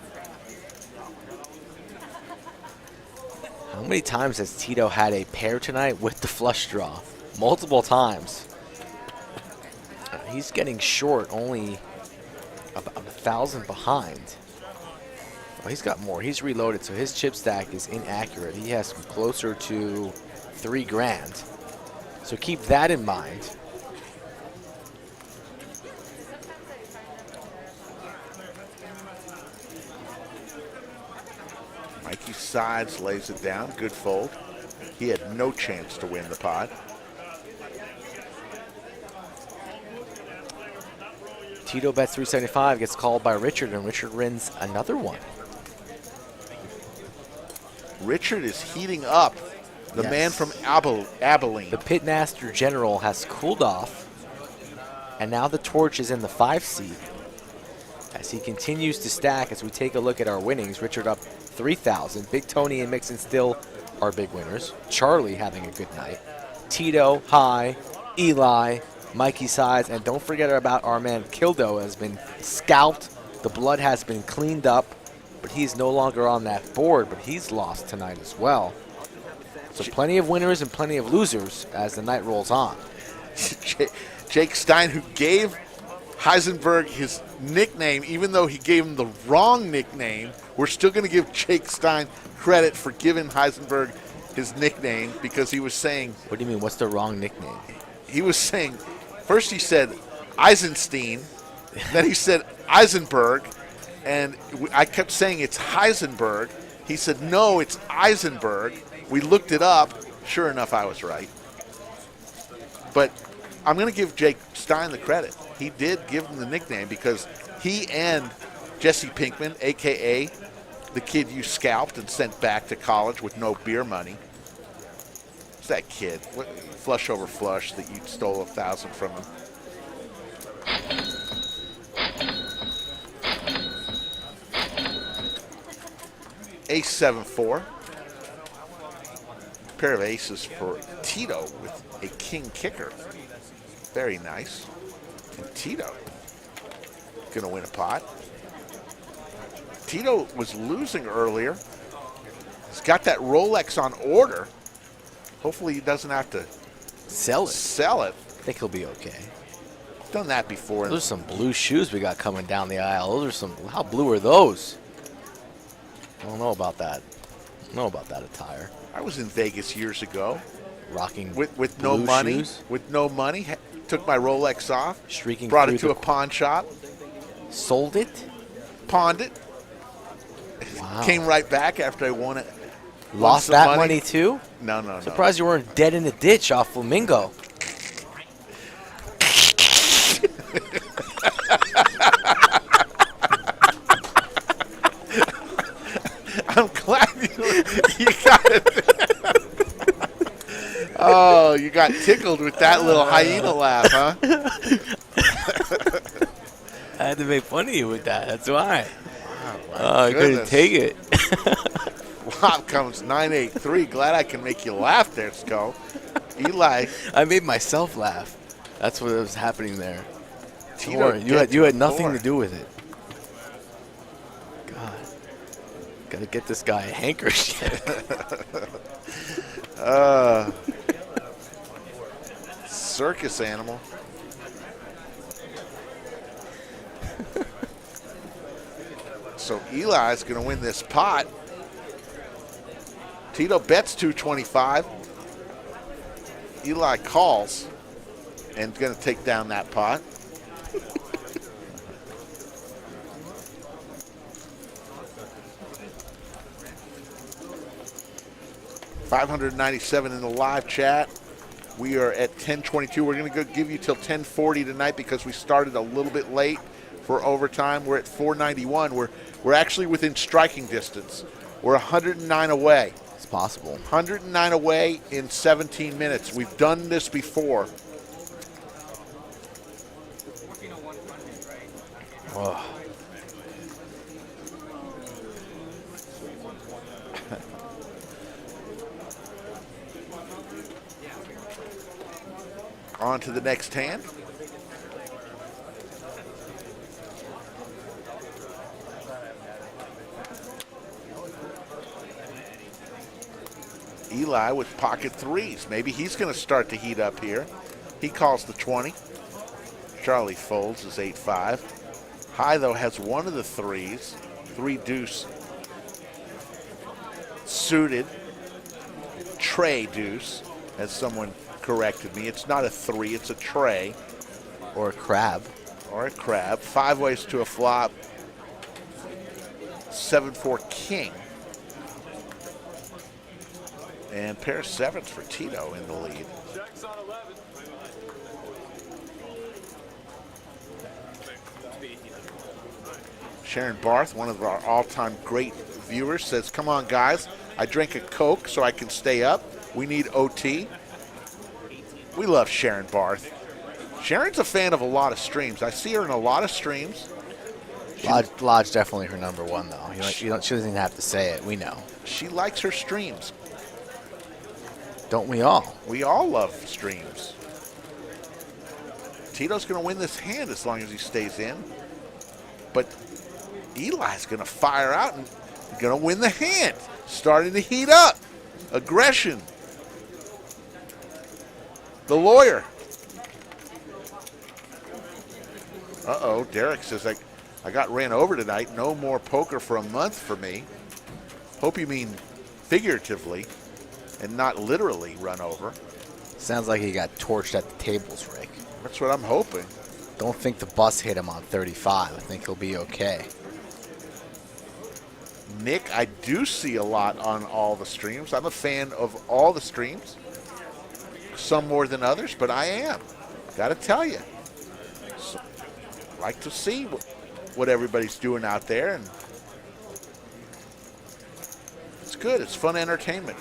How many times has Tito had a pair tonight with the flush draw? Multiple times. He's getting short, only about 1,000 behind. Oh, he's got more. He's reloaded, so his chip stack is inaccurate. He has closer to 3 grand. So keep that in mind. Mikey Sides lays it down. Good fold. He had no chance to win the pot. Tito bets 375, gets called by Richard, and Richard wins another one. Richard is heating up. The Yes. man from Abilene. The Pitmaster General has cooled off, and now the torch is in the 5 seat. As he continues to stack, as we take a look at our winnings, Richard up 3,000. Big Tony and Mixon still are big winners. Charlie having a good night. Tito, high. Eli, Mikey Sides, and don't forget about our man Kildo has been scalped. The blood has been cleaned up, but he's no longer on that board, but he's lost tonight as well. So plenty of winners and plenty of losers as the night rolls on. Jake Stein, who gave Heisenberg his nickname, even though he gave him the wrong nickname, we're still going to give Jake Stein credit for giving Heisenberg his nickname because he was saying... What do you mean, what's the wrong nickname? He was saying, first he said Eisenstein, then he said Eisenberg, and I kept saying it's Heisenberg. He said, no, it's Eisenberg. We looked it up. Sure enough, I was right. But I'm going to give Jake Stein the credit. He did give him the nickname because he and Jesse Pinkman, a.k.a. the kid you scalped and sent back to college with no beer money. It's that kid, flush over flush, that you stole 1,000 from him. Ace 7-4. Pair of aces for Tito with a king kicker. Very nice. And Tito gonna win a pot. Tito was losing earlier. He's got that Rolex on order. Hopefully he doesn't have to Sell it. sell it. I think he'll be okay. Done that before. Those are some blue shoes we got coming down the aisle. Those are some, how blue are those? I don't know about that. I don't know about that attire. I was in Vegas years ago. Rocking With no blue money. shoes? With no money. Took my Rolex off. Streaking Brought through it to the- a pawn shop. Sold it? Pawned it. Wow. Came right back after I won it. Lost some that money too? No. Surprised you weren't dead in a ditch off Flamingo. I'm glad you got it. Oh, you got tickled with that little hyena laugh, huh? I had to make fun of you with that. That's why. I goodness. couldn't take it. Flop comes 9-8-3. Glad I can make you laugh there, Skull. Eli. I made myself laugh. That's what was happening there. Tito Don't worry, gets you had it nothing four. to do with it. God. Gotta get this guy a handkerchief. Circus animal. So Eli's going to win this pot. Tito bets 225. Eli calls and going to take down that pot. $597 in the live chat. We are at 10:22. We're going to go give you till 10:40 tonight because we started a little bit late for overtime. We're at 491. We're actually within striking distance. We're 109 away. It's possible. 109 away in 17 minutes. We've done this before. Oh. On to the next hand. Eli with pocket threes. Maybe he's going to start to heat up here. He calls the 20. Charlie folds his 8-5. High, though, has one of the threes. 3 deuce. Suited. Tray deuce, as someone corrected me. It's not a 3, it's a tray. Or a crab. Or a crab. 5 ways to a flop. 7-4 king. And pair of sevens for Tito in the lead. Sharon Barth, one of our all-time great viewers, says, come on, guys. I drink a Coke so I can stay up. We need OT. We love Sharon Barth. Sharon's a fan of a lot of streams. I see her in a lot of streams. Lodge definitely her number one, though. She doesn't even have to say it. We know. She likes her streams. Don't we all? We all love streams. Tito's going to win this hand as long as he stays in. But Eli's going to fire out and going to win the hand. Starting to heat up. Aggression. The lawyer. Uh-oh, Derek says, I got ran over tonight. No more poker for a month for me. Hope you mean figuratively and not literally run over. Sounds like he got torched at the tables, Rick. That's what I'm hoping. Don't think the bus hit him on 35. I think he'll be okay. Nick, I do see a lot on all the streams. I'm a fan of all the streams. Some more than others, but I am. Got to tell you. So, like to see what everybody's doing out there. And it's good. It's fun entertainment.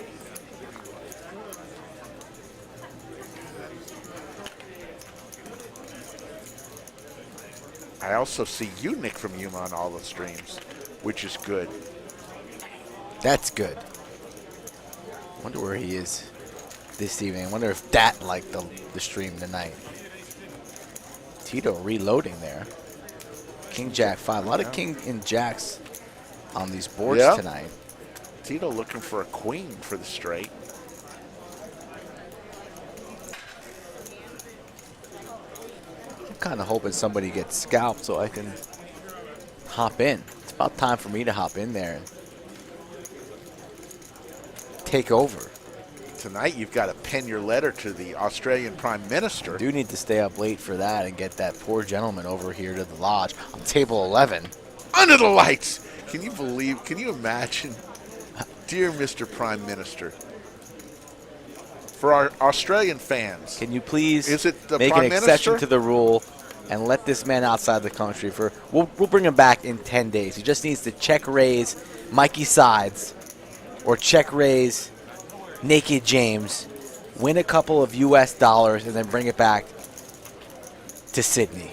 I also see you, Nick, from Yuma on all the streams, which is good. That's good. Wonder where he is this evening. I wonder if that liked the stream tonight. Tito reloading there. King Jack 5. A lot of king and jacks on these boards tonight. Tito looking for a queen for the straight. I'm kind of hoping somebody gets scalped so I can hop in. It's about time for me to hop in there and take over. Tonight you've got to pen your letter to the Australian Prime Minister. I do need to stay up late for that and get that poor gentleman over here to the lodge on table 11. Under the lights! Can you believe, can you imagine? Dear Mr. Prime Minister, for our Australian fans, can you please is it the make Prime an exception Minister? to the rule and let this man outside the country for we'll bring him back in 10 days. He just needs to check raise Mikey Sides or check raise Naked James, win a couple of US dollars, and then bring it back to Sydney.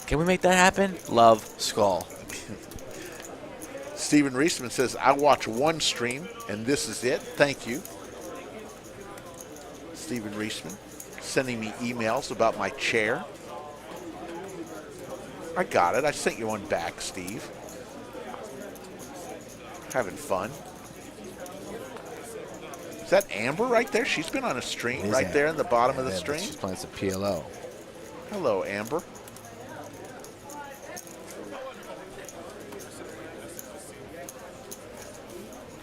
Can we make that happen? Love, Skull. Stephen Reisman says, I watch one stream, and this is it. Thank you. Stephen Reisman sending me emails about my chair. I got it. I sent you one back, Steve. Having fun. Is that Amber right there? She's been on a stream right there in the bottom of the stream. She's playing some PLO. Hello, Amber.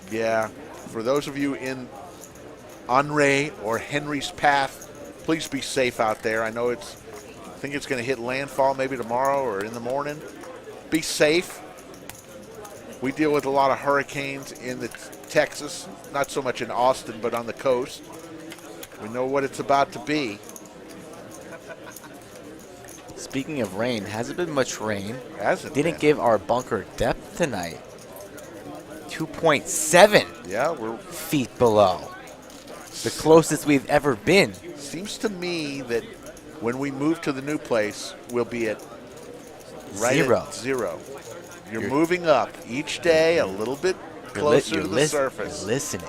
Yeah, for those of you in Henry or Henry's path, please be safe out there. I know I think it's going to hit landfall maybe tomorrow or in the morning. Be safe. We deal with a lot of hurricanes in Texas, not so much in Austin, but on the coast. We know what it's about to be. Speaking of rain, hasn't been much rain. Hasn't Didn't been. give our bunker depth tonight. 2.7 Yeah, we're feet below. The closest we've ever been. seems to me that When we move to the new place, we'll be at right at 0. You're moving up each day a little bit closer to the surface. You're listening.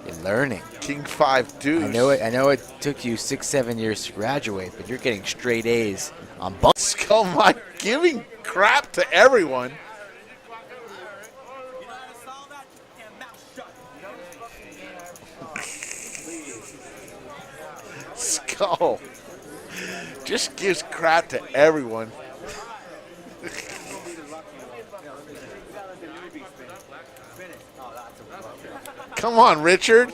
You're learning. King 5 deuce. I know it took you 6-7 years to graduate, but you're getting straight A's on both. Skull Mike giving crap to everyone. Skull just gives crap to everyone. Come on, Richard.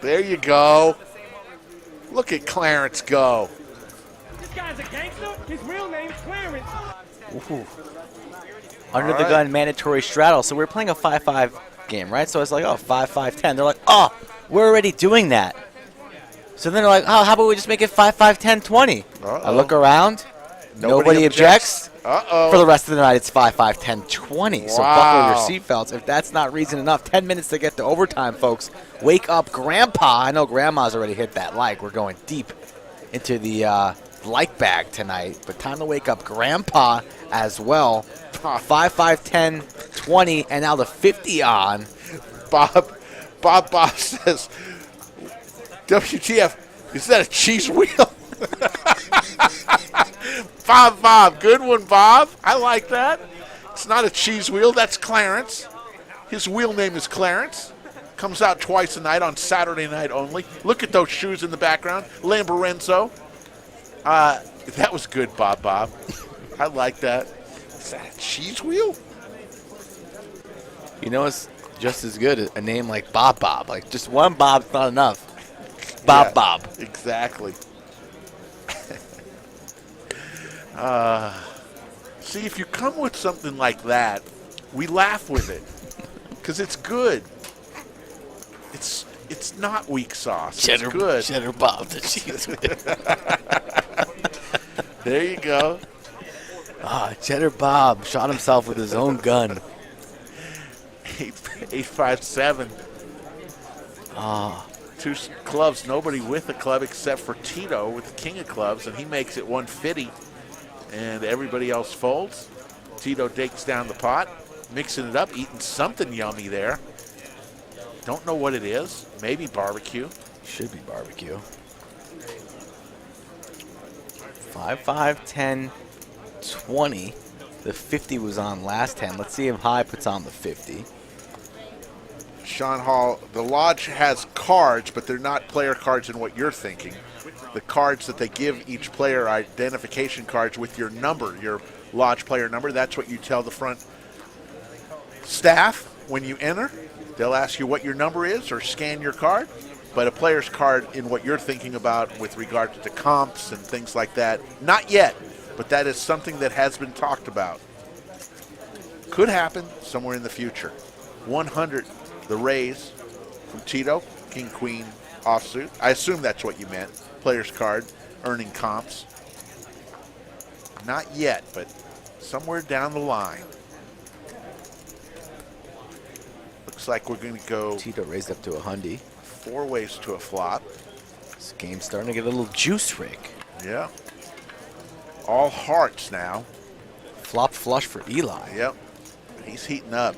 There you go. Look at Clarence go. This guy's a gangster. His real name's Clarence. Ooh. Under the gun mandatory straddle. So we're playing a 5-5 game, right? So it's like, oh, 5-5-10. They're like, oh, we're already doing that. So then they're like, oh, how about we just make it 5-5-10-20? I look around. Nobody objects. Uh-oh. For the rest of the night, it's 5-5-10-20. Wow. So buckle your seatbelts. If that's not reason enough, 10 minutes to get to overtime, folks. Wake up, Grandpa. I know Grandma's already hit that like. We're going deep into the like bag tonight. But time to wake up Grandpa as well. 5-5-10-20, and now the 50 on. Bob says, WTF, is that a cheese wheel? Bob, good one, Bob. I like that. It's not a cheese wheel. That's Clarence. His wheel name is Clarence. Comes out twice a night on Saturday night only. Look at those shoes in the background. Lamborenzo. That was good, Bob. I like that. Is that a cheese wheel? You know, it's just as good as a name like Bob. Like, just one Bob's not enough. Bob. Exactly. See, if you come with something like that, we laugh with it because it's good. It's not weak sauce. It's good. Cheddar Bob, the cheese whiz. There you go. Cheddar Bob shot himself with his own gun. 857. Two clubs, nobody with a club except for Tito with the king of clubs, and he makes it 150, and everybody else folds. Tito takes down the pot, mixing it up, eating something yummy there. Don't know what it is. Maybe barbecue. Should be barbecue. 5-5-10-20. The 50 was on last hand. Let's see if High puts on the 50. Sean Hall, the Lodge has cards, but they're not player cards in what you're thinking. The cards that they give each player are identification cards with your number, your Lodge player number. That's what you tell the front staff when you enter. They'll ask you what your number is or scan your card. But a player's card in what you're thinking about with regard to comps and things like that, not yet, but that is something that has been talked about. Could happen somewhere in the future. 100, the raise from Tito, King, Queen, offsuit. I assume that's what you meant. Player's card, earning comps. Not yet, but somewhere down the line. Looks like we're going to go Tito raised up to a hundy. 4 ways to a flop. This game's starting to get a little juice, Rick. Yeah. All hearts now. Flop flush for Eli. Yep. He's heating up.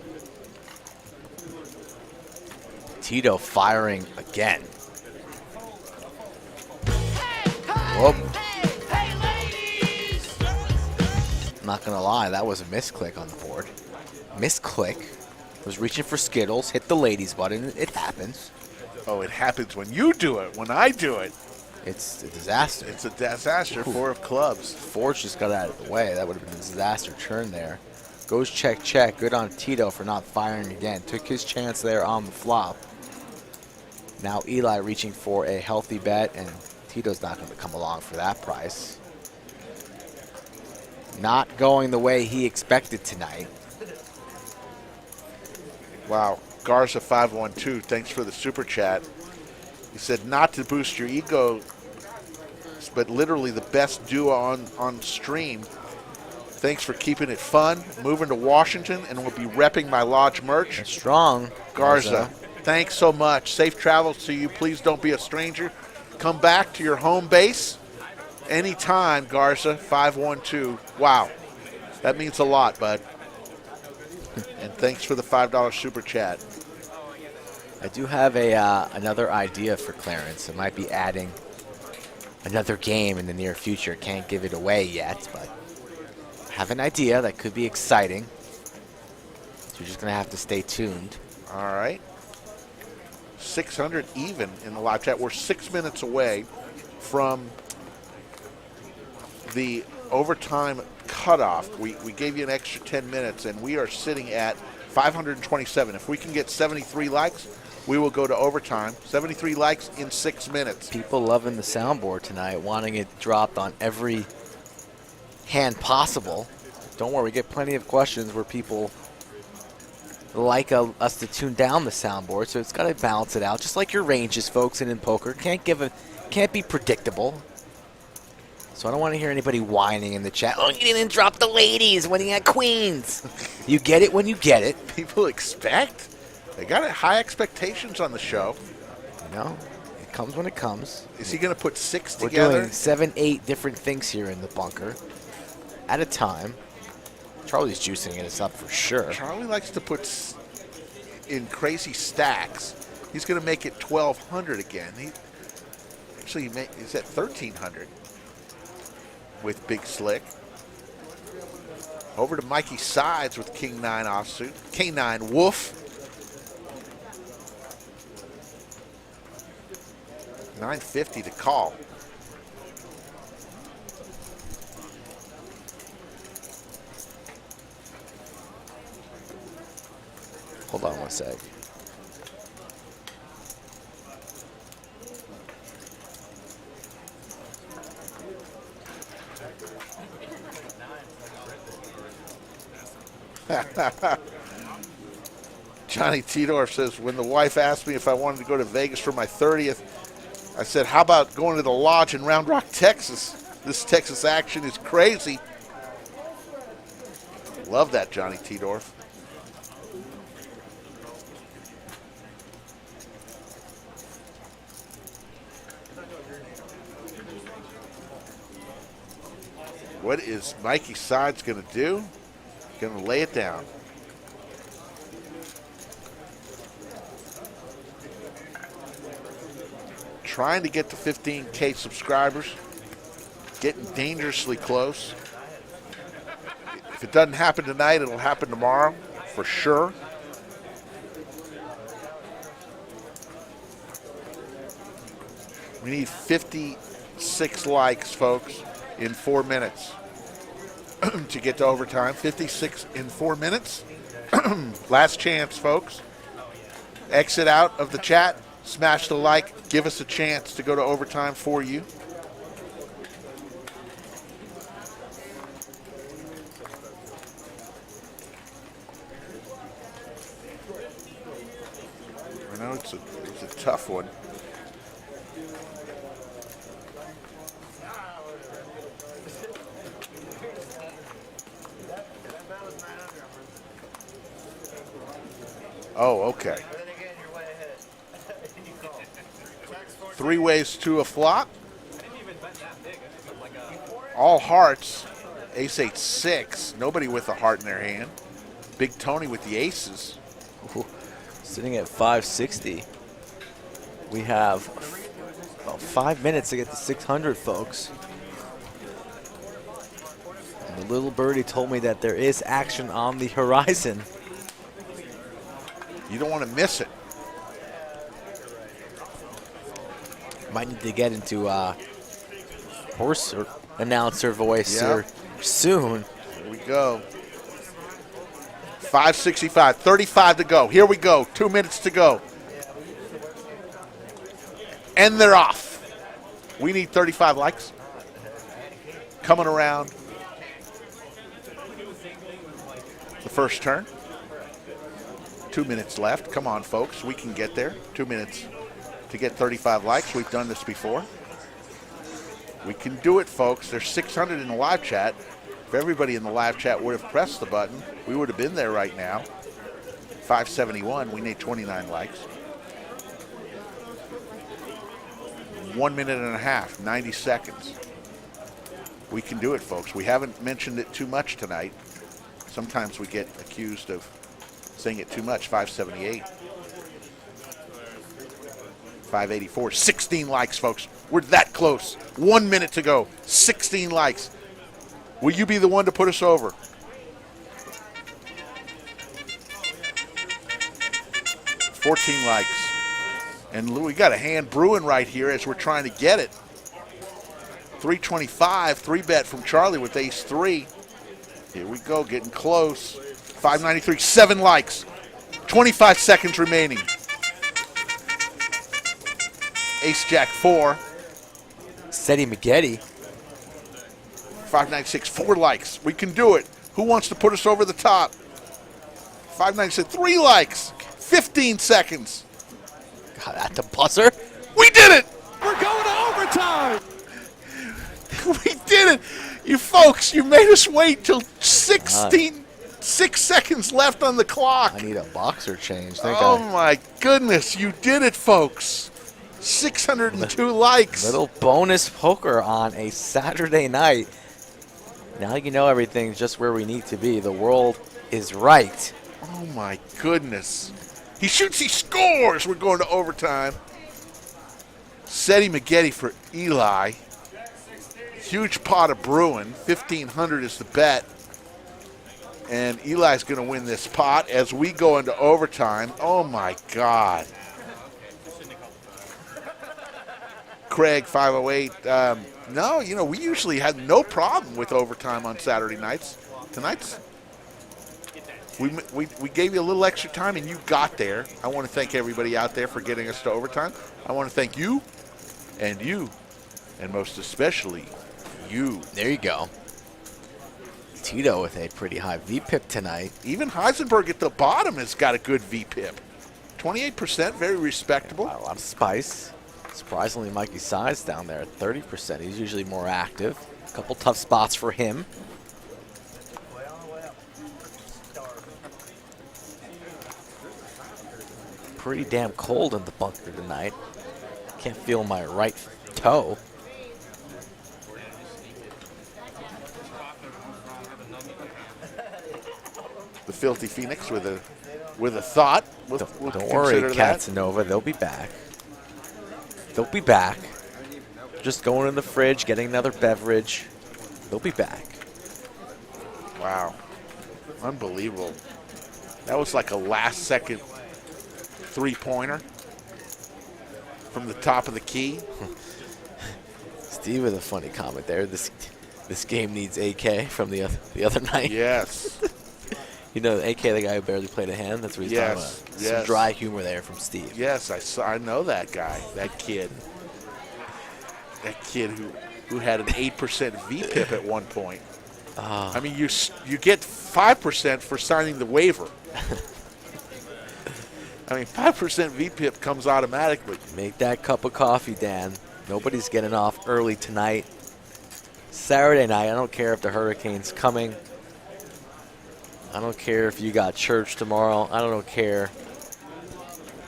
Tito firing again. Whoop. I'm not going to lie, that was a misclick on the board. Misclick. Was reaching for Skittles, hit the ladies button. It happens. Oh, it happens when you do it. When I do it, it's a disaster. It's a disaster. Ooh. 4 of clubs. 4 just got out of the way. That would have been a disaster turn there. Goes check, check. Good on Tito for not firing again. Took his chance there on the flop. Now Eli reaching for a healthy bet, and Tito's not going to come along for that price. Not going the way he expected tonight. Wow. Garza 512, thanks for the super chat. He said not to boost your ego, but literally the best duo on stream. Thanks for keeping it fun. Moving to Washington, and we'll be repping my Lodge merch. That's strong. Garza, thanks so much. Safe travels to you. Please don't be a stranger. come back to your home base anytime, Garza, 512. Wow. That means a lot, bud. And thanks for the $5 super chat. I do have another idea for Clarence. It might be adding another game in the near future. Can't give it away yet, but I have an idea that could be exciting. So you're just going to have to stay tuned. All right. 600 even in the live chat. We're 6 minutes away from the overtime cutoff. We gave you an extra 10 minutes, and we are sitting at 527. If we can get 73 likes, we will go to overtime. 73 likes in 6 minutes. People loving the soundboard tonight, wanting it dropped on every hand possible. Don't worry, we get plenty of questions where people like us to tune down the soundboard, so it's got to balance it out, just like your ranges, folks, and in poker. Can't be predictable. So I don't want to hear anybody whining in the chat. Oh, you didn't drop the ladies when you had queens. You get it when you get it. People expect. They got high expectations on the show. You know, it comes when it comes. Is he going to put 6 We're together? doing 7, 8 different things here in the bunker at a time. Charlie's juicing us up for sure. Charlie likes to put in crazy stacks. He's going to make it 1,200 again. He's at 1,300 with Big Slick. Over to Mikey Sides with King 9 offsuit. K9 Wolf. 950 to call. Hold on one sec. Johnny Tidorf says, when the wife asked me if I wanted to go to Vegas for my 30th, I said, how about going to the lodge in Round Rock, Texas? This Texas action is crazy. Love that, Johnny Tidorf. What is Mikey Sides going to do? Going to lay it down. Trying to get to 15K subscribers. Getting dangerously close. If it doesn't happen tonight, it'll happen tomorrow for sure. We need 56 likes, folks, in 4 minutes to get to overtime. 56 in 4 minutes. Last chance, folks. Exit out of the chat. Smash the like. Give us a chance to go to overtime for you. I know it's a tough one. Oh, okay. 3 ways to a flop. All hearts. Ace 8 6. Nobody with a heart in their hand. Big Tony with the aces. Ooh, sitting at 560. We have about 5 minutes to get to 600, folks. And the little birdie told me that there is action on the horizon. You don't want to miss it. Might need to get into horse announcer voice here soon. Here we go. 565, 35 to go. Here we go. 2 minutes to go. And they're off. We need 35 likes. Coming around the first turn. 2 minutes left. Come on, folks. We can get there. 2 minutes to get 35 likes. We've done this before. We can do it, folks. There's 600 in the live chat. If everybody in the live chat would have pressed the button, we would have been there right now. 571. We need 29 likes. 1 minute and a half, 90 seconds. We can do it, folks. We haven't mentioned it too much tonight. Sometimes we get accused of saying it too much. 578. 584. 16 likes, folks. We're that close. 1 minute to go. 16 likes. Will you be the one to put us over? $14 likes. And we got a hand brewing right here as we're trying to get it. 325, 3-bet from Charlie with ace 3. Here we go, getting close. 593, 7 likes. 25 seconds remaining. Ace Jack 4. Seti Maggette. 596, 4 likes. We can do it. Who wants to put us over the top? 596, 3 likes. 15 seconds. God, at the buzzer. We did it! We're going to overtime. We did it! You folks, you made us wait till 6 seconds left on the clock. I need a boxer change. Oh my goodness, you did it, folks. 602 likes. Little bonus poker on a Saturday night. Now you know everything's just where we need to be. The world is right. Oh my goodness. He shoots, he scores. We're going to overtime. Seti Maggette for Eli. Huge pot of brewing. 1,500 is the bet. And Eli's going to win this pot as we go into overtime. Oh my God. Craig, 508. No, you know, we usually have no problem with overtime on Saturday nights. Tonight's, we gave you a little extra time and you got there. I want to thank everybody out there for getting us to overtime. I want to thank you, and most especially you. There you go. Tito with a pretty high VPIP tonight. Even Heisenberg at the bottom has got a good VPIP. 28%, very respectable. A lot of spice. Surprisingly, Mikey Size down there at 30%. He's usually more active. A couple tough spots for him. Pretty damn cold in the bunker tonight. Can't feel my right toe. The Filthy Phoenix with a thought. We'll Don't worry, Casanova. They'll be back. They'll be back. Just going in the fridge, getting another beverage. They'll be back. Wow. Unbelievable. That was like a last-second three-pointer from the top of the key. Steve with a funny comment there. This game needs AK from the other night. Yes. You know, AK, the guy who barely played a hand. That's what he's talking about. Yes. Some dry humor there from Steve. Yes, I know that guy, that kid. That kid who had an 8% VPIP at one point. I mean, you get 5% for signing the waiver. I mean, 5% VPIP comes automatically. Make that cup of coffee, Dan. Nobody's getting off early tonight. Saturday night, I don't care if the hurricane's coming. I don't care if you got church tomorrow. I don't care.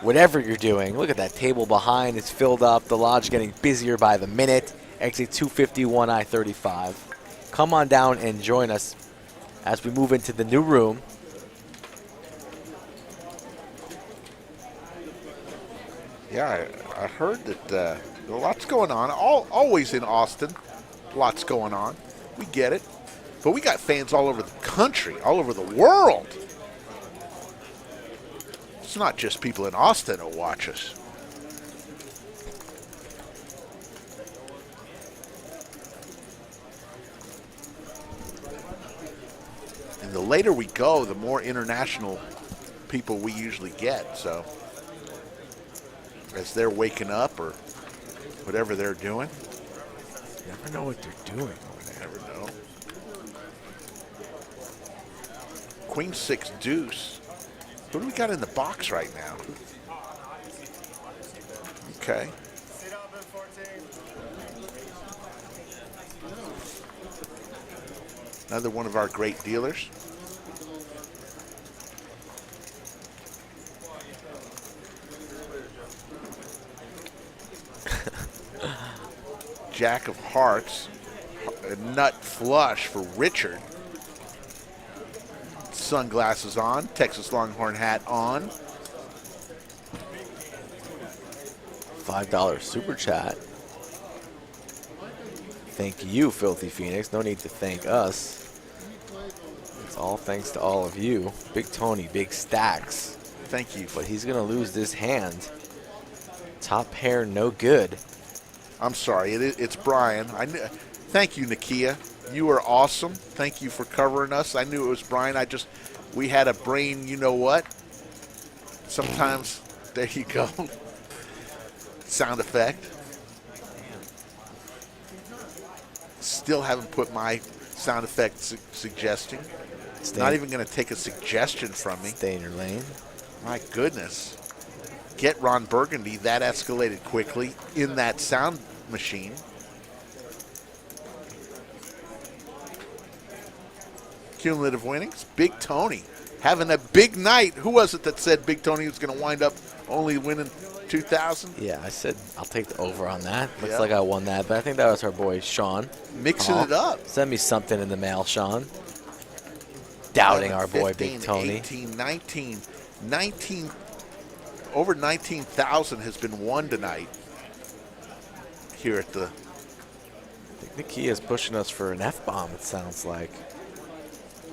Whatever you're doing, look at that table behind. It's filled up. The lodge getting busier by the minute. Exit 251 I-35. Come on down and join us as we move into the new room. Yeah, I heard that there's lots going on. Always in Austin, lots going on. We get it. But we got fans all over the country, all over the world. It's not just people in Austin who watch us. And the later we go, the more international people we usually get. So as they're waking up or whatever they're doing. You never know what they're doing over there. Never know. Queen 6 deuce. What do we got in the box right now? Okay. Another one of our great dealers. Jack of Hearts. A nut flush for Richard. Sunglasses on. Texas Longhorn hat on. $5 super chat. Thank you, Filthy Phoenix. No need to thank us. It's all thanks to all of you. Big Tony, big stacks. Thank you. But he's going to lose this hand. Top pair, no good. I'm sorry. It's Brian. Thank you, Nakia. You are awesome. Thank you for covering us. I knew it was Brian. We had a brain, you know what? Sometimes, there you go. Sound effect. Still haven't put my sound effect suggesting. Not even going to take a suggestion from me. Stay in your lane. My goodness. Get Ron Burgundy. That escalated quickly in that sound machine. Cumulative winnings. Big Tony having a big night. Who was it that said Big Tony was going to wind up only winning 2,000? Yeah, I said I'll take the over on that. Looks like I won that, but I think that was our boy Sean. Mixing it up. Send me something in the mail, Sean. Doubting our boy 15, Big Tony. 18, 19, over 19,000 has been won tonight here at the. I think Nakia is pushing us for an F-bomb, it sounds like.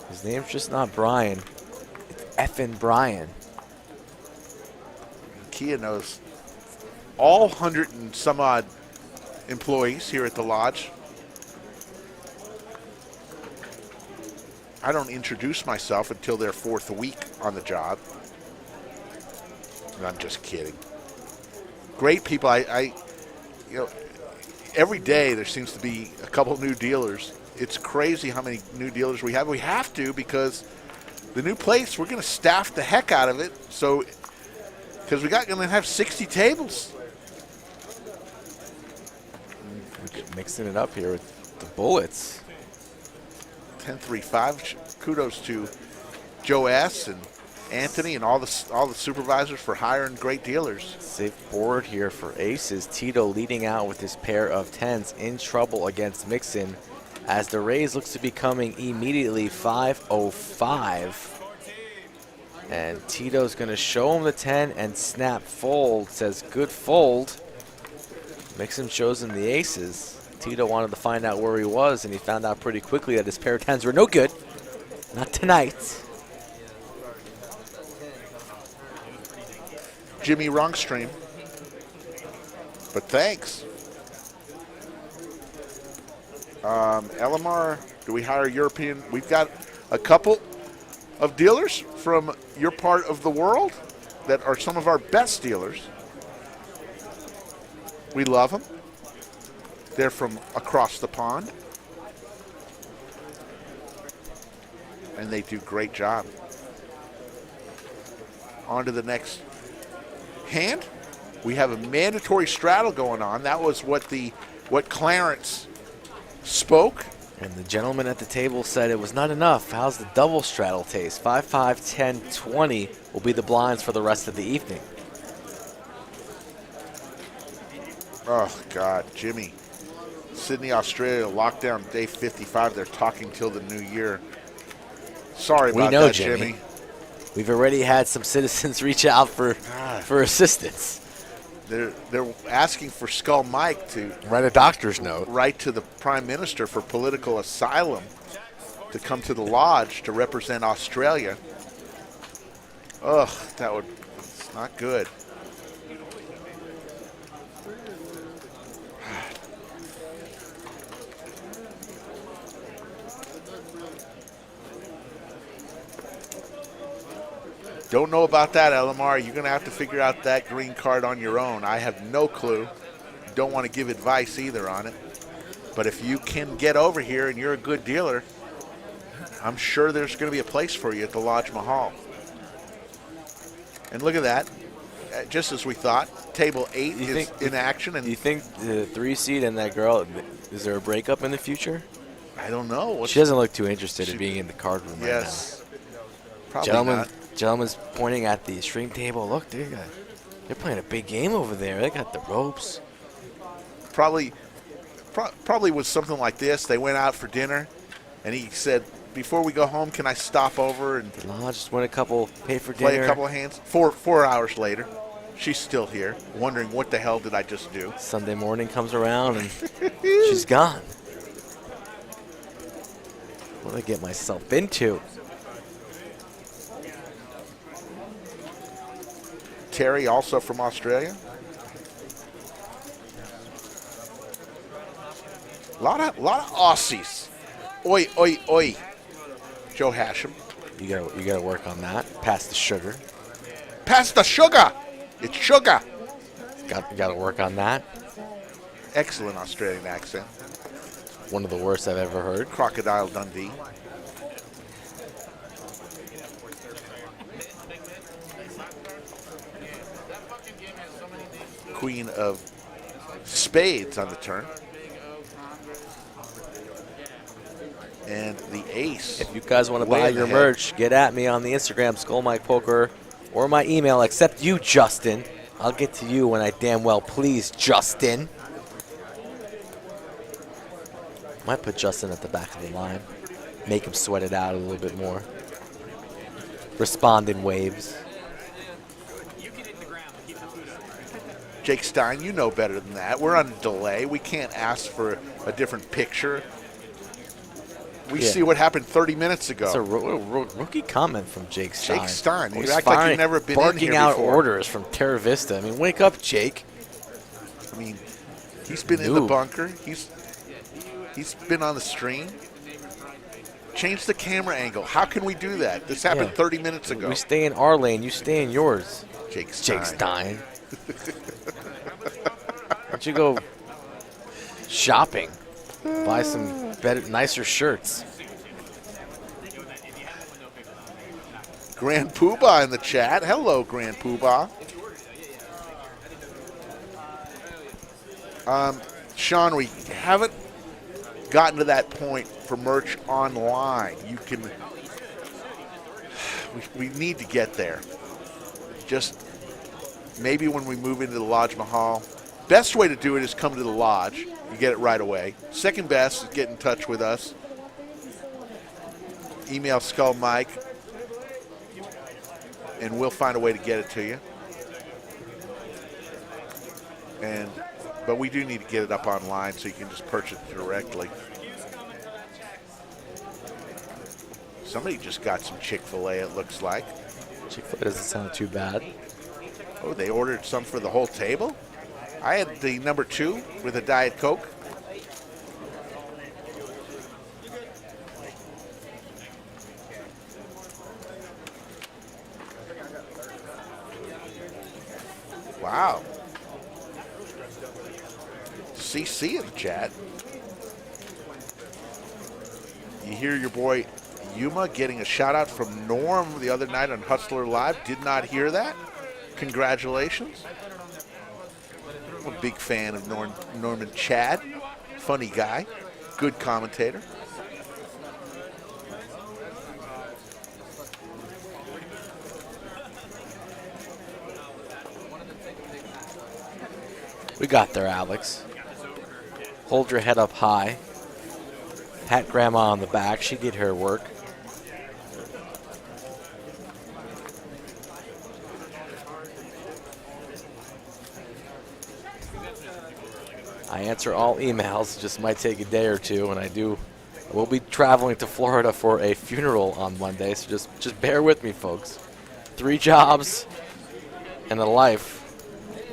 His name's just not Brian. It's effing Brian. Kia knows all 100 and some odd employees here at the lodge. I don't introduce myself until their 4th week on the job. I'm just kidding. Great people. You know, every day there seems to be a couple new dealers. It's crazy how many new dealers we have. We have to, because the new place, we're going to staff the heck out of it. So, because we're going to have 60 tables. Mixing it up here with the bullets. 10-3-5. Kudos to Joe S. and Anthony and all the supervisors for hiring great dealers. Safe board here for aces. Tito leading out with his pair of 10s, in trouble against Mixon, as the raise looks to be coming immediately. 505. And Tito's going to show him the 10 and snap fold. Says good fold. Mixon shows him the aces. Tito wanted to find out where he was, and he found out pretty quickly that his pair of 10s were no good. Not tonight. Jimmy wrong stream. But thanks. Elamar, do we hire European? We've got a couple of dealers from your part of the world that are some of our best dealers. We love them. They're from across the pond. And they do a great job. On to the next hand. We have a mandatory straddle going on. That was what Clarence spoke. And the gentleman at the table said it was not enough. How's the double straddle taste? 5, 5, 10, 20 will be the blinds for the rest of the evening. Oh, God, Jimmy. Sydney, Australia, lockdown day 55. They're talking till the new year. Sorry about that, Jimmy. We've already had some citizens reach out for assistance. They're asking for Skull Mike to write a doctor's note. Write to the Prime Minister for political asylum to come to the lodge to represent Australia. Ugh, it's not good. Don't know about that, Elamar. You're going to have to figure out that green card on your own. I have no clue. Don't want to give advice either on it. But if you can get over here and you're a good dealer, I'm sure there's going to be a place for you at the Lodge Mahal. And look at that. Just as we thought, table 8 is in action. And do you think the 3 seed and that girl, is there a breakup in the future? I don't know. She doesn't look too interested in being in the card room right now. Probably not. Gentleman's pointing at the string table. Look, they're playing a big game over there. They got the ropes. Probably probably was something like this. They went out for dinner, and he said, before we go home, can I stop over and Just win a couple, pay for play dinner. a couple of hands? 4 hours later, she's still here, wondering what the hell did I just do. Sunday morning comes around, and she's gone. What did I get myself into? Terry, also from Australia. A lot of Aussies. Oi, oi, oi. Joe Hashem. You gotta work on that. Pass the sugar. Pass the sugar. It's sugar. You gotta work on that. Excellent Australian accent. One of the worst I've ever heard. Crocodile Dundee. Queen of spades on the turn. And the ace. If you guys want to way buy in the your head. merch, get at me on the Instagram, Skull Mike Poker, or my email, except you, Justin. I'll get to you when I damn well please, Justin. Might put Justin at the back of the line. Make him sweat it out a little bit more. Respond in waves. Jake Stein, you know better than that. We're on a delay. We can't ask for a different picture. We see what happened 30 minutes ago. It's a rookie comment from Jake Stein. Jake Stein, you Always act like you've never been in barking here out before. orders from Terra Vista. I mean, wake up, Jake. I mean, he's been in the bunker. He's been on the stream. Change the camera angle. How can we do that? This happened 30 minutes ago. We stay in our lane. You stay in yours. Jake Stein. Jake Stein. Why don't you go shopping? Buy some better, nicer shirts. Grand Poobah in the chat. Hello, Grand Poobah. Sean, we haven't gotten to that point for merch online. You can. We need to get there. Just maybe when we move into the Lodge Mahal. Best way to do it is come to the Lodge. You get it right away. Second best is get in touch with us. Email Skull Mike, and we'll find a way to get it to you. But we do need to get it up online so you can just purchase it directly. Somebody just got some Chick-fil-A, it looks like. Chick-fil-A doesn't sound too bad. Oh, they ordered some for the whole table? I had the number 2 with a Diet Coke. Wow. CC in the chat. You hear your boy Yuma getting a shout out from Norm the other night on Hustler Live. Did not hear that. Congratulations. I'm a big fan of Norman Chad. Funny guy. Good commentator. We got there, Alex. Hold your head up high. Pat Grandma on the back. She did her work. I answer all emails. Just might take a day or two, and I will be traveling to Florida for a funeral on Monday, so just bear with me, folks. 3 jobs and a life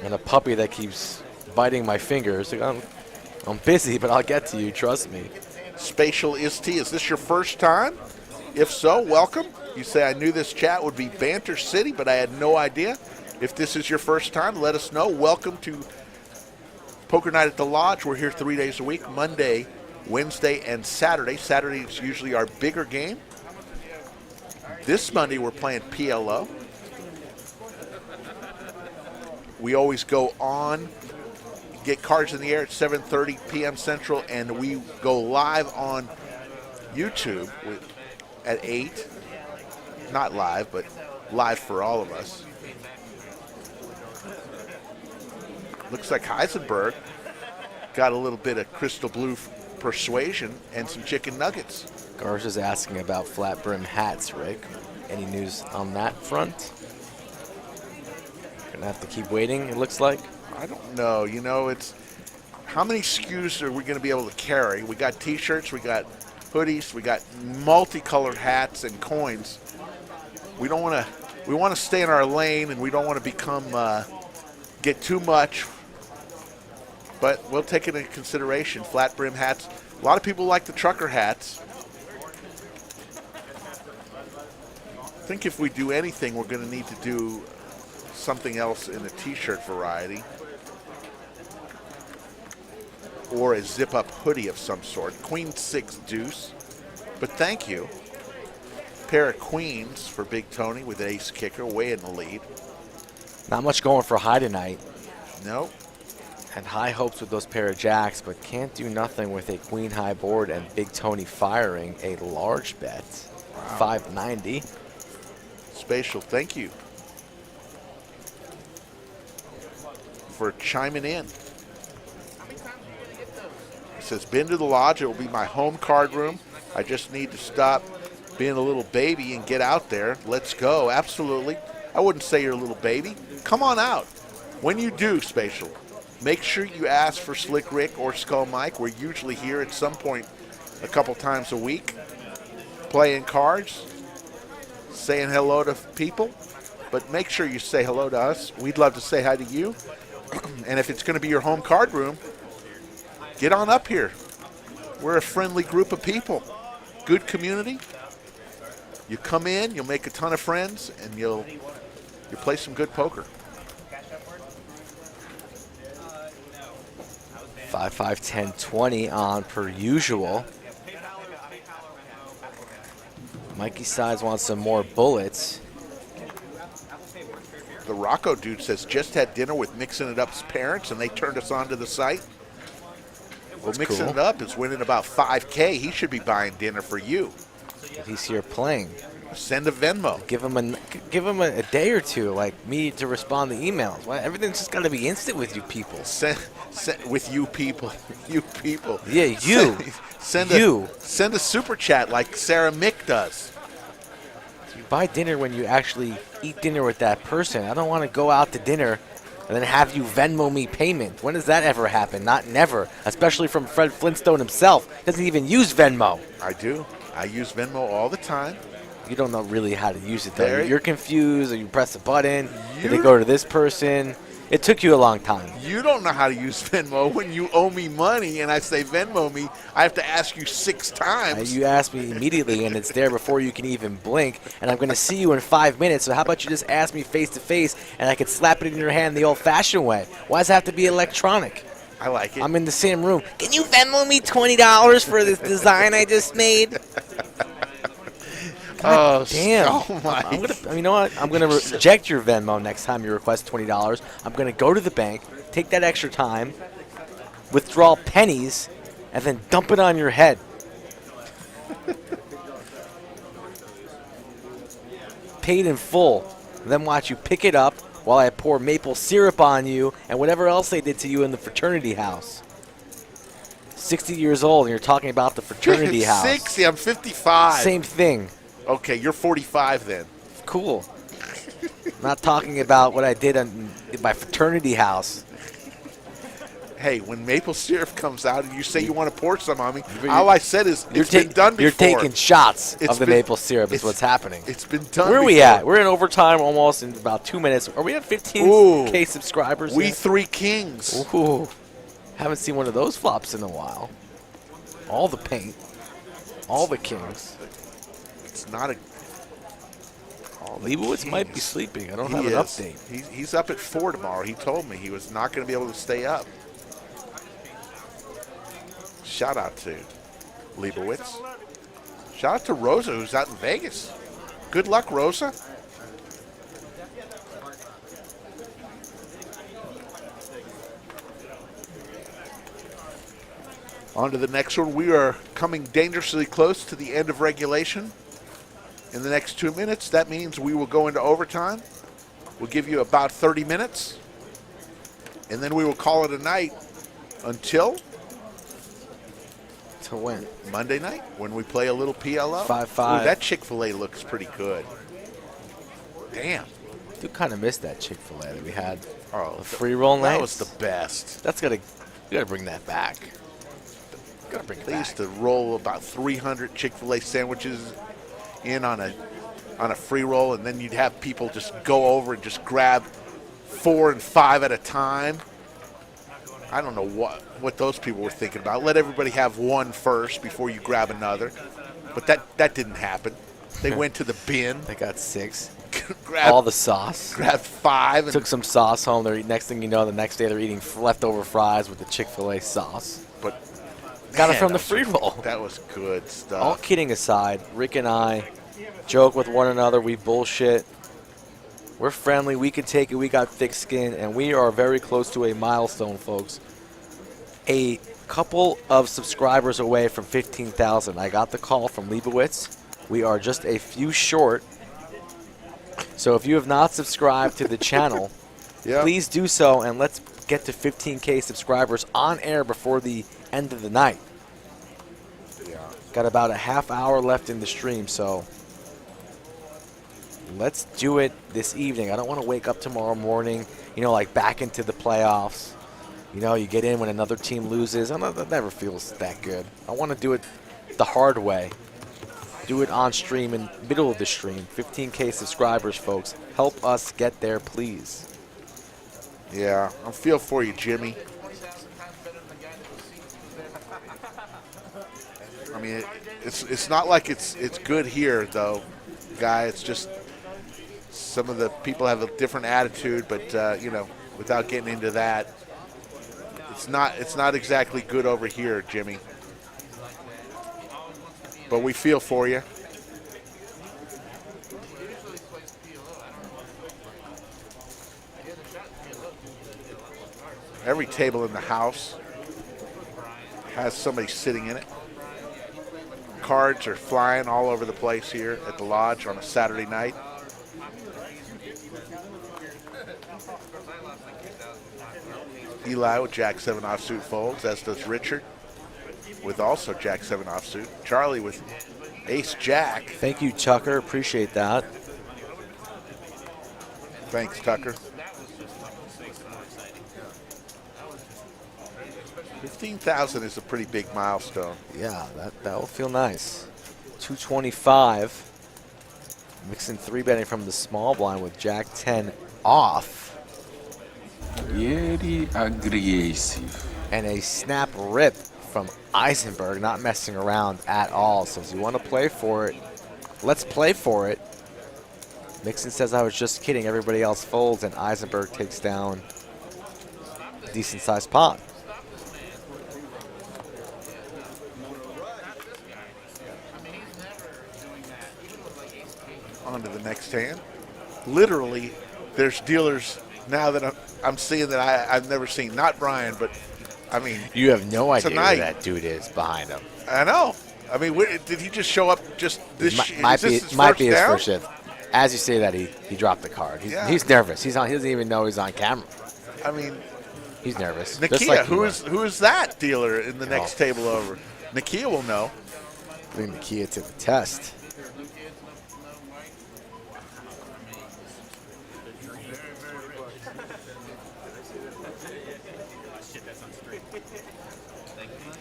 and a puppy that keeps biting my fingers. I'm busy, but I'll get to you, trust me. Spatial Ist, is this your first time? If so, welcome. You say, I knew this chat would be Banter City, but I had no idea. If this is your first time, let us know. Welcome to Poker Night at the Lodge. We're here 3 days a week, Monday, Wednesday, and Saturday. Saturday is usually our bigger game. This Monday, we're playing PLO. We always go on, get cards in the air at 7:30 p.m. Central, and we go live on YouTube at 8. Not live, but live for all of us. Looks like Heisenberg got a little bit of crystal blue persuasion and some chicken nuggets. Garza's asking about flat brim hats, Rick. Any news on that front? Gonna have to keep waiting, it looks like. I don't know. You know, it's how many SKUs are we going to be able to carry? We got T-shirts, we got hoodies, we got multicolored hats and coins. We don't want to. We want to stay in our lane, and we don't want to become get too much. But we'll take it into consideration. Flat brim hats. A lot of people like the trucker hats. I think if we do anything, we're going to need to do something else in the T-shirt variety, or a zip-up hoodie of some sort. Queen 6 deuce. But thank you. Pair of queens for Big Tony with an ace kicker way in the lead. Not much going for high tonight. Nope. Had high hopes with those pair of jacks, but can't do nothing with a queen high board and Big Tony firing a large bet. Wow. 590. Spatial, thank you for chiming in. He says, been to the lodge. It will be my home card room. I just need to stop being a little baby and get out there. Let's go. Absolutely. I wouldn't say you're a little baby. Come on out. When you do, Spatial, make sure you ask for Slick Rick or Skull Mike. We're usually here at some point a couple times a week, playing cards, saying hello to people. But make sure you say hello to us. We'd love to say hi to you. And if it's going to be your home card room, get on up here. We're a friendly group of people. Good community. You come in, you'll make a ton of friends, and you'll play some good poker. 5, 5, 10, 20 on per usual. Mikey Sides wants some more bullets. The Rocco dude says, just had dinner with Mixing It Up's parents, and they turned us on to the site. Well, Mixing It Up is winning about $5K. He should be buying dinner for you. He's here playing. Send a Venmo. Give him a day or two, like me, to respond to emails. Well, everything's just got to be instant with you people. Send with you people. You people. Yeah, you. Send a super chat like Sarah Mick does. You buy dinner when you actually eat dinner with that person. I don't want to go out to dinner and then have you Venmo me payment. When does that ever happen? Not never. Especially from Fred Flintstone himself. Doesn't even use Venmo. I do. I use Venmo all the time. You don't know really how to use it, though. You're confused, or you press a button. Did it go to this person? It took you a long time. You don't know how to use Venmo. When you owe me money and I say Venmo me, I have to ask you 6 times. You ask me immediately, and it's there before you can even blink. And I'm going to see you in 5 minutes, so how about you just ask me face-to-face, and I could slap it in your hand the old-fashioned way? Why does it have to be electronic? I like it. I'm in the same room. Can you Venmo me $20 for this design I just made? God damn. Oh my. You know what? I'm going to reject your Venmo next time you request $20. I'm going to go to the bank, take that extra time, withdraw pennies, and then dump it on your head. Paid in full. And then watch you pick it up while I pour maple syrup on you and whatever else they did to you in the fraternity house. 60 years old, and you're talking about the fraternity house. 60? I'm 55. Same thing. Okay, you're 45 then. Cool. Not talking about what I did in my fraternity house. Hey, when maple syrup comes out and you say you want to pour some on me, all I said is it's been done before. You're taking shots of the maple syrup is what's happening. It's been done Where are before. we at? We're in overtime almost in about 2 minutes. Are we at 15K subscribers? We yet? 3 kings. Ooh. Haven't seen one of those flops in a while. All the paint. All the kings. It's not a... Leibowitz might be sleeping. I don't have an update. He's up at 4 tomorrow. He told me he was not going to be able to stay up. Shout out to Leibowitz. Shout out to Rosa, who's out in Vegas. Good luck, Rosa. On to the next one. We are coming dangerously close to the end of regulation. In the next 2 minutes, that means we will go into overtime. We'll give you about 30 minutes. And then we will call it a night until To win. Monday night when we play a little PLO. 5-5. Ooh, that Chick-fil-A looks pretty good. Damn. I do kind of miss that Chick-fil-A that we had. Oh, The free roll night. That was the best. You gotta bring that back. Gotta bring it They back. used to roll about 300 Chick-fil-A sandwiches in on a free roll, and then you'd have people just go over and just grab 4 and 5 at a time. I don't know what those people were thinking about. Let everybody have one first before you grab another. But that didn't happen. They went to the bin. They got 6. grabbed All the sauce. Grabbed 5. And Took some sauce home. Next thing you know, the next day they're eating leftover fries with the Chick-fil-A sauce. But got it man, from the that free was- roll. That was good stuff. All kidding aside, Rick and I joke with one another. We bullshit. We're friendly. We can take it. We got thick skin, and we are very close to a milestone, folks. A couple of subscribers away from 15,000. I got the call from Leibowitz. We are just a few short. So if you have not subscribed to the channel, Yeah. please do so, and let's get to 15K subscribers on air before the end of the night. Yeah. Got about a half hour left in the stream, so let's do it this evening. I don't want to wake up tomorrow morning, like back into the playoffs. You get in when another team loses. That never feels that good. I want to do it the hard way. Do it on stream, in middle of the stream. 15K subscribers, folks. Help us get there, please. Yeah, I feel for you, Jimmy. I mean, it's not like it's good here, though, Guy. It's just some of the people have a different attitude, but without getting into that, it's not exactly good over here, Jimmy. But we feel for you. Every table in the house has somebody sitting in it. Cards are flying all over the place here at the lodge on a Saturday night. Eli with Jack 7 offsuit folds, as does Richard with also Jack 7 offsuit. Charlie with Ace Jack. Thank you, Tucker. Appreciate that. Thanks, Tucker. 15,000 is a pretty big milestone. Yeah, that'll feel nice. 225. Mixing 3-betting from the small blind with Jack 10 off. Very aggressive. And a snap rip from Eisenberg, not messing around at all. So if you want to play for it, let's play for it. Mixon says, I was just kidding. Everybody else folds, and Eisenberg takes down a decent-sized pot. On to the next hand. Literally, there's dealers now that I'm seeing that I've never seen. Not Brian, but I mean, You have no idea tonight. who that dude is behind him. I know. I mean, did he just show up just this? Might is be, this his might first be his down? first shift. As you say that, he dropped the card. Yeah. He's nervous. He doesn't even know he's on camera. I mean, He's nervous. Nakia, Just like you who is that dealer in the Oh. next table over? Nakia will know. Putting Nakia to the test.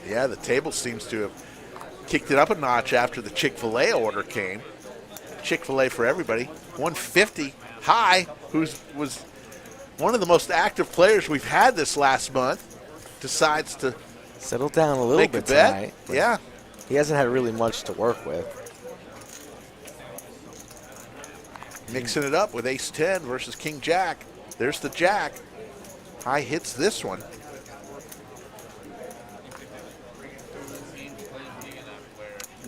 Yeah, the table seems to have kicked it up a notch after the Chick-fil-A order came. Chick-fil-A for everybody. 150 high, was one of the most active players we've had this last month, decides to Settle down a little make a bit bet. tonight. but Yeah. He hasn't had really much to work with. Mixing it up with ace 10 versus king jack. There's the jack. High hits this one.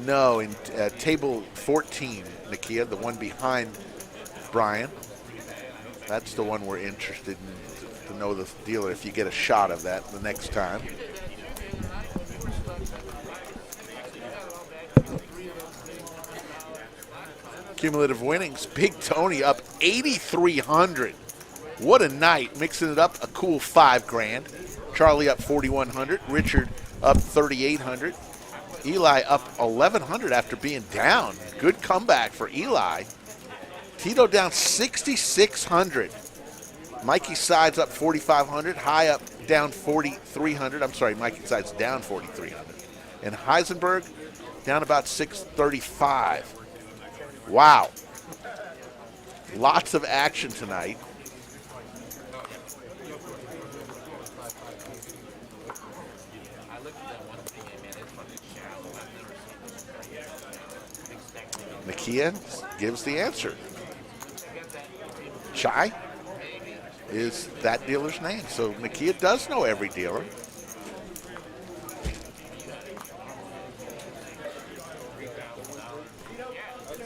No, in table 14, Nakia, the one behind Brian. That's the one we're interested in to know the dealer if you get a shot of that the next time. Cumulative winnings, Big Tony up 8,300. What a night, mixing it up, a cool $5 grand. Charlie up 4,100, Richard up 3,800. Eli up 1,100 after being down. Good comeback for Eli. Tito down 6,600. Mikey Sides up 4,500. High up down 4,300. I'm sorry, Mikey Sides down 4,300. And Heisenberg down about 635. Wow. Lots of action tonight. Nakia gives the answer. Chai is that dealer's name. So Nakia does know every dealer.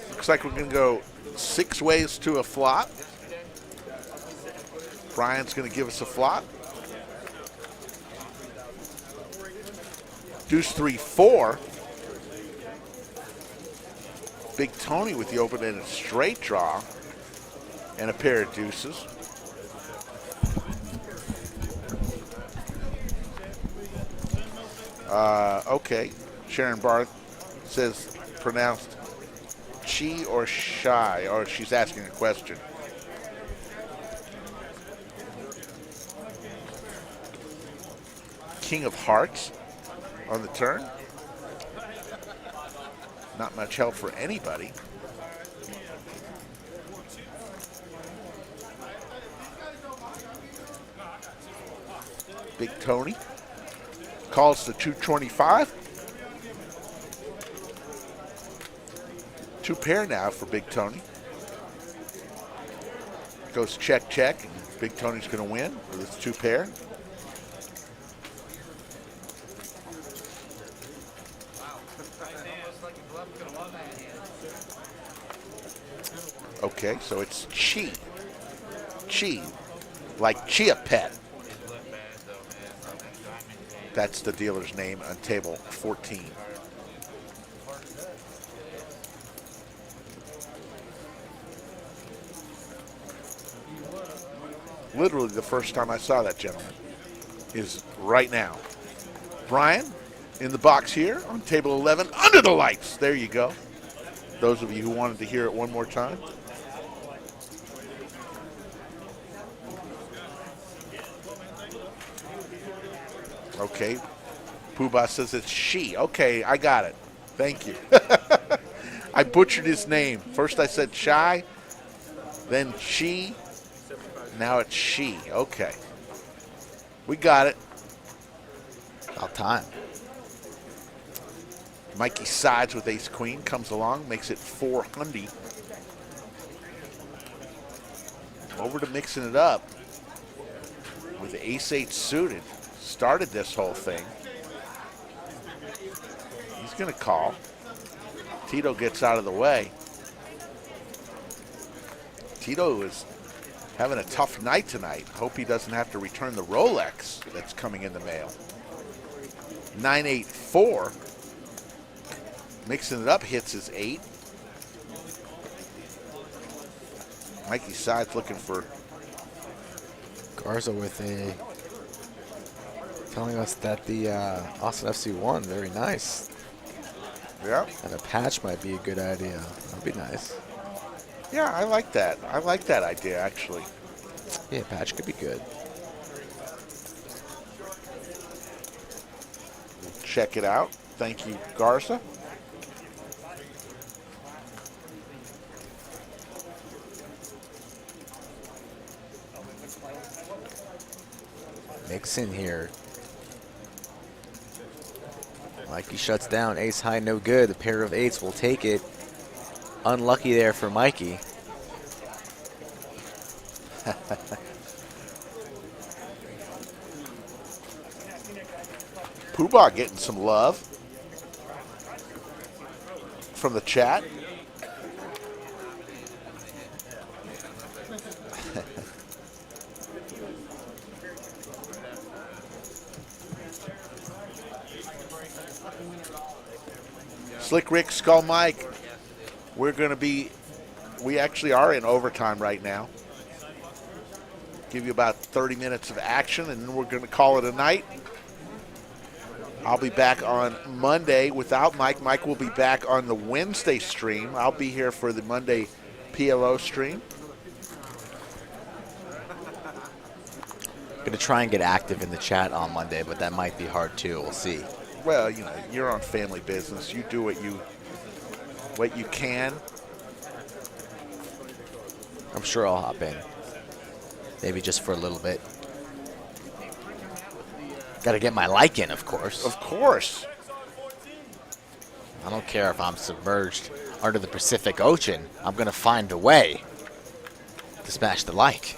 Looks like we're going to go 6 ways to a flop. Brian's going to give us a flop. Deuce 3-4. Big Tony with the open-ended straight draw and a pair of deuces. Okay. Sharon Barth says pronounced chi or shy, or she's asking a question. King of Hearts on the turn. Not much help for anybody. Big Tony calls the 225. 2 pair now for Big Tony. Goes check, check, and Big Tony's going to win with his 2 pair. Okay, so it's Chi. Chi, like Chia Pet. That's the dealer's name on table 14. Literally the first time I saw that gentleman is right now. Brian in the box here on table 11 under the lights. There you go. Those of you who wanted to hear it one more time. Okay. Poobah says it's she. Okay, I got it. Thank you. I butchered his name. First I said shy, then she, now it's she. Okay. We got it. About time. Mikey Sides with ace queen comes along, makes it 400. Over to mixing it up with ace 8 suited. Started this whole thing. He's going to call. Tito gets out of the way. Tito is having a tough night tonight. Hope he doesn't have to return the Rolex that's coming in the mail. 9-8-4. Mixing it up, hits his 8. Mikey Sides looking for Garza with a telling us that the Austin FC won. Very nice. Yeah. And a patch might be a good idea. That'd be nice. Yeah, I like that. I like that idea, actually. Yeah, patch could be good. Check it out. Thank you, Garza. Mixing here. Mikey shuts down. Ace high, no good. The pair of 8s will take it. Unlucky there for Mikey. Poobah getting some love from the chat. Slick Rick, Skull Mike, we actually are in overtime right now. Give you about 30 minutes of action, and then we're going to call it a night. I'll be back on Monday without Mike. Mike will be back on the Wednesday stream. I'll be here for the Monday PLO stream. Going to try and get active in the chat on Monday, but that might be hard too. We'll see. Well, you know, you're on family business. You do what you can. I'm sure I'll hop in. Maybe just for a little bit. Got to get my like in, of course. Of course. I don't care if I'm submerged under the Pacific Ocean. I'm going to find a way to smash the like.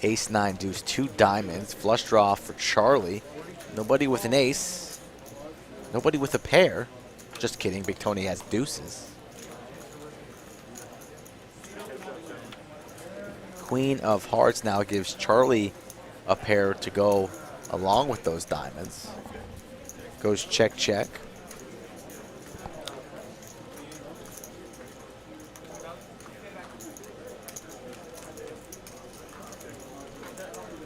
Ace 9 deuce 2 diamonds. Flush draw for Charlie. Nobody with an ace. Nobody with a pair. Just kidding. Big Tony has deuces. Queen of Hearts now gives Charlie a pair to go along with those diamonds. Goes check, check.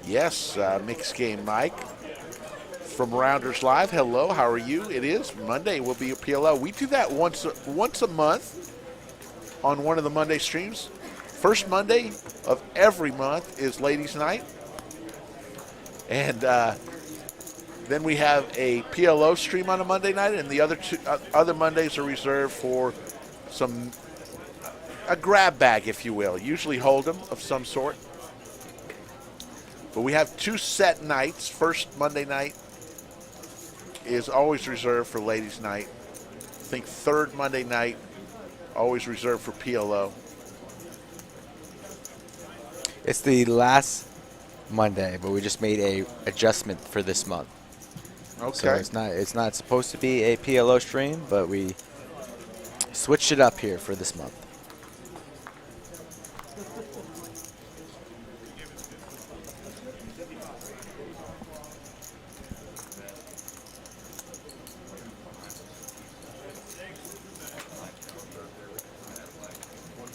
Yes, mixed game Mike from Rounders Live. Hello, how are you? It is Monday. Will be a PLO. We do that once a month on one of the Monday streams. First Monday of every month is Ladies' Night, and then we have a PLO stream on a Monday night, and the other Mondays are reserved for a grab bag, if you will, usually Hold'em of some sort. But we have 2 set nights. First Monday night is always reserved for Ladies' Night. I think third Monday night, always reserved for PLO. It's the last Monday, but we just made a adjustment for this month. Okay. So it's not supposed to be a PLO stream, but we switched it up here for this month.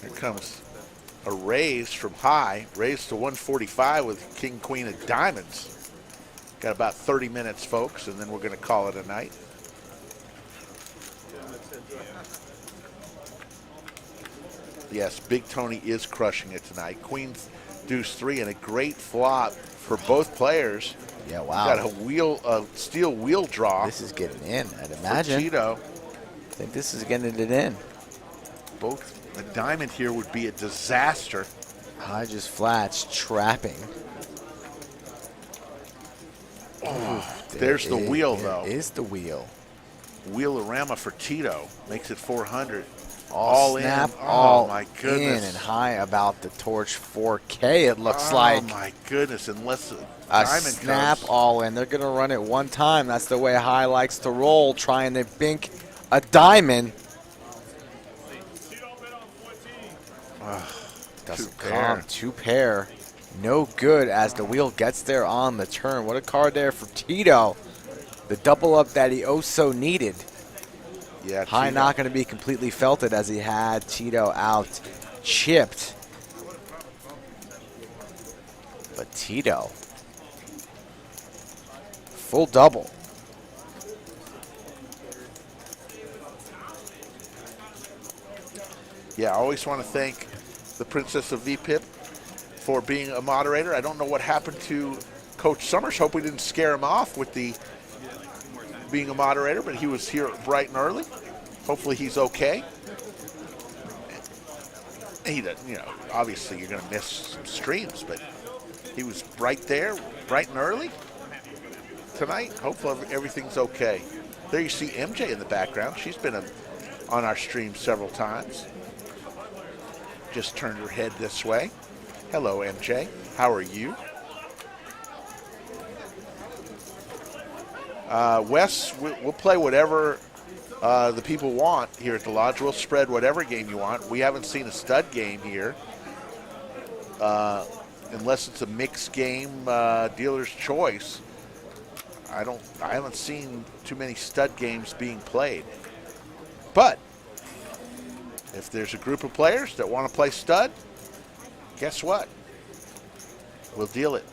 Here comes a raise from high, raised to 145 with King, Queen of Diamonds. Got about 30 minutes, folks, and then we're going to call it a night. Yes, Big Tony is crushing it tonight. Queen deuce 3 and a great flop for both players. Yeah, wow. Got a steel wheel draw. This is getting in, I'd imagine. Tito. I think this is getting it in. Both a diamond here would be a disaster. High just flats, trapping. Oh, there's the wheel, though. There is the wheel. Wheelorama for Tito. Makes it 400. All snap, in. Oh, my goodness. In and high about the torch 4K, it looks like. Oh, my goodness. Unless a A diamond snap comes. all in. They're going to run it one time. That's the way High likes to roll, trying to bink a diamond. Doesn't come. 2 pair. No good as the wheel gets there on the turn. What a card there for Tito. The double up that he oh so needed. Yeah, High Tito. not going to be completely felted as he had Tito out chipped. But Tito, full double. Yeah, I always want to thank the Princess of VPIP for being a moderator. I don't know what happened to Coach Summers. Hope we didn't scare him off with the being a moderator, but he was here bright and early. Hopefully he's okay. He doesn't, obviously you're going to miss some streams, but he was right there, bright and early tonight. Hopefully everything's okay. There you see MJ in the background. She's been on our stream several times. Just turned her head this way. Hello, MJ. How are you? Wes, we'll play whatever the people want here at the Lodge. We'll spread whatever game you want. We haven't seen a stud game here. Unless it's a mixed game, dealer's choice. I haven't seen too many stud games being played. But if there's a group of players that want to play stud, guess what? We'll deal it.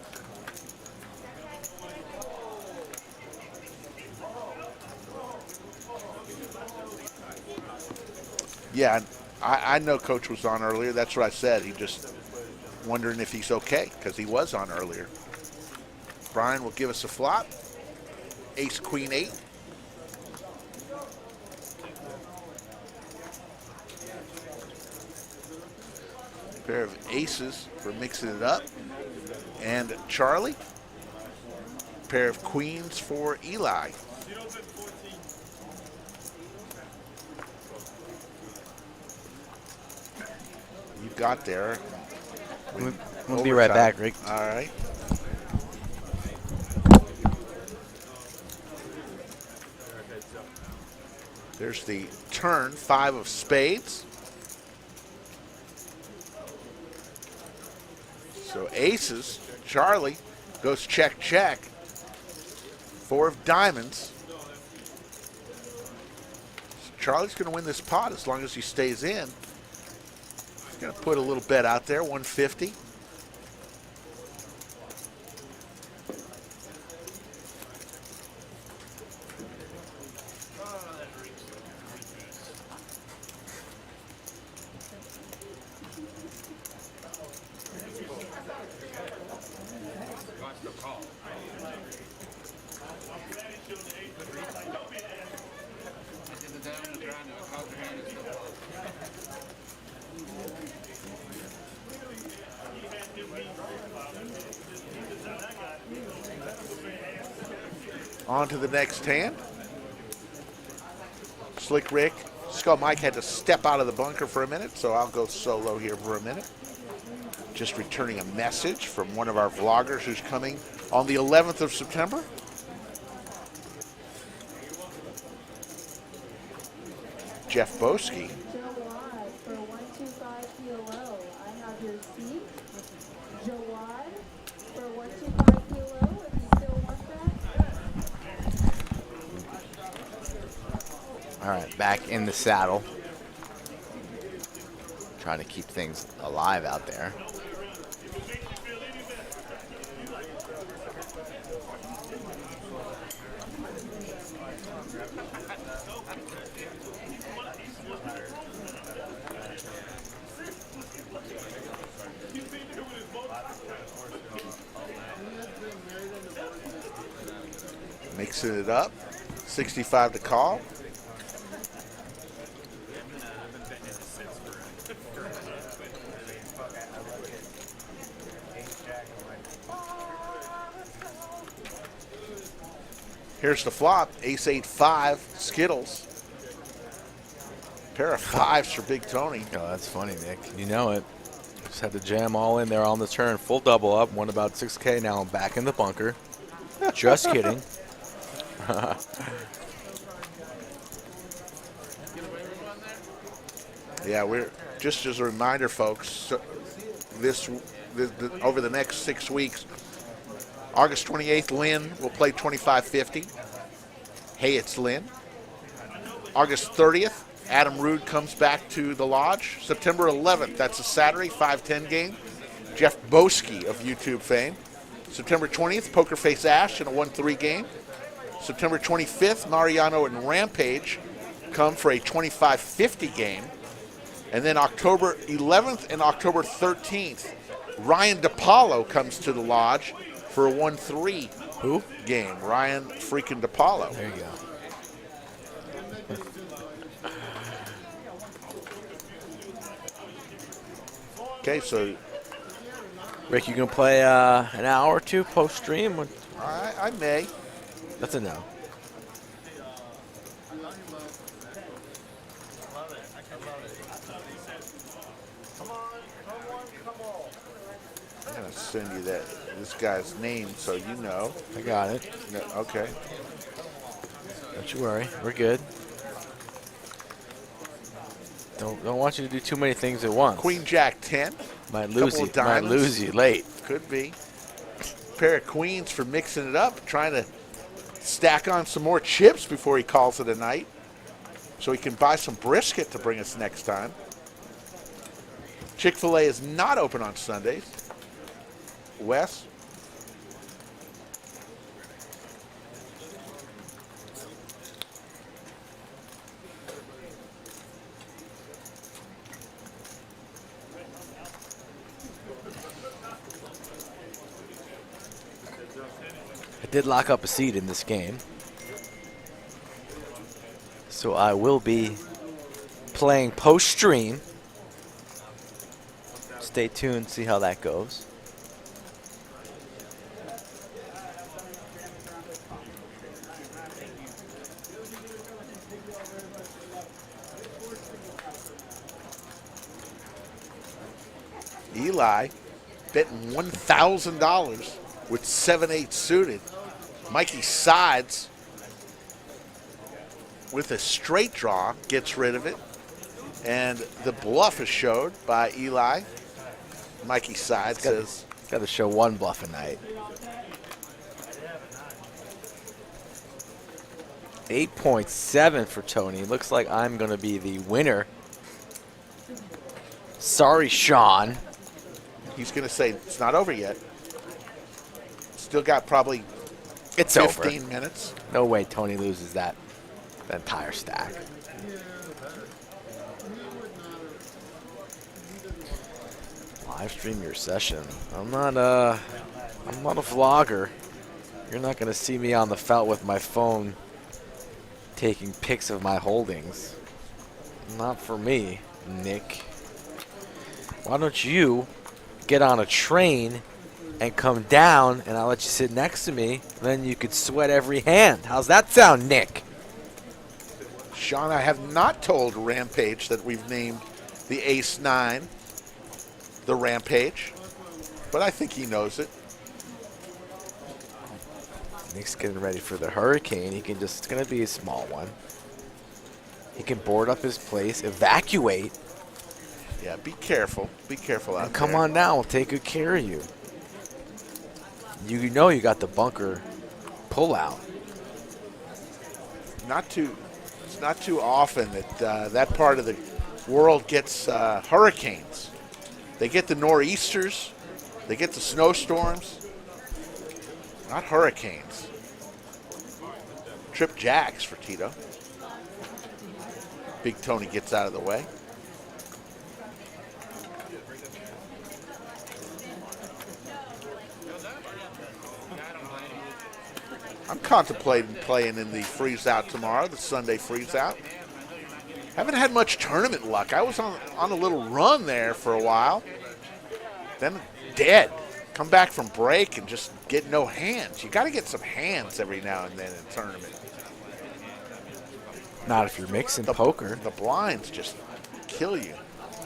Yeah, I know Coach was on earlier. That's what I said. He just wondering if he's okay because he was on earlier. Brian will give us a flop. Ace, Queen, 8. Pair of aces for mixing it up. And Charlie. Pair of queens for Eli. You've got there. We'll be right back, Rick. All right. There's the turn, 5 of spades. So aces, Charlie goes check, check. 4 of diamonds. So Charlie's going to win this pot as long as he stays in. He's going to put a little bet out there, 150. On to the next hand. Slick Rick. Skull Mike had to step out of the bunker for a minute, so I'll go solo here for a minute. Just returning a message from one of our vloggers who's coming on the 11th of September. Jeff Boski. All right, back in the saddle. Trying to keep things alive out there. Mixing it up. 65 to call. Here's the flop, ace 8-5, Skittles. Pair of fives for Big Tony. Oh, that's funny, Nick. You know it. Just had to jam all in there on the turn. Full double up. Won about 6K. Now I'm back in the bunker. Just kidding. Yeah, we're just as a reminder, folks. So this over the next 6 weeks. August 28th, Lynn will play 2550. Hey, it's Lynn. August 30th, Adam Rude comes back to the lodge. September 11th, that's a Saturday, 5-10 game. Jeff Boski of YouTube fame. September 20th, Poker Face Ash in a 1-3 game. September 25th, Mariano and Rampage come for a 2550 game. And then October 11th and October 13th, Ryan DePaulo comes to the lodge for a 1-3 Who? game. Ryan freaking DePaulo. There you go. Okay, so Rick, you gonna play an hour or two post stream? I may. That's a no. I'm gonna send you this guy's name so you know. I got it. No, okay. Don't you worry. We're good. Don't want you to do too many things at once. Queen Jack 10. Might lose Couple you. of diamonds. Might lose you late. Could be. Pair of queens for mixing it up, trying to stack on some more chips before he calls it a night, so he can buy some brisket to bring us next time. Chick-fil-A is not open on Sundays. Wes? did lock up a seed in this game. So I will be playing post-stream. Stay tuned, see how that goes. Eli betting $1,000 with 7-8 suited. Mikey Sides with a straight draw gets rid of it. And the bluff is showed by Eli. Mikey Sides says, got to show one bluff a night. 8.7 for Tony. Looks like I'm going to be the winner. Sorry, Sean. he's going to say it's not over yet. Still got probably It's 15 over. minutes. No way Tony loses that entire stack. Live stream your session. I'm not a vlogger. You're not gonna see me on the felt with my phone taking pics of my holdings. Not for me, Nick. Why don't you get on a train and come down and I'll let you sit next to me, then you could sweat every hand. How's that sound, Nick? Sean, I have not told Rampage that we've named the Ace-9 the Rampage, but I think he knows it. Nick's getting ready for the hurricane. It's going to be a small one. He can board up his place, evacuate. Yeah, be careful. Be careful out there. Come on down. We'll take good care of you. You know you got the bunker pull out. It's not too often that that part of the world gets hurricanes. They get the nor'easters. They get the snowstorms. Not hurricanes. Trip jacks for Tito. Big Tony gets out of the way. I'm contemplating playing in the freeze out tomorrow, the Sunday freeze out. Haven't had much tournament luck. I was on a little run there for a while. Then dead. Come back from break and just get no hands. You got to get some hands every now and then in a tournament. Not if you're mixing poker. The blinds just kill you.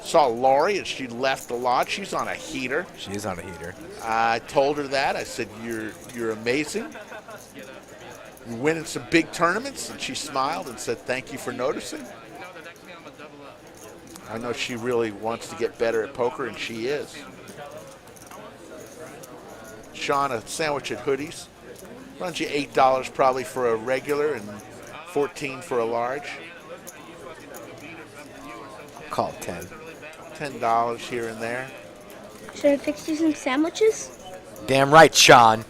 Saw Laurie as she left the lodge. She's on a heater. She is on a heater. I told her that. I said, you're amazing. You're winning some big tournaments. And she smiled and said, thank you for noticing. I know she really wants to get better at poker, and she is. Sean, a sandwich at Hoodies. Runs you $8 probably for a regular and $14 for a large. Call it 10. $10 here and there. Should I fix you some sandwiches? Damn right, Sean.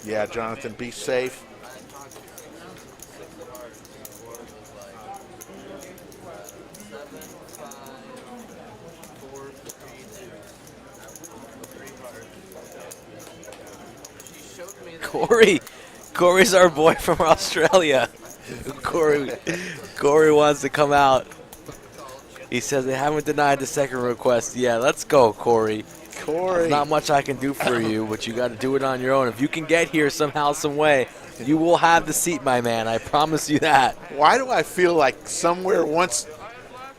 Yeah, Jonathan, be safe. Corey's our boy from Australia. Corey wants to come out. He says they haven't denied the second request. Yeah, let's go, Corey. There's not much I can do for you, but you got to do it on your own. If you can get here somehow, some way, you will have the seat, my man. I promise you that. Why do I feel like somewhere once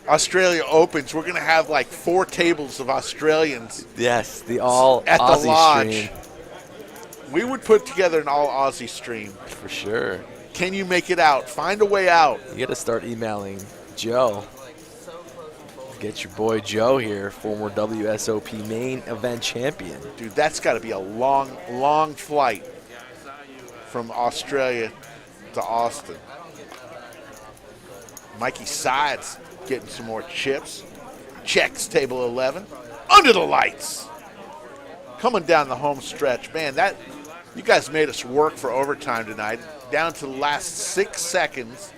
Australia opens, we're going to have like 4 tables of Australians? Yes, the all at Aussie the lodge. stream. We would put together an all Aussie stream. For sure. Can you make it out? Find a way out. You got to start emailing Joe. Get your boy Joe here, former WSOP main event champion. Dude, that's got to be a long, long flight from Australia to Austin. Mikey Sides getting some more chips. Checks table 11. Under the lights. Coming down the home stretch. Man, you guys made us work for overtime tonight. Down to the last 6 seconds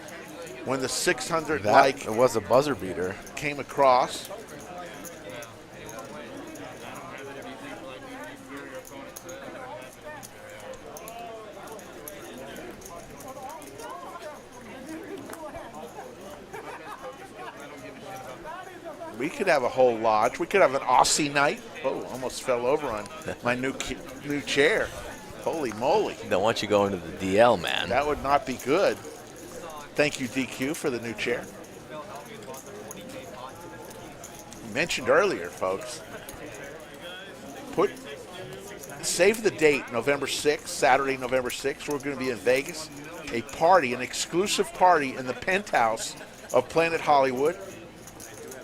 when the 600 like it was a buzzer beater. Came across. We could have a whole lodge. We could have an Aussie night. Oh, almost fell over on my new chair. Holy moly. Don't want you going to the DL, man. That would not be good. Thank you, DQ, for the new chair. You mentioned earlier, folks, save the date, November 6th, Saturday, November 6th. We're going to be in Vegas. A party, an exclusive party in the penthouse of Planet Hollywood.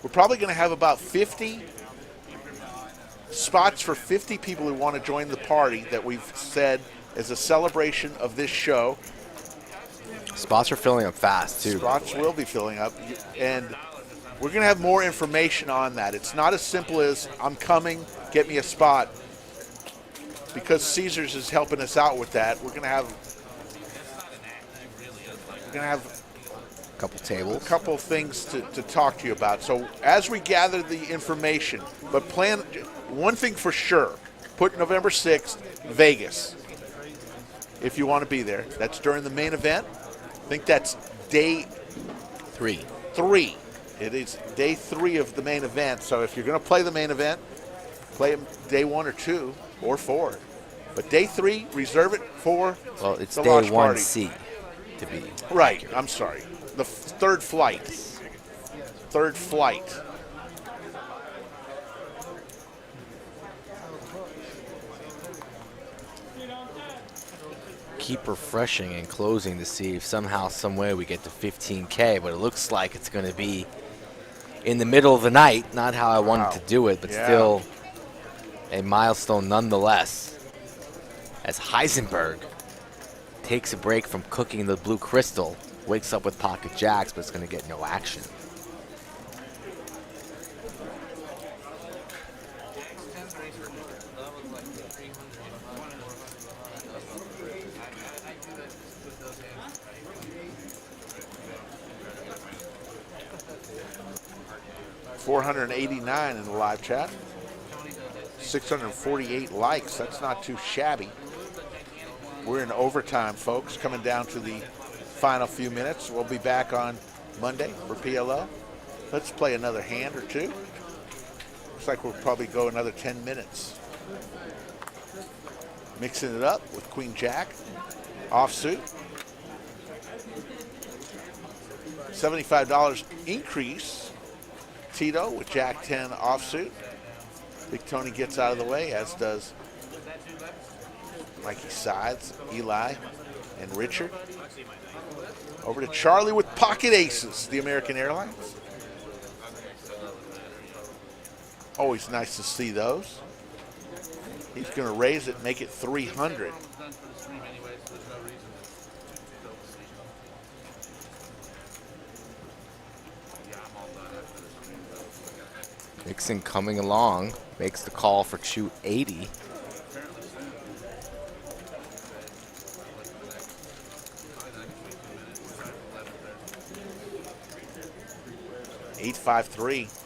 We're probably going to have about 50 spots for 50 people who want to join the party that we've said as a celebration of this show. Spots are filling up fast, too. Spots will be filling up, and we're going to have more information on that. It's not as simple as, I'm coming, get me a spot. Because Caesars is helping us out with that, we're going to have a couple tables. A couple things to talk to you about. So as we gather the information, but plan one thing for sure, put November 6th, Vegas, if you want to be there. That's during the main event. I think that's day 3. It is day 3 of the main event. So if you're going to play the main event, play it day 1 or 2 or 4. But day 3, reserve it for it's the day launch 1C to be. Right, I'm sorry. The third flight. Keep refreshing and closing to see if somehow, some way we get to 15K, but it looks like it's going to be in the middle of the night. Not how I wanted to do it, but still a milestone nonetheless. As Heisenberg takes a break from cooking the blue crystal, wakes up with pocket jacks, but it's going to get no action. $489 in the live chat. 648 likes. That's not too shabby. We're in overtime, folks, coming down to the final few minutes. We'll be back on Monday for PLO. Let's play another hand or two. Looks like we'll probably go another 10 minutes. Mixing it up with Queen Jack. Offsuit. $75 increase. Tito with Jack 10 offsuit. Big Tony gets out of the way, as does Mikey Sides, Eli, and Richard. Over to Charlie with pocket aces, the American Airlines. Always nice to see those. He's going to raise it, make it 300. Nixon coming along, makes the call for Chew 80. $853.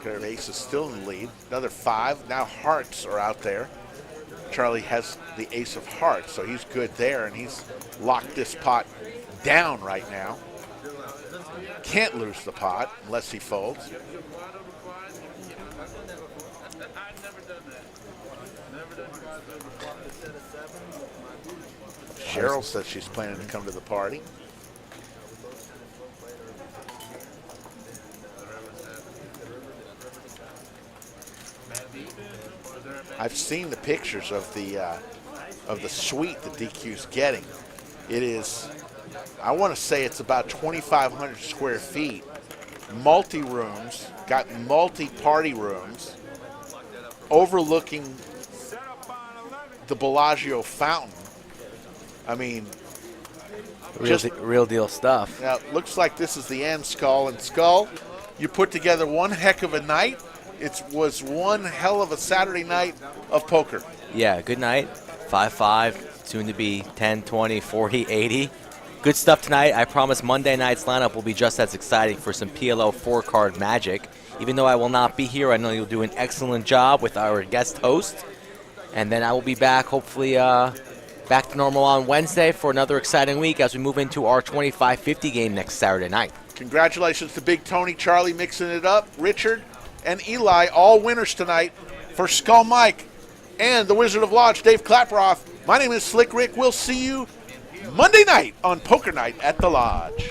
Pair of aces still in the lead. Another 5. Now hearts are out there. Charlie has the ace of hearts, so he's good there, and he's locked this pot down right now. Can't lose the pot unless he folds. Cheryl says she's planning to come to the party. I've seen the pictures of the suite that DQ's getting. It is, I want to say it's about 2,500 square feet. Multi-rooms, got multi-party rooms, overlooking the Bellagio fountain. I mean, real deal stuff. Now, it looks like this is the end, Skull. And Skull, you put together one heck of a night. It was one hell of a Saturday night of poker. Yeah, good night. 5-5, soon to be 10, 20, 40, 80. Good stuff tonight. I promise Monday night's lineup will be just as exciting for some PLO 4-card magic. Even though I will not be here, I know you'll do an excellent job with our guest host. And then I will be back hopefully Back to normal on Wednesday for another exciting week as we move into our 25-50 game next Saturday night. Congratulations to Big Tony, Charlie mixing it up, Richard, and Eli, all winners tonight. For Skull Mike and the Wizard of Lodge, Dave Klaproth, my name is Slick Rick. We'll see you Monday night on Poker Night at the Lodge.